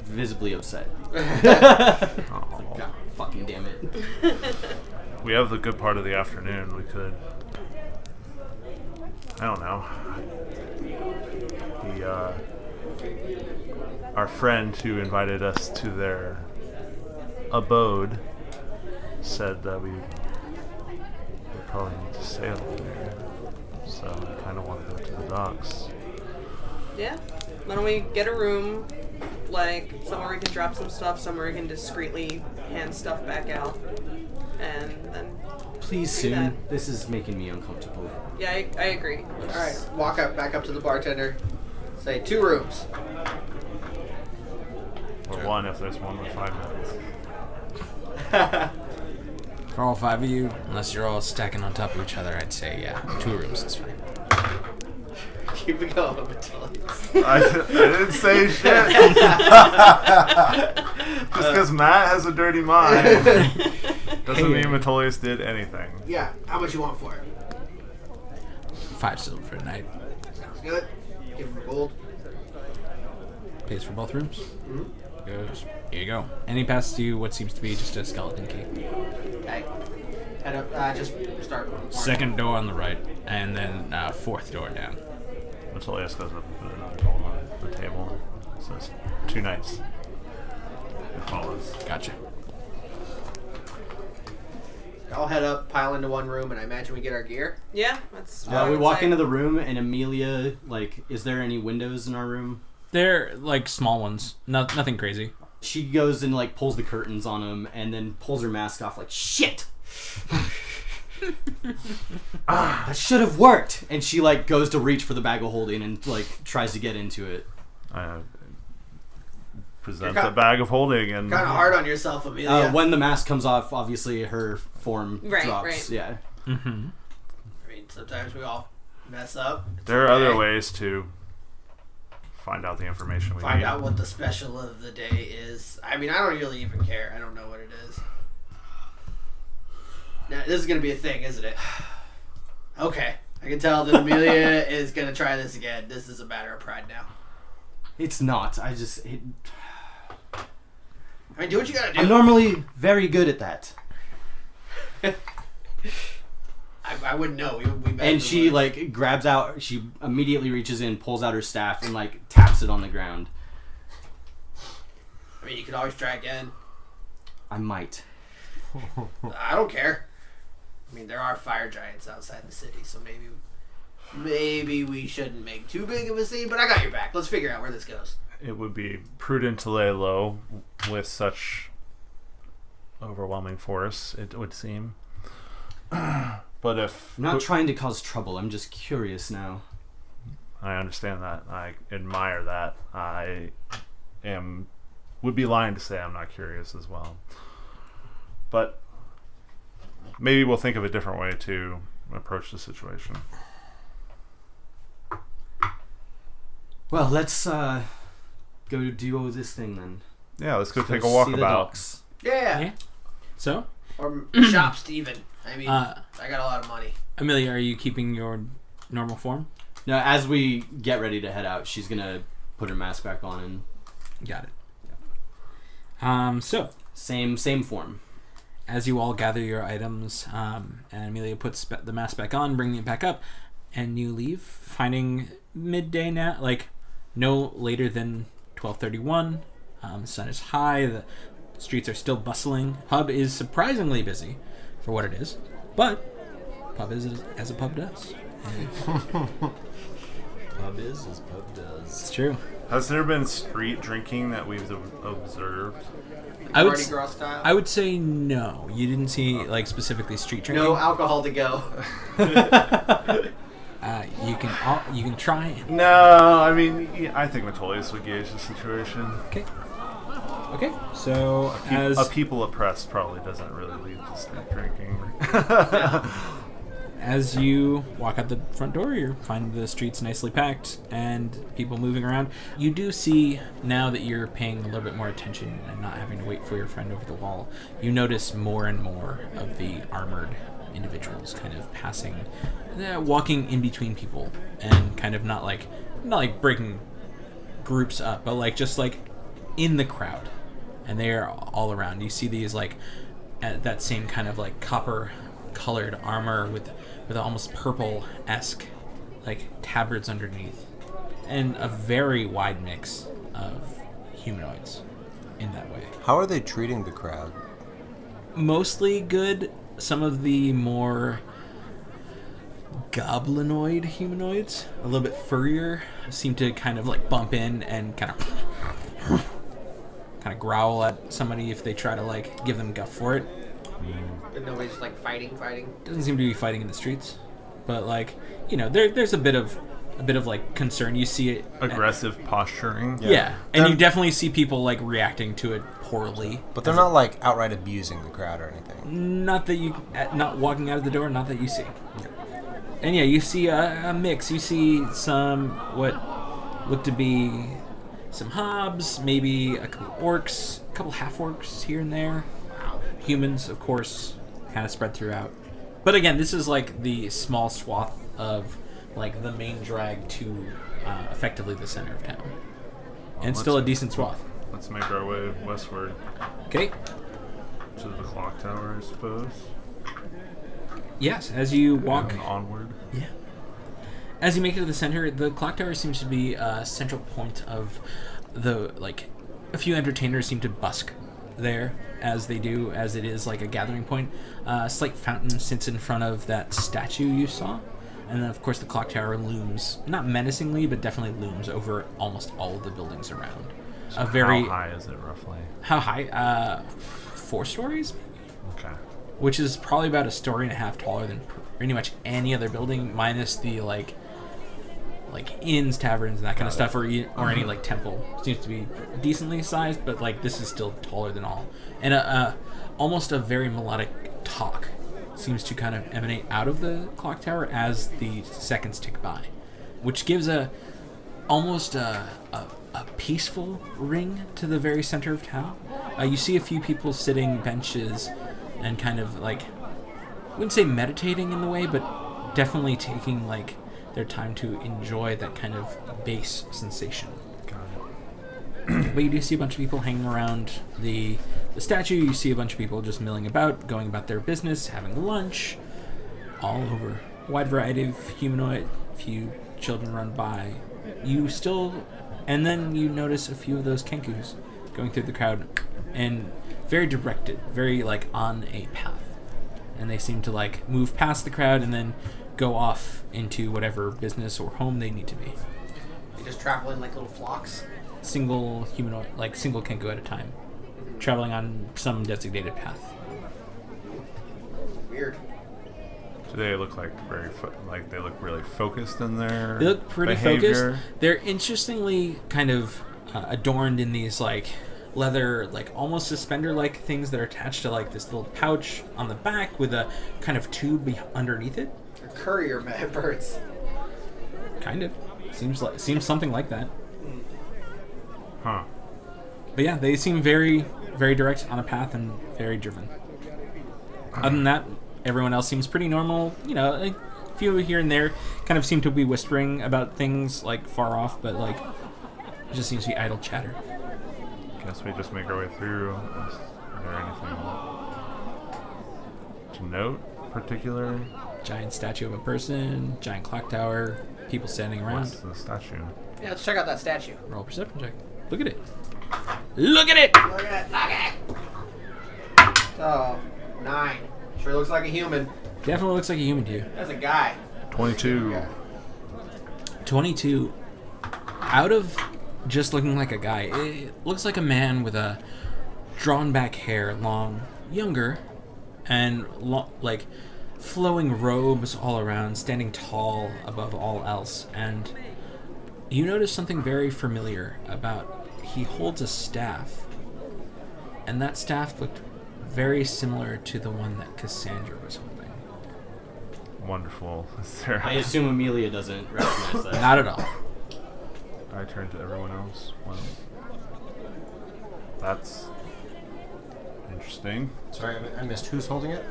visibly upset. Oh. God, fucking damn it. We have the good part of the afternoon. We could. I don't know. Our friend who invited us to their abode said that we probably need to sail there. So I kind of want to go to the docks. Yeah. Why don't we get a room, like somewhere we can drop some stuff, somewhere we can discreetly hand stuff back out, and then. Please, Do soon. that. This is making me uncomfortable. Yeah, I agree. Alright, walk back up to the bartender. Say 2 rooms. Or one if there's one with 5 minutes. For all 5 of you, unless you're all stacking on top of each other, I'd say, yeah, 2 rooms is fine. Keep it going, Metolius. I didn't say shit. Just because Matt has a dirty mind doesn't mean Metolius did anything. Yeah, how much you want for it? 5 silver for a night. Sounds good. Give him gold. Pays for both rooms. Goes, here you go. And he passes you what seems to be just a skeleton key. Okay. Head up, just start. Second door on the right, and then 4th door down. Metolius goes up and puts another gold on the table. Says 2 nights. It follows. Gotcha. I'll head up, pile into one room, and I imagine we get our gear. Yeah, that's. what I We would walk say. into the room, and Amelia, like, is there any windows in our room? They're like small ones. Nothing crazy. She goes and, like, pulls the curtains on them, and then pulls her mask off, like, shit! That should have worked! And she, like, goes to reach for the bag of holding and, like, tries to get into it. I present You're the bag of holding and Kind of hard on yourself, Amelia. When the mask comes off, obviously her form Right, drops. right. Yeah. Mm-hmm. I mean, sometimes we all mess up. It's There are other okay. ways to find out the information we Find need. out what the special of the day is. I mean, I don't really even care. I don't know what it is. Now, this is going to be a thing, isn't it? Okay. I can tell that Amelia is going to try this again. This is a matter of pride now. It's not. I mean, do what you got to do. I'm normally very good at that. I wouldn't know. We And she like grabs out. She immediately reaches in, pulls out her staff, and like taps it on the ground. I mean, you could always try again. I might. I don't care. I mean, there are fire giants outside the city, so maybe we shouldn't make too big of a scene. But I got your back. Let's figure out where this goes. It would be prudent to lay low with such overwhelming force, it would seem. But if... I'm not trying to cause trouble. I'm just curious now. I understand that. I admire that. Would be lying to say I'm not curious as well. But maybe we'll think of a different way to approach the situation. Well, let's go do this thing then. Yeah, let's go Let's take a see walk the about. docks. Yeah. Yeah. So, Or shop Steven. I mean, I got a lot of money. Amelia, are you keeping your normal form? Now, as we get ready to head out, she's gonna put her mask back on and Got it. So, same form. as you all gather your items, and Amelia puts the mask back on, bringing it back up, and you leave, finding midday now, like no later than 12:31. The sun is high. The streets are still bustling. Pub is surprisingly busy for what it is, but pub is as a pub does. Pub is as pub does. It's true. Has there been street drinking that we've observed? I would Mardi Gras style. I would say no. You didn't see like specifically street drinking. No alcohol to go. You can try. And, No, I mean, I think Metolius would gauge the situation. okay. Okay. So as A people oppressed probably doesn't really lead to street drinking. as you walk out the front door, you find the streets nicely packed and people moving around. You do see, now that you're paying a little bit more attention and not having to wait for your friend over the wall, you notice more and more of the armored individuals kind of passing, walking in between people and kind of not like breaking groups up, but like just like in the crowd, and they are all around. You see these like that same kind of like copper colored armor with almost purple-esque like tabards underneath, and a very wide mix of humanoids in that way. How are they treating the crowd? Mostly good. Some of the more goblinoid humanoids, a little bit furrier, seem to kind of like bump in and kind of growl at somebody if they try to like give them guff for it. But nobody's like fighting. Doesn't seem to be fighting in the streets, but like, you know, there's a bit of like concern. You see it Aggressive posturing. yeah. And you definitely see people like reacting to it poorly. But they're not like outright abusing the crowd or anything. Not walking out of the door, not that you see. And yeah, you see a mix. You see some what look to be some hobs, maybe a couple orcs, a couple half orcs here and there. Humans, of course, kind of spread throughout. But again, this is like the small swath of like the main drag to effectively the center of town. And it's still a decent swath. Let's make our way westward Okay. to the clock tower, I suppose. Yes, as you walk And onward. Yeah. As you make it to the center, the clock tower seems to be a central point of the, like, a few entertainers seem to busk there, as they do, as it is like a gathering point. A slight fountain sits in front of that statue you saw. And then, of course, the clock tower looms, not menacingly, but definitely looms over almost all of the buildings around. So how high is it, roughly? How high? 4 stories? Okay. Which is probably about a story and a half taller than pretty much any other building, minus the like inns, taverns, and that kind of stuff, or any like temple. Seems to be decently sized, but like this is still taller than all, and almost a very melodic talk seems to kind of emanate out of the clock tower as the seconds tick by, which gives almost a peaceful ring to the very center of town. You see a few people sitting benches and kind of like, I wouldn't say meditating in the way, but definitely taking like their time to enjoy that kind of bass sensation. But you do see a bunch of people hanging around the statue. You see a bunch of people just milling about, going about their business, having lunch, all over. A wide variety of humanoid. A few children run by. And then you notice a few of those kenkus going through the crowd, and very directed, very like on a path. And they seem to like move past the crowd and then go off into whatever business or home they need to be. They just travel in like little flocks. Single humanoid, like single kenku at a time, traveling on some designated path. Weird. Do they look like they look really focused in their They look pretty behavior? focused. They're interestingly kind of adorned in these like leather, like almost suspender-like things that are attached to like this little pouch on the back with a kind of tube underneath it. They're courier birds. Kind of seems something like that. Huh. But yeah, they seem very, very direct on a path and very driven. Other than that, everyone else seems pretty normal. You know, a few here and there kind of seem to be whispering about things like far off, but like it just seems to be idle chatter. Guess we just make our way through. Is there anything to note particular? Giant statue of a person, giant clock tower, people standing around. What's the statue? Yeah, let's check out that statue. Roll a perception check. Look at it. Look at it! Look at it. Oh, 9. Sure looks like a human. Definitely looks like a human to you. That's a guy. 22. 22. Out of just looking like a guy, it looks like a man with a drawn back hair, long, younger, and like flowing robes all around, standing tall above all else. And you notice something very familiar about he holds a staff, and that staff looked very similar to the one that Cassandra was holding. Wonderful. Is there I assume Amelia doesn't recognize that. Not at all. I turn to everyone else. Well, that's interesting. Sorry, I missed. Who's holding it?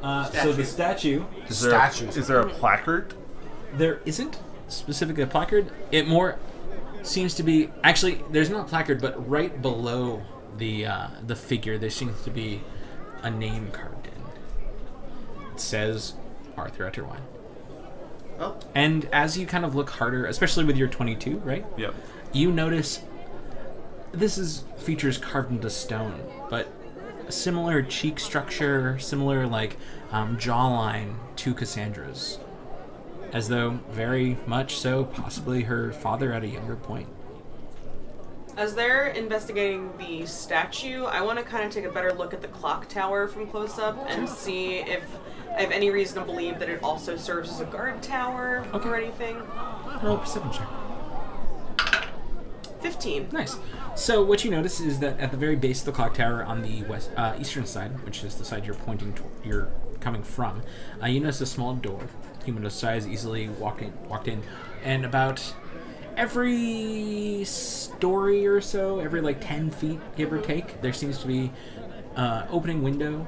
So the statue, Is there a placard? there isn't specifically a placard. It more seems to be, actually, there's not a placard, but right below the figure, there seems to be a name carved in. It says Arthur Etterwine. Oh. And as you kind of look harder, especially with your 22, right? Yep. You notice this features carved into stone, but similar cheek structure, similar like jawline to Cassandra's, as though very much so possibly her father at a younger point. As they're investigating the statue, I want to kind of take a better look at the clock tower from close up and see if I have any reason to believe that it also serves as a guard tower or anything. Roll a perception check. 15. Nice. So what you notice is that at the very base of the clock tower on the eastern side, which is the side you're coming from, you notice a small door, humanoid size, easily walked in, and about every story or so, every like 10 feet, give or take, there seems to be opening window,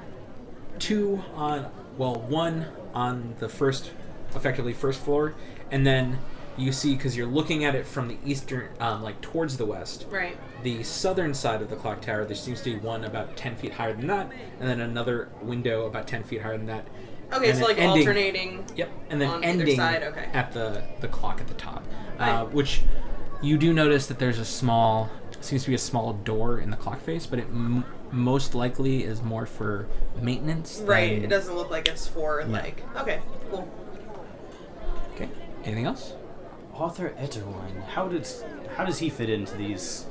one on the first floor, and then you see, because you're looking at it from the eastern, like towards the west, Right. the southern side of the clock tower, there seems to be one about 10 feet higher than that, and then another window about 10 feet higher than that. Okay, and so then like alternating. Yep, and then on either ending side, okay. at the clock at the top, Right. which you do notice that there's seems to be a small door in the clock face, but it most likely is more for maintenance. Right, than- it doesn't look like it's for like. Okay, cool. Okay, anything else? Arthur Etterwine. How does he fit into these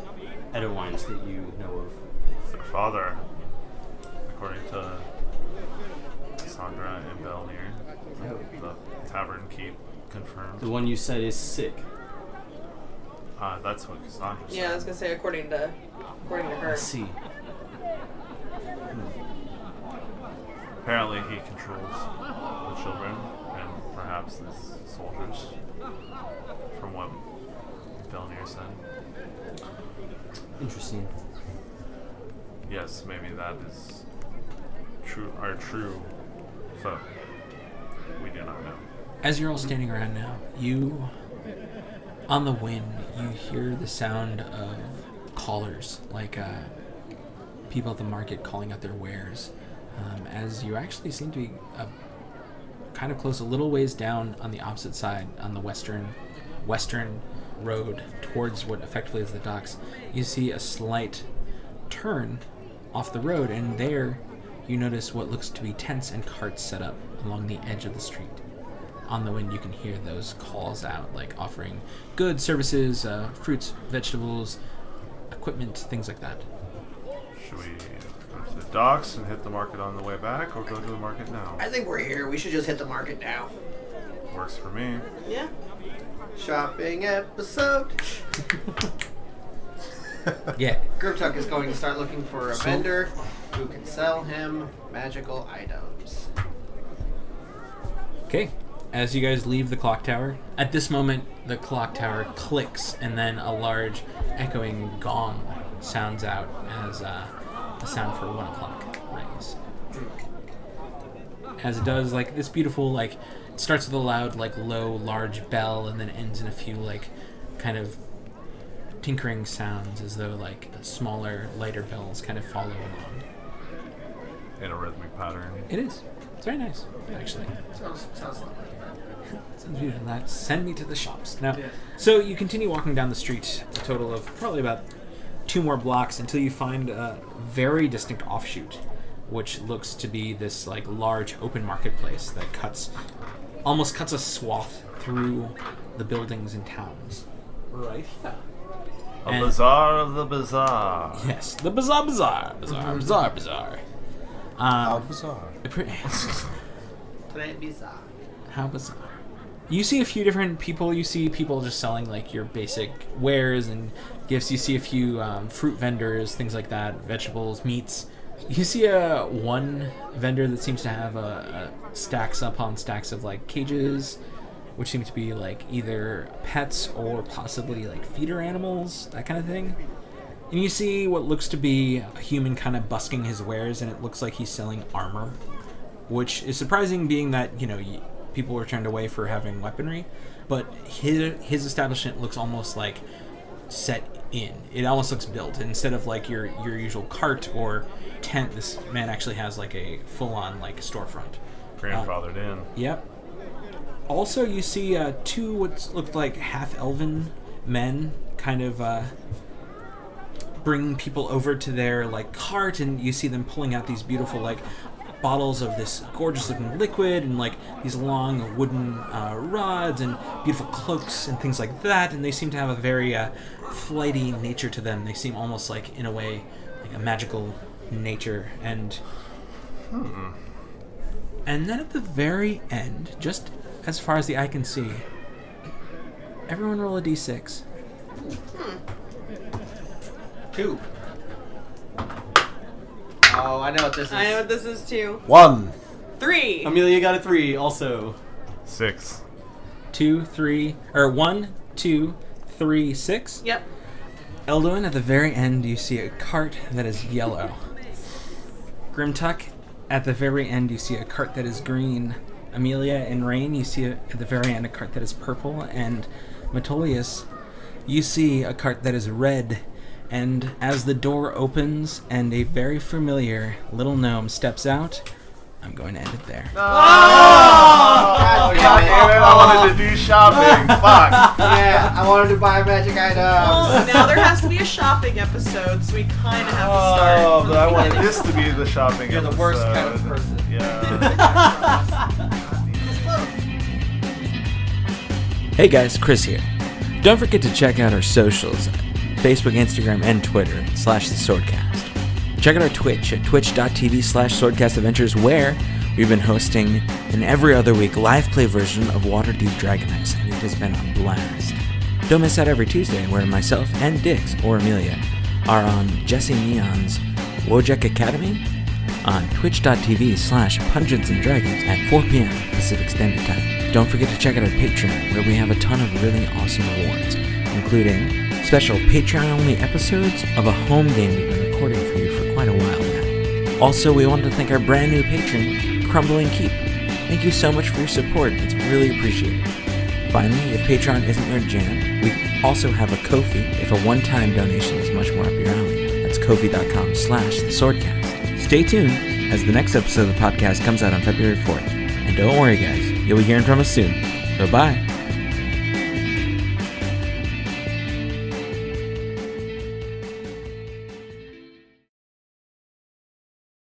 Etterwines that you know of? It's their father, according to Cassandra and Belnir. The tavern keep confirmed. The one you said is sick. That's what Cassandra said. Yeah, I was gonna say according to her. I see. Apparently he controls the children and perhaps these soldiers, from what Belnir said. Interesting. Yes, maybe that is our true foe. We do not know. As you're all standing around now, on the wind, you hear the sound of callers, like people at the market calling out their wares. As you actually seem to be kind of close, a little ways down on the opposite side, on the western road towards what effectively is the docks, you see a slight turn off the road, and there you notice what looks to be tents and carts set up along the edge of the street. On the wind, you can hear those calls out, like offering goods, services, fruits, vegetables, equipment, things like that. Should we go to the docks and hit the market on the way back, or go to the market now? I think we're here. We should just hit the market now. Works for me. Yeah. Shopping episode. Yeah. Gurtuk is going to start looking for a vendor who can sell him magical items. Okay. As you guys leave the clock tower, at this moment, the clock tower clicks, and then a large echoing gong sounds out as the sound for 1 o'clock rings. As it does, like, this beautiful, like, it starts with a loud, like, low, large bell, and then ends in a few, like, kind of tinkering sounds, as though, like, smaller, lighter bells kind of follow along. In a rhythmic pattern. It is. It's very nice, actually. Sounds lovely. Sounds beautiful. That send me to the shops. Now, so you continue walking down the street, a total of probably about 2 more blocks, until you find a very distinct offshoot, which looks to be this like large open marketplace that almost cuts a swath through the buildings and towns. Right. A bazaar of the bazaar. Yes, the bazaar. How bizarre. Today bizarre. How bizarre. You see a few different people. You see people just selling like your basic wares and gifts. You see a few fruit vendors, things like that, vegetables, meats. You see one vendor that seems to have stacks upon stacks of like cages, which seem to be like either pets or possibly like feeder animals, that kind of thing. And you see what looks to be a human kind of busking his wares, and it looks like he's selling armor, which is surprising, being that, you know, people were turned away for having weaponry, but his establishment looks almost like set in. It almost looks built. Instead of like your usual cart or tent, this man actually has like a full-on like storefront. Grandfathered in. Yep. Also, you see 2 what looked like half-elven men kind of bringing people over to their like cart, and you see them pulling out these beautiful like bottles of this gorgeous looking liquid, and like these long wooden rods and beautiful cloaks and things like that, and they seem to have a very flighty nature to them. They seem almost like, in a way, like a magical nature. And and then at the very end, just as far as the eye can see, everyone roll a d6. 2. Oh, I know what this is. I know what this is too. 1. 3. Amelia got a 3 also. 6. 2, 3, or 1, 2, 3, 6. Yep. Elduin, at the very end, you see a cart that is yellow. Grimtuck, at the very end, you see a cart that is green. Amelia and Rain, you see at the very end a cart that is purple. And Metolius, you see a cart that is red. And as the door opens and a very familiar little gnome steps out, I'm going to end it there. God damn it. I wanted to do shopping. Fuck. Yeah, I wanted to buy magic items. Well, now there has to be a shopping episode, so we kind of have to start. Oh, from but the I wanted beginning. this to be the shopping You're episode. the worst kind of person. Yeah. Hey guys, Chris here. Don't forget to check out our socials, Facebook, Instagram, and Twitter, / The Swordcast. Check out our Twitch at twitch.tv/SwordcastAdventures, where we've been hosting an every other week live play version of Waterdeep Dragon Heist, and it has been a blast. Don't miss out every Tuesday, where myself and Dix, or Amelia, are on Jesse Neon's Wojek Academy, on twitch.tv/PungeonsandDragons at 4 p.m. Pacific Standard Time. Don't forget to check out our Patreon, where we have a ton of really awesome rewards, including special Patreon-only episodes of a home game we've been recording for you for quite a while now. Also, we wanted to thank our brand new patron, Crumbling Keep. Thank you so much for your support. It's really appreciated. Finally, if Patreon isn't your jam, we also have a Ko-fi if a one-time donation is much more up your alley. That's ko-fi.com/theswordcast. Stay tuned as the next episode of the podcast comes out on February 4th. And don't worry, guys, you'll be hearing from us soon. Bye-bye.